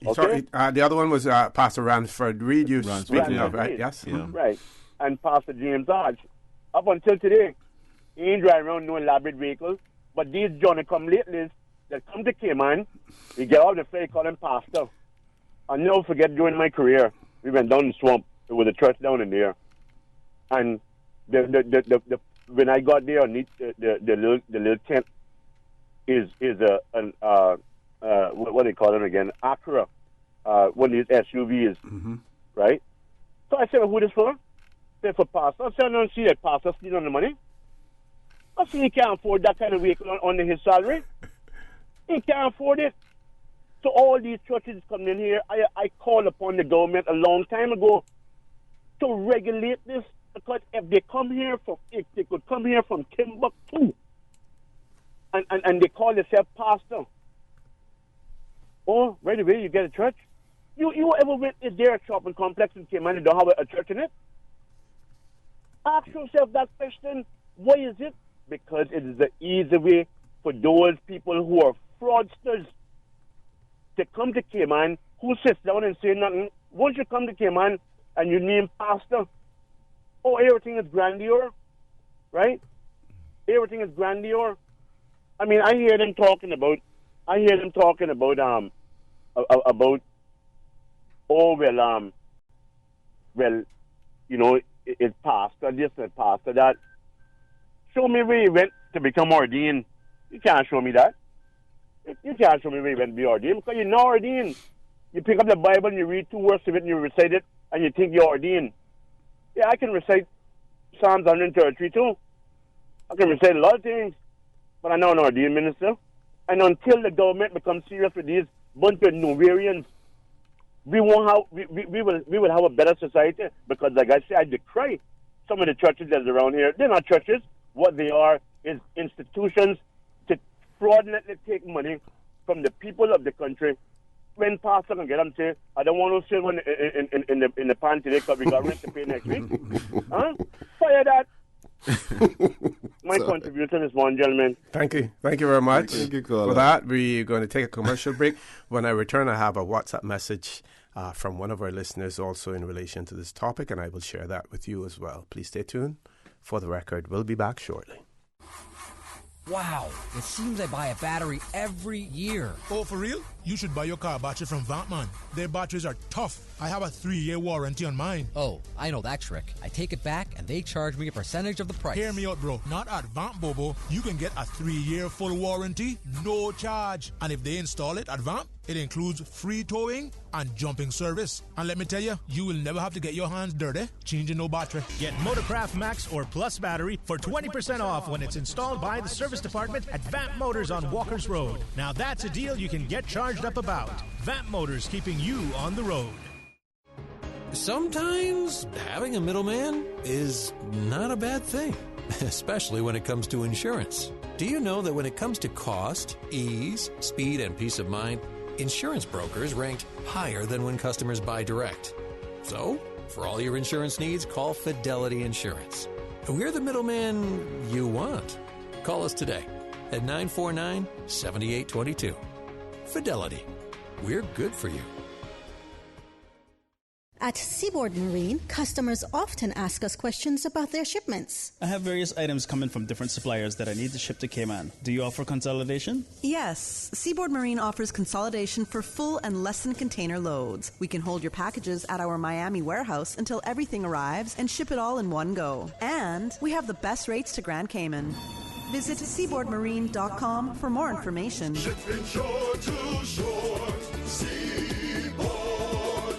Okay? The other one was Pastor Ransford Reed, you speaking of, right? Yes. Yeah. Right. And Pastor James Dodge, up until today, he ain't driving around no elaborate vehicles, but these Johnny come latelys that come to Cayman, he get out the flight, call him Pastor. I'll never forget during my career, we went down the swamp with a church down in there. And the when I got there, the little tent is what they call them again, Acura, one of these SUVs, right? So I said, well, who this for? I said, for Pastor. I said, I don't see that Pastor stealing the money. I said, he can't afford that kind of vehicle under his salary. He can't afford it. So all these churches coming in here, I called upon the government a long time ago to regulate this, to Because if they could come here from Timbuktu, and they call themselves pastor, oh, right away you get a church. You ever went, is there a shopping complex in Cayman that don't have a church in it? Ask yourself that question. Why is it? Because it is the easy way for those people who are fraudsters to come to Cayman, who sits down and say nothing. Once you come to Cayman and you name pastor, oh, everything is grandeur, right? Everything is grandeur. I mean, I hear them talking about, oh, well, you know, it's pastor this and pastor that. Show me where he went to become ordained. You can't show me that. You can't show me where he went to be ordained because you're not ordained. You pick up the Bible and you read 2 verses of it and you recite it and you think you're ordained. Yeah, I can recite Psalms 133 too. I can recite a lot of things, but I'm not an ordained minister. And until the government becomes serious with these bunch of Novarians, we will have a better society. Because, like I said, I decry some of the churches that's around here. They're not churches. What they are is institutions to fraudulently take money from the people of the country. When pastor can get them say, I don't want to sit in the pan today because we got rent to pay next week. Huh? Fire that. My contribution is one, gentlemen. Thank you. Thank you very much. Thank you, caller. For that, we're going to take a commercial break. When I return, I have a WhatsApp message from one of our listeners also in relation to this topic, and I will share that with you as well. Please stay tuned. For the record, we'll be back shortly. Wow, it seems I buy a battery every year. Oh, for real? You should buy your car battery from Vantman. Their batteries are tough. I have a 3-year warranty on mine. Oh, I know that trick. I take it back and they charge me a percentage of the price. Hear me out, bro. Not at Vant Bobo. You can get a 3-year full warranty, no charge. And if they install it at Vant, it includes free towing and jumping service. And let me tell you, you will never have to get your hands dirty changing no battery. Get Motorcraft Max or Plus battery for 20% off when it's installed by the service department at Vamp Motors on Walkers Road. Now that's a deal you can get charged up about. Vamp Motors, keeping you on the road. Sometimes having a middleman is not a bad thing, especially when it comes to insurance. Do you know that when it comes to cost, ease, speed, and peace of mind, insurance brokers ranked higher than when customers buy direct? So, for all your insurance needs, call Fidelity Insurance. We're the middleman you want. Call us today at 949-7822. Fidelity. We're good for you. At Seaboard Marine, customers often ask us questions about their shipments. I have various items coming from different suppliers that I need to ship to Cayman. Do you offer consolidation? Yes. Seaboard Marine offers consolidation for full and less than container loads. We can hold your packages at our Miami warehouse until everything arrives and ship it all in one go. And we have the best rates to Grand Cayman. Visit seaboardmarine.com for more information. Shipping shore to shore, Seaboard.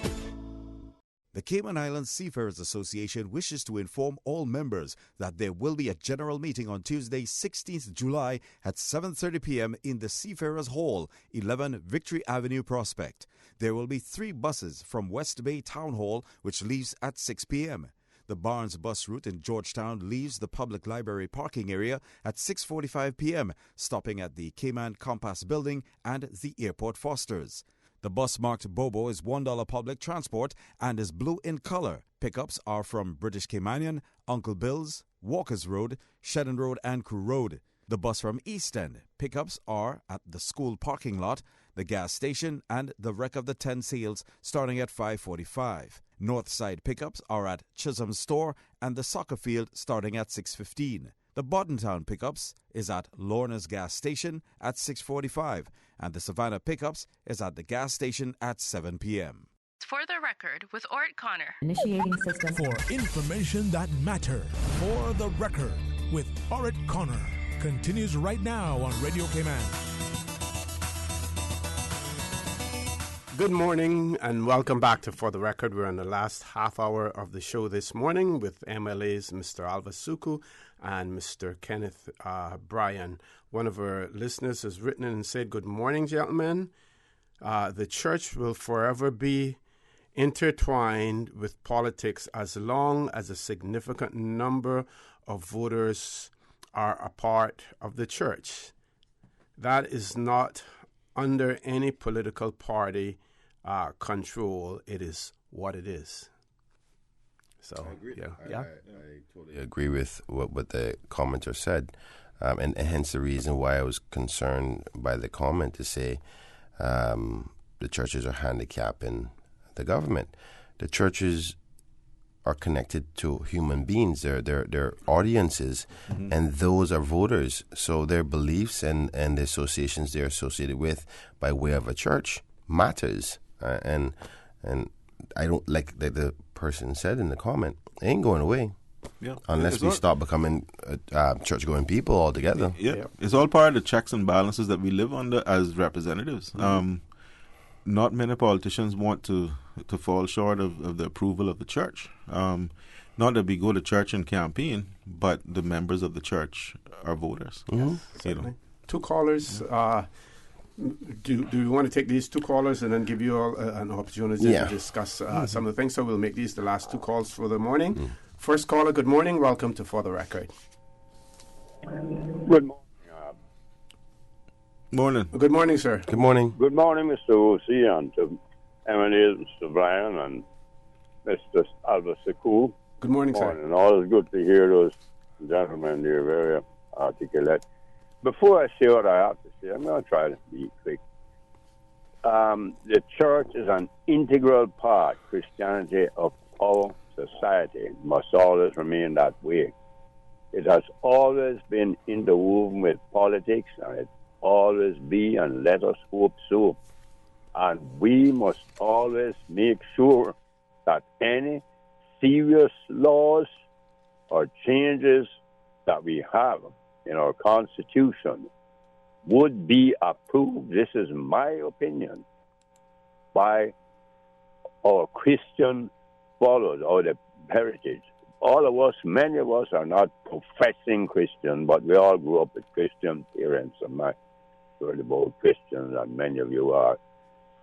The Cayman Islands Seafarers Association wishes to inform all members that there will be a general meeting on Tuesday, 16th July at 7:30 p.m. in the Seafarers Hall, 11 Victory Avenue, Prospect. There will be 3 buses from West Bay Town Hall, which leaves at 6 p.m. The Barnes bus route in Georgetown leaves the public library parking area at 6:45 p.m., stopping at the Cayman Compass Building and the Airport Fosters. The bus marked Bobo is $1 public transport and is blue in color. Pickups are from British Caymanian, Uncle Bill's, Walkers Road, Shedden Road, and Crew Road. The bus from East End. Pickups are at the school parking lot, the gas station, and the Wreck of the 10 Sails, starting at 5:45. North side pickups are at Chisholm's Store and the soccer field, starting at 6:15. The Boddentown pickups is at Lorna's gas station at 6:45, and the Savannah pickups is at the gas station at 7 p.m. For the record, with Orrett Connor. Initiating system. For information that matters. For the record, with Orrett Connor. Continues right now on Radio Cayman. Good morning and welcome back to For the Record. We're in the last half hour of the show this morning with MLA's Mr. Alva Suku and Mr. Kenneth Bryan. One of our listeners has written in and said, "Good morning, gentlemen. The church will forever be intertwined with politics as long as a significant number of voters are a part of the church. That is not under any political party control. It is what it is. So, I agree. Yeah. I totally agree with what the commenter said, and hence the reason why I was concerned by the comment to say the churches are handicapping the government. The churches are connected to human beings. They're audiences, and those are voters. So their beliefs and the associations they're associated with by way of a church matters. And I don't like that the person said in the comment, it ain't going away. Yeah. Unless we stop becoming church-going people altogether. Yeah. It's all part of the checks and balances that we live under as representatives. Not many politicians want to fall short of the approval of the church. Not that we go to church and campaign, but the members of the church are voters. Certainly. Two callers. Do we want to take these two callers and then give you all an opportunity to discuss some of the things? So we'll make these the last two calls for the morning. First caller, good morning. Welcome to For the Record. Good morning. Morning. Good morning, sir. Good morning. Good morning, Mr. O.C., and to Emily, Mr. Brian, and Mr. Alva Sekou. Good morning, sir. Always good to hear those gentlemen. They're very articulate. Before I say what I have to say, I'm going to try to be quick. The church is an integral part, Christianity, of our society. It must always remain that way. It has always been interwoven with politics, and it always be, and let us hope so. And we must always make sure that any serious laws or changes that we have in our Constitution would be approved, this is my opinion, by our Christian followers, or the heritage. All of us, many of us are not professing Christian, but we all grew up with Christian parents, and my heard about Christians, and many of you are.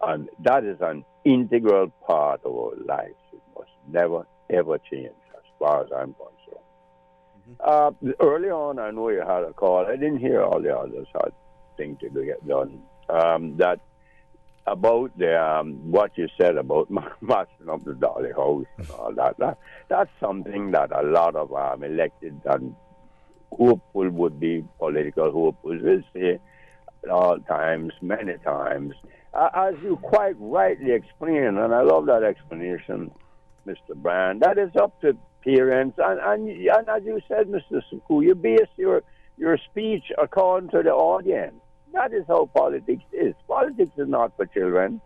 And that is an integral part of our lives. It must never, ever change, as far as I'm concerned. Early on, I know you had a call. I didn't hear all the others had things to get done. That about the what you said about marching up the Dolly House and all that. That's something that a lot of elected and hopeful would be political hopefuls will say all times, many times. As you quite rightly explained, and I love that explanation, Mr. Brand, that is up to parents. And as you said, Mr. Suku, you base your speech according to the audience. That is how politics is. Politics is not for children.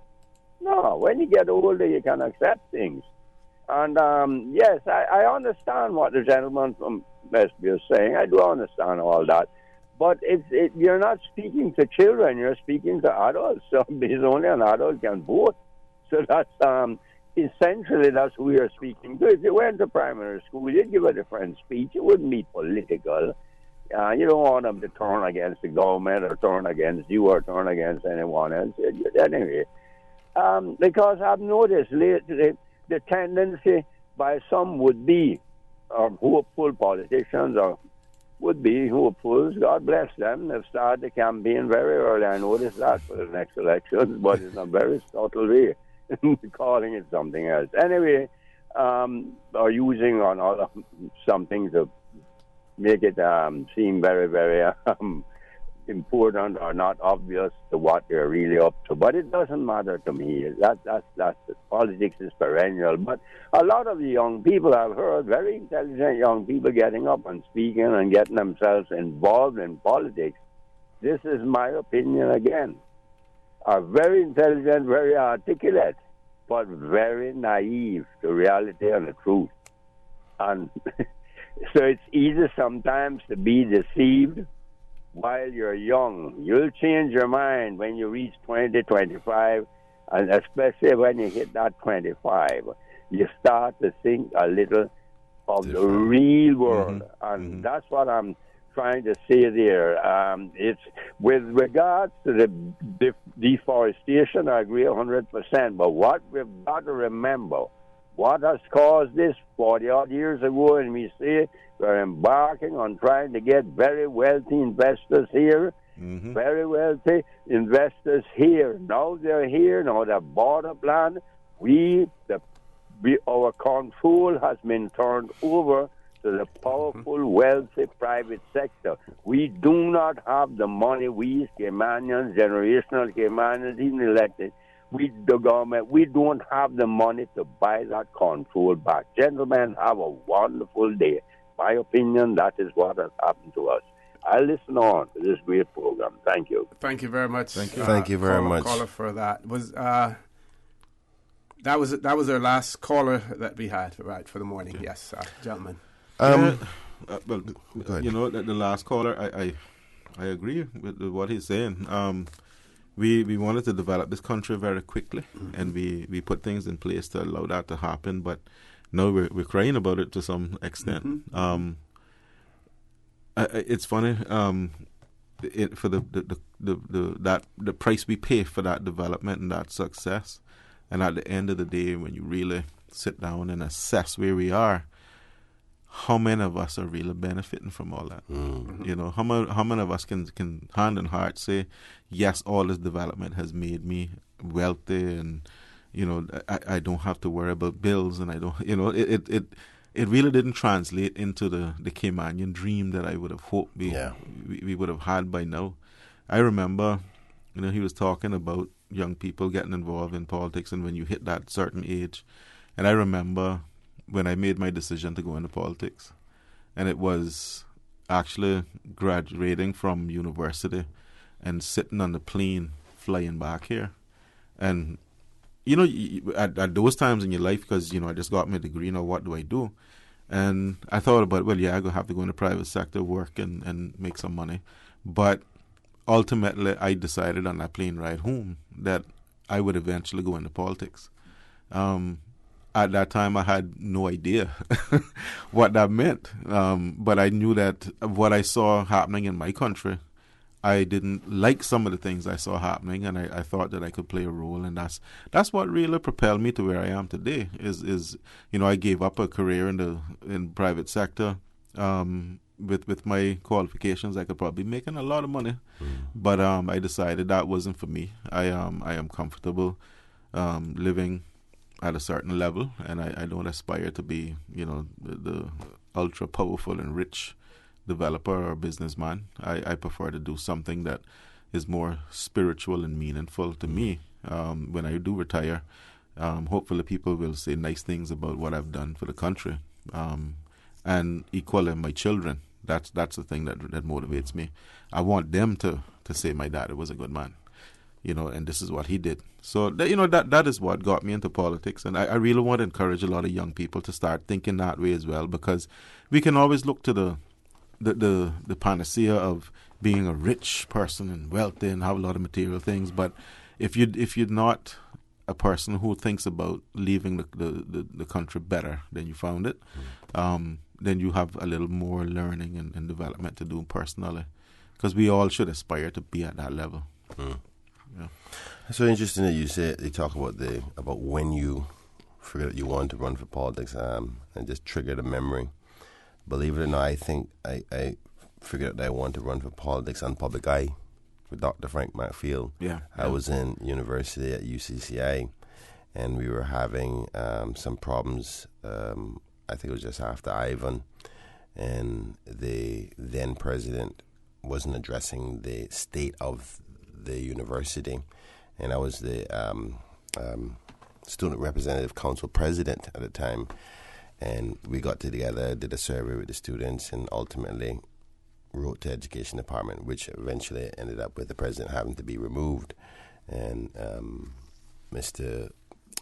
No, when you get older, you can accept things. And yes, I understand what the gentleman from Westby is saying. I do understand all that. But you're not speaking to children, you're speaking to adults. So because only an adult can vote. So that's essentially that's who you're speaking to. If you went to primary school, you'd give a different speech. It wouldn't be political. You don't want them to turn against the government or turn against you or turn against anyone else. Anyway, because I've noticed the tendency by some would be hopeful politicians or would be hopefuls. God bless them. They've started the campaign very early. I noticed that for the next election, but in a very subtle way, calling it something else. Anyway, or using on other something to make it seem very, very important or not obvious to what they're really up to. But it doesn't matter to me. That's politics is perennial. But a lot of the young people I've heard, very intelligent young people getting up and speaking and getting themselves involved in politics. This is my opinion again. Are very intelligent, very articulate, but very naive to reality and the truth. And so it's easy sometimes to be deceived while you're young. You'll change your mind when you reach 20, 25, and especially when you hit that 25. You start to think a little of the real world. And that's what I'm trying to say there. It's with regards to the deforestation, I agree 100%. But what we've got to remember, what has caused this 40-odd years ago, and we say we're embarking on trying to get very wealthy investors here. Mm-hmm. Very wealthy investors here. Now they're here. Now they've bought up land. Our control has been turned over to the powerful, wealthy private sector. We do not have the money. We Caymanians, generational Caymanians, even elected, the government, we don't have the money to buy that control back. Gentlemen, have a wonderful day. My opinion, that is what has happened to us. I listen on to this great program. Thank you. Thank you very much. Thank you very much. Caller for that that was our last caller that we had for the morning. Okay. Yes, gentlemen. Well, you know, the last caller, I agree with what he's saying. We wanted to develop this country very quickly, and we put things in place to allow that to happen. But now we're crying about it to some extent. It's funny for the price we pay for that development and that success. And at the end of the day, when you really sit down and assess where we are, how many of us are really benefiting from all that? Mm-hmm. You know, how many of us can hand and heart say, yes, all this development has made me wealthy, and you know, I don't have to worry about bills, and I don't, you know, it really didn't translate into the Caymanian dream that I would have hoped we would have had by now. I remember, you know, he was talking about young people getting involved in politics, and when you hit that certain age, and I remember when I made my decision to go into politics, and it was actually graduating from university and sitting on the plane flying back here. And you know, at those times in your life, because you know, I just got my degree, now what do I do? And I thought about, well, yeah, I'm going to have to go in the private sector, work and make some money. But ultimately, I decided on that plane ride home that I would eventually go into politics. At that time, I had no idea what that meant. But I knew that what I saw happening in my country, I didn't like some of the things I saw happening, and I thought that I could play a role, and that's what really propelled me to where I am today. Is you know, I gave up a career in the private sector. With my qualifications, I could probably be making a lot of money, but I decided that wasn't for me. I am comfortable living at a certain level, and I don't aspire to be, you know, the ultra powerful and rich developer or businessman. I prefer to do something that is more spiritual and meaningful to me. When I do retire, hopefully people will say nice things about what I've done for the country, and equally my children. That's the thing that motivates me. I want them to say my dad was a good man, you know, and this is what he did. So you know, that is what got me into politics, and I really want to encourage a lot of young people to start thinking that way as well, because we can always look to the panacea of being a rich person and wealthy and have a lot of material things, but if you're not a person who thinks about leaving the country better than you found it, then you have a little more learning and development to do personally, because we all should aspire to be at that level. Yeah. It's so interesting that you talk about when you figured that you wanted to run for politics, and just triggered a memory. Believe it or not, I think I figured out that I wanted to run for politics on Public Eye with Dr. Frank McField. I was in university at UCCI, and we were having some problems. I think it was just after Ivan, and the then president wasn't addressing the state of the university, and I was the student representative council president at the time, and we got together, did a survey with the students, and ultimately wrote to the education department, which eventually ended up with the president having to be removed, and Mr.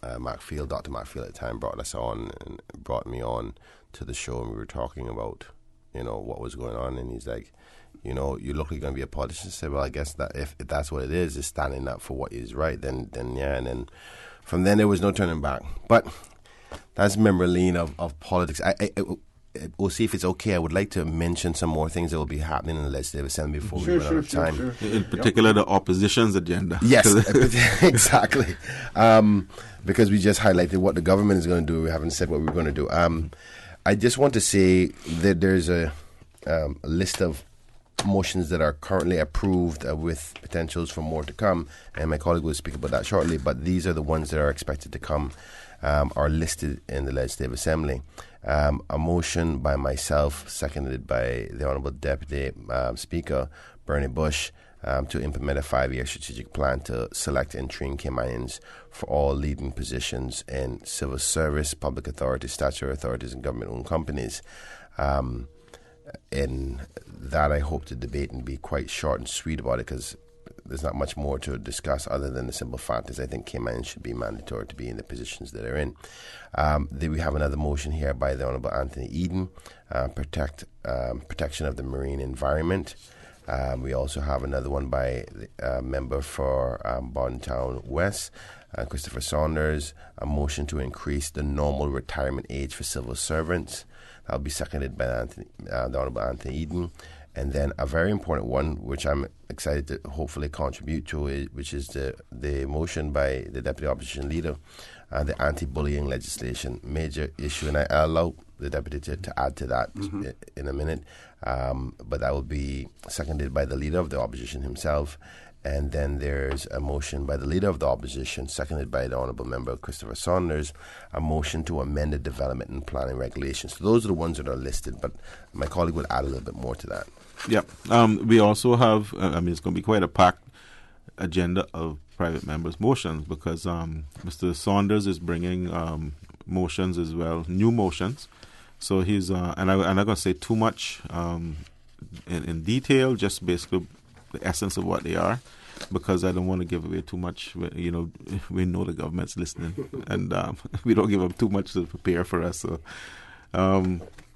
McField, Dr. McField at the time, brought me on to the show, and we were talking about, you know, what was going on, and he's like, you know, you look like you're going to be a politician. I said, well, I guess that if that's what it is standing up for what is right, then yeah, and then from then there was no turning back. But that's memory lane of politics. OC, if it's okay, I would like to mention some more things that will be happening in the Legislative Assembly before we run out of time. In particular, the opposition's agenda. Yes, exactly. Because we just highlighted what the government is going to do. We haven't said what we're going to do. I just want to say that there's a list of motions that are currently approved with potentials for more to come, and my colleague will speak about that shortly, but these are the ones that are expected to come, are listed in the Legislative Assembly. A motion by myself, seconded by the Honourable Deputy Speaker Bernie Bush, to implement a 5-year strategic plan to select and train Caymanians for all leading positions in civil service, public authorities, statutory authorities, and government-owned companies. In that, I hope to debate and be quite short and sweet about it, because there's not much more to discuss other than the simple fact is I think Caymanians should be mandatory to be in the positions that they're in. Then we have another motion here by the Honourable Anthony Eden, protection of the marine environment. We also have another one by the member for Bond Town West, Christopher Saunders, a motion to increase the normal retirement age for civil servants. That'll be seconded by the Honourable Anthony Eden. And then a very important one, which I'm excited to hopefully contribute to, which is the motion by the Deputy Opposition Leader, the anti-bullying legislation, major issue. And I'll allow the Deputy to add to that in a minute. But that will be seconded by the Leader of the Opposition himself. And then there's a motion by the Leader of the Opposition, seconded by the Honourable Member Christopher Saunders, a motion to amend the development and planning regulations. So those are the ones that are listed, but my colleague will add a little bit more to that. Yeah. We also have, it's going to be quite a packed agenda of private members' motions, because Mr. Saunders is bringing motions as well, new motions. So he's, and I'm not going to say too much in detail, just basically the essence of what they are, because I don't want to give away too much. We know the government's listening, and we don't give them too much to prepare for us. So,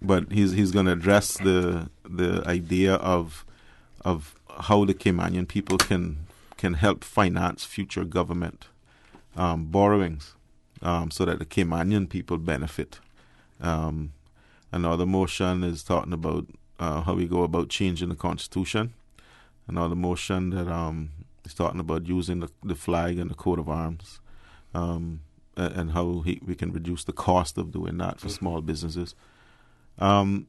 but he's going to address the idea of how the Caymanian people can help finance future government borrowings, so that the Caymanian people benefit. Another motion is talking about how we go about changing the Constitution. Another motion that is talking about using the flag and the coat of arms, and how we can reduce the cost of doing that for small businesses. Actually,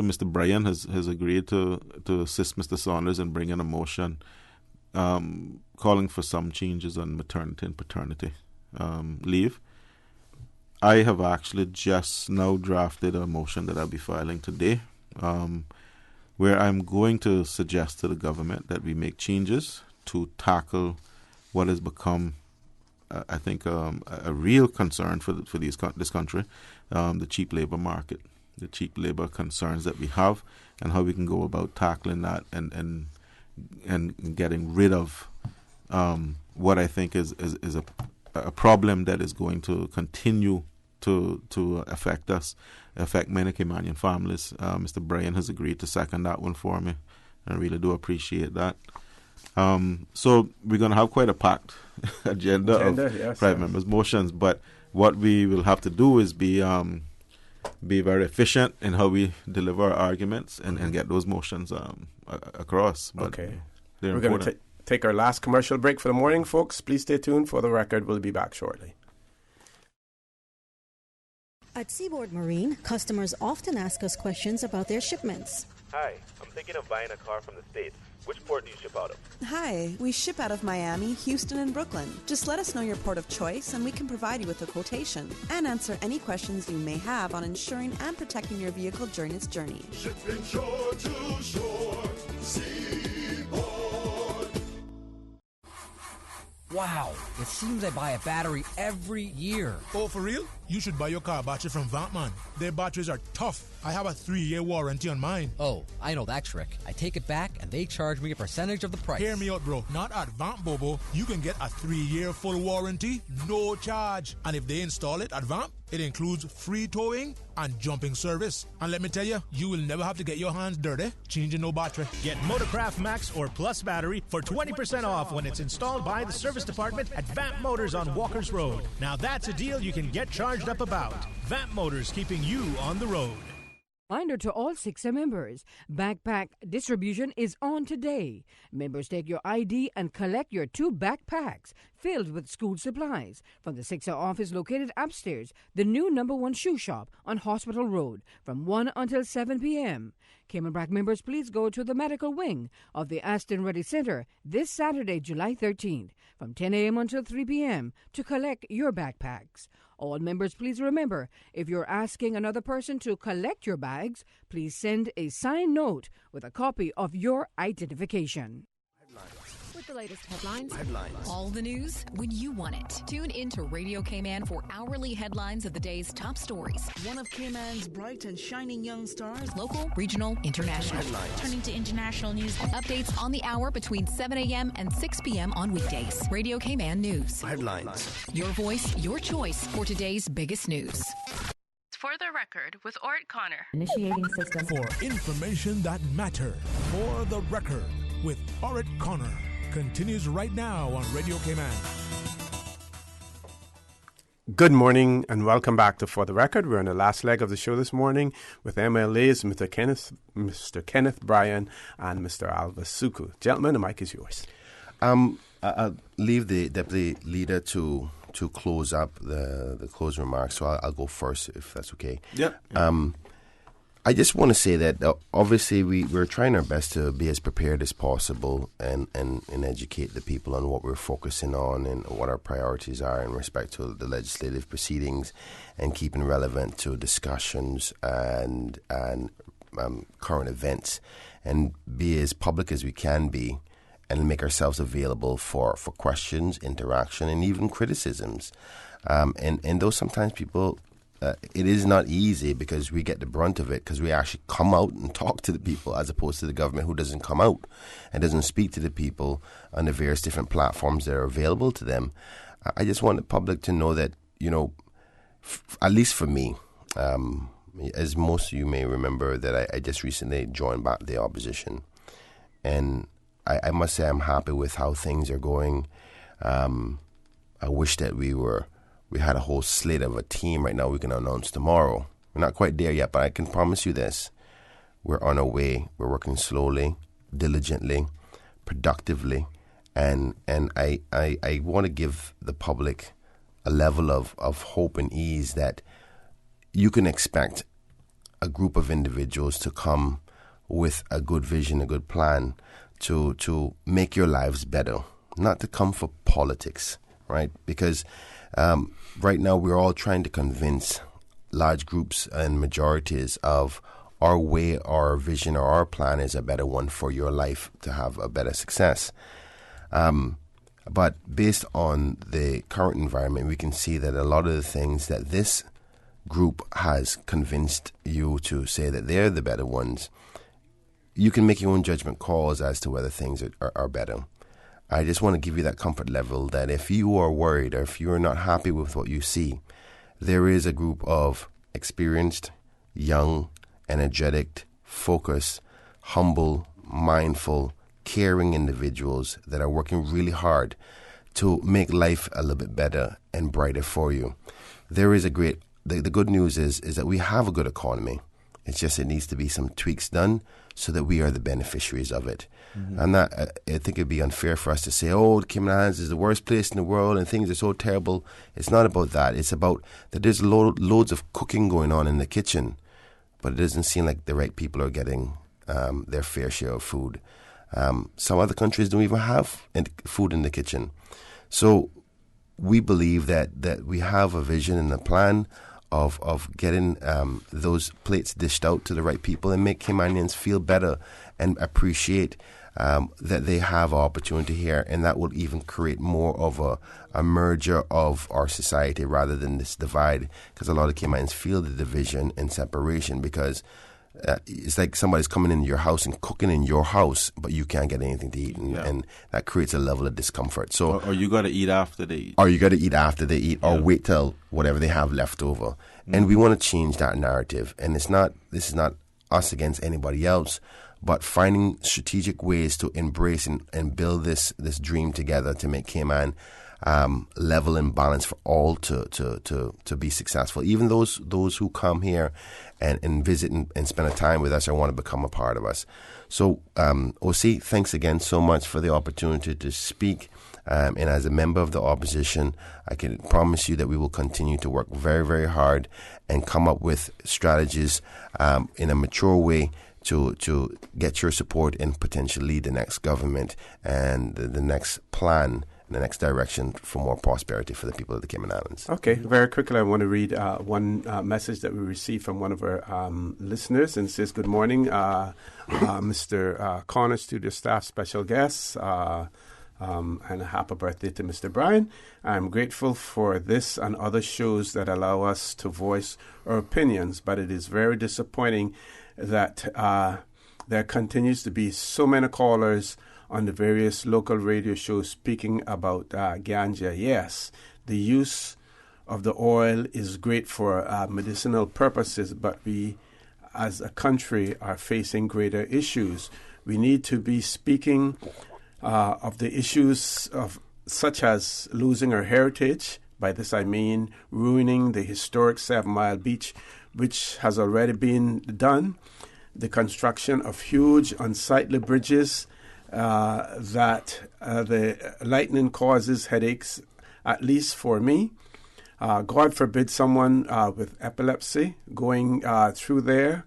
Mr. Bryan has agreed to assist Mr. Saunders in bringing a motion calling for some changes on maternity and paternity leave. I have actually just now drafted a motion that I'll be filing today, where I'm going to suggest to the government that we make changes to tackle what has become, I think, a real concern for this country, the cheap labor market, the cheap labor concerns that we have, and how we can go about tackling that and getting rid of what I think is a problem that is going to continue to affect us, affect many Caymanian families. Mr. Bryan has agreed to second that one for me. I really do appreciate that. So we're going to have quite a packed agenda of private members' motions, but what we will have to do is be very efficient in how we deliver our arguments and get those motions across. But okay. We're going to take our last commercial break for the morning, folks. Please stay tuned. For the record, we'll be back shortly. At Seaboard Marine, customers often ask us questions about their shipments. Hi, I'm thinking of buying a car from the States. Which port do you ship out of? Hi, we ship out of Miami, Houston, and Brooklyn. Just let us know your port of choice and we can provide you with a quotation and answer any questions you may have on insuring and protecting your vehicle during its journey. Shipping shore to shore, Seaboard. Wow, it seems I buy a battery every year. Oh, for real? You should buy your car battery from Vantman. Their batteries are tough. I have a 3-year warranty on mine. Oh, I know that trick. I take it back and they charge me a percentage of the price. Hear me out, bro. Not at Vamp Bobo. You can get a 3-year full warranty, no charge. And if they install it at Vamp, it includes free towing and jumping service. And let me tell you, you will never have to get your hands dirty changing no battery. Get Motorcraft Max or Plus battery for 20% off when it's installed by the service department at Vamp Motors on Walker's Road. Now that's a deal you can get charged charged up about. Vamp Motors, keeping you on the road. Reminder to all 6M members, backpack distribution is on today. Members take your ID and collect your 2 backpacks filled with school supplies from the 6R office located upstairs, the new #1 shoe shop on Hospital Road from 1 until 7 p.m. Cayman Brac members, please go to the medical wing of the Aston Ready Center this Saturday, July 13th from 10 a.m. until 3 p.m. to collect your backpacks. All members, please remember, if you're asking another person to collect your bags, please send a signed note with a copy of your identification. With the latest headlines, all the news when you want it. Tune in to Radio Cayman for hourly headlines of the day's top stories. One of Cayman's bright and shining young stars. Local, regional, international. Turning to international news. Updates on the hour between 7 a.m. and 6 p.m. on weekdays. Radio Cayman News. Headlines. Your voice, your choice for today's biggest news. For the record with Orrett Connor. Initiating system. For information that matter. For the record with Orrett Connor. Continues right now on Radio Cayman. Good morning and welcome back to For the Record. We're on the last leg of the show this morning with MLAs Mr. Kenneth Bryan and Mr. Alva Suku. Gentlemen, the mic is yours. I'll leave the deputy leader to close up the closing remarks, so I'll go first if that's okay. Yeah. I just want to say that obviously we're trying our best to be as prepared as possible and educate the people on what we're focusing on and what our priorities are in respect to the legislative proceedings and keeping relevant to discussions and current events and be as public as we can be and make ourselves available for questions, interaction, and even criticisms. And though sometimes people... it is not easy because we get the brunt of it because we actually come out and talk to the people as opposed to the government who doesn't come out and doesn't speak to the people on the various different platforms that are available to them. I just want the public to know that, at least for me, as most of you may remember, that I just recently joined back the opposition. And I must say I'm happy with how things are going. I wish that we had a whole slate of a team right now we can announce tomorrow. We're not quite there yet, but I can promise you this. We're on our way. We're working slowly, diligently, productively. And I want to give the public a level of hope and ease that you can expect a group of individuals to come with a good vision, a good plan to make your lives better, not to come for politics, right? Because right now we're all trying to convince large groups and majorities of our way, our vision, or our plan is a better one for your life to have a better success. But based on the current environment, we can see that a lot of the things that this group has convinced you to say that they're the better ones, you can make your own judgment calls as to whether things are better. I just want to give you that comfort level that if you are worried or if you're not happy with what you see, there is a group of experienced, young, energetic, focused, humble, mindful, caring individuals that are working really hard to make life a little bit better and brighter for you. There is the good news is that we have a good economy. It's just it needs to be some tweaks done so that we are the beneficiaries of it. Mm-hmm. I think it'd be unfair for us to say, Cayman Islands is the worst place in the world and things are so terrible. It's not about that. It's about that there's loads of cooking going on in the kitchen, but it doesn't seem like the right people are getting their fair share of food. Some other countries don't even have food in the kitchen. So we believe that we have a vision and a plan of getting those plates dished out to the right people and make Caymanians feel better and appreciate that they have opportunity here, and that will even create more of a merger of our society rather than this divide, because a lot of Caymanians feel the division and separation because it's like somebody's coming into your house and cooking in your house, but you can't get anything to eat, and that creates a level of discomfort. So, or you got to eat after they eat. Or you got to eat after they eat, or wait till whatever they have left over. Mm-hmm. And we want to change that narrative. And this is not us against anybody else, but finding strategic ways to embrace and build this dream together to make Cayman level and balance for all to be successful. Even those who come here and visit and spend a time with us or want to become a part of us. So, OC, thanks again so much for the opportunity to speak. And as a member of the opposition, I can promise you that we will continue to work very, very hard and come up with strategies in a mature way to get your support and potentially lead the next government and the next plan, the next direction for more prosperity for the people of the Cayman Islands. Okay, very quickly, I want to read one message that we received from one of our listeners, and it says, "Good morning, Mr. Connor, studio staff, special guests, and a happy birthday to Mr. Brian. I'm grateful for this and other shows that allow us to voice our opinions, but it is very disappointing that there continues to be so many callers on the various local radio shows speaking about ganja. Yes, the use of the oil is great for medicinal purposes, but we as a country are facing greater issues. We need to be speaking of the issues of such as losing our heritage. By this I mean ruining the historic 7 Mile Beach, which has already been done, the construction of huge unsightly bridges that the lightning causes headaches, at least for me. God forbid someone with epilepsy going through there.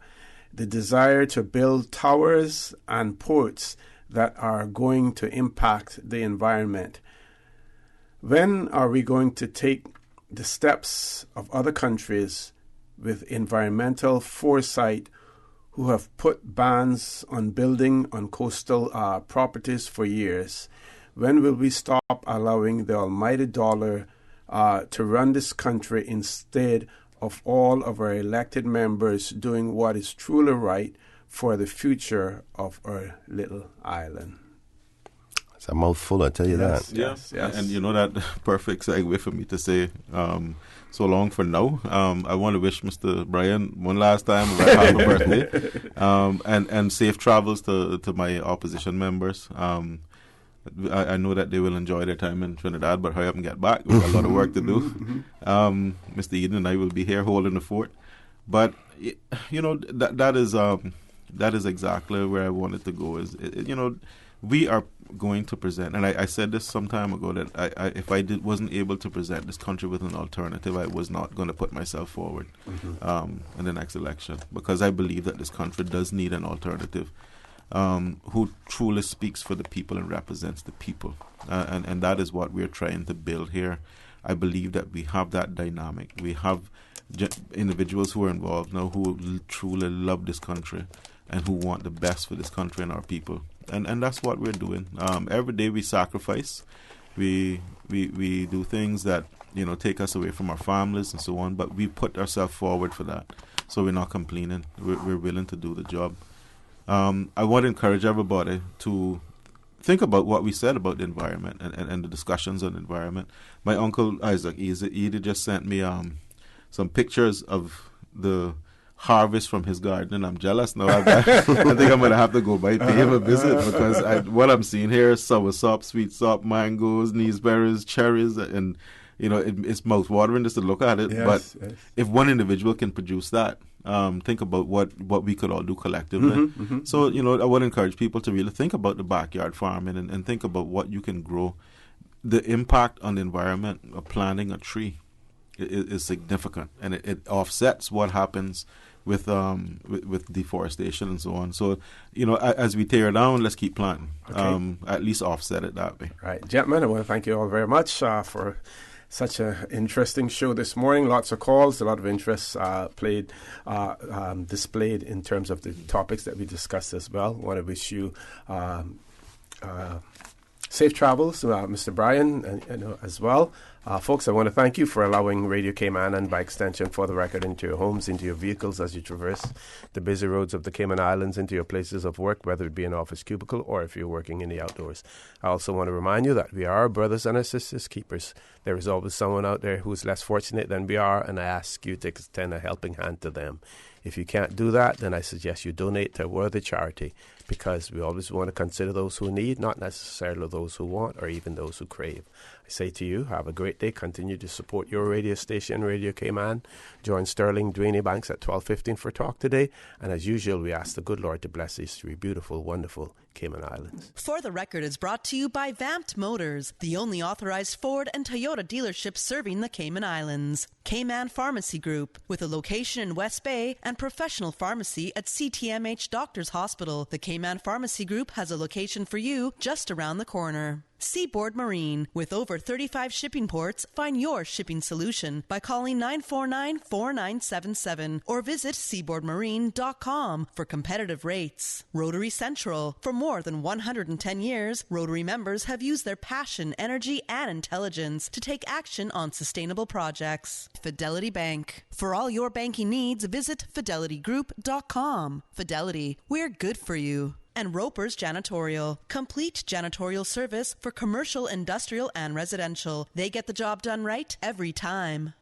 The desire to build towers and ports that are going to impact the environment. When are we going to take the steps of other countries with environmental foresight who have put bans on building on coastal properties for years? When will we stop allowing the almighty dollar to run this country instead of all of our elected members doing what is truly right for the future of our little island? It's a mouthful, I tell you that. Yes. And you know that perfect segue for me to say so long for now. I want to wish Mr. Brian one last time a happy birthday and safe travels to my opposition members. I know that they will enjoy their time in Trinidad, but hurry up and get back. We've got a lot of work to do. Mr. Eden and I will be here holding the fort. But, you know, that is exactly where I wanted to go. We are going to present, and I said this some time ago, that if I wasn't able to present this country with an alternative, I was not going to put myself forward in the next election, because I believe that this country does need an alternative who truly speaks for the people and represents the people. And that is what we're trying to build here. I believe that we have that dynamic. We have individuals who are involved now who truly love this country and who want the best for this country and our people. And that's what we're doing. Every day we sacrifice. We do things that, take us away from our families and so on, but we put ourselves forward for that. So we're not complaining. We're willing to do the job. I want to encourage everybody to think about what we said about the environment and the discussions on the environment. My uncle Isaac Edie just sent me some pictures of the harvest from his garden, and I'm jealous now. I think I'm going to have to go by pay him a visit, because what I'm seeing here is soursop, sweet sop, mangoes, neeseberries, cherries, and it's mouth-watering just to look at it. Yes, but if one individual can produce that, think about what we could all do collectively. So, I would encourage people to really think about the backyard farming and think about what you can grow. The impact on the environment of planting a tree is significant, and it offsets what happens with deforestation and so on. So, as we tear down, let's keep planting. Okay. At least offset it that way. Right. Gentlemen, I want to thank you all very much for such an interesting show this morning. Lots of calls, a lot of interest displayed in terms of the topics that we discussed as well. I want to wish you safe travels, Mr. Brian, as well. Folks, I want to thank you for allowing Radio Cayman, and by extension For the Record, into your homes, into your vehicles as you traverse the busy roads of the Cayman Islands, into your places of work, whether it be an office cubicle or if you're working in the outdoors. I also want to remind you that we are our brothers and our sisters keepers. There is always someone out there who's less fortunate than we are, and I ask you to extend a helping hand to them. If you can't do that, then I suggest you donate to a worthy charity, because we always want to consider those who need, not necessarily those who want or even those who crave. I say to you, have a great day. Continue to support your radio station, Radio Cayman. Join Sterling Dwayne Banks at 12:15 for Talk today. And as usual, we ask the good Lord to bless these three beautiful, wonderful Cayman Islands. For the Record is brought to you by Vamped Motors, the only authorized Ford and Toyota dealership serving the Cayman Islands. Cayman Pharmacy Group, with a location in West Bay and professional pharmacy at CTMH Doctors Hospital. The Cayman Pharmacy Group has a location for you just around the corner. Seaboard Marine, with over 35 shipping ports, find your shipping solution by calling 949-4977 or visit seaboardmarine.com for competitive rates. Rotary Central, for more than 110 years, Rotary members have used their passion, energy, and intelligence to take action on sustainable projects. Fidelity Bank, for all your banking needs, visit fidelitygroup.com. Fidelity, we're good for you. And Roper's Janitorial, complete janitorial service for commercial, industrial, and residential. They get the job done right every time.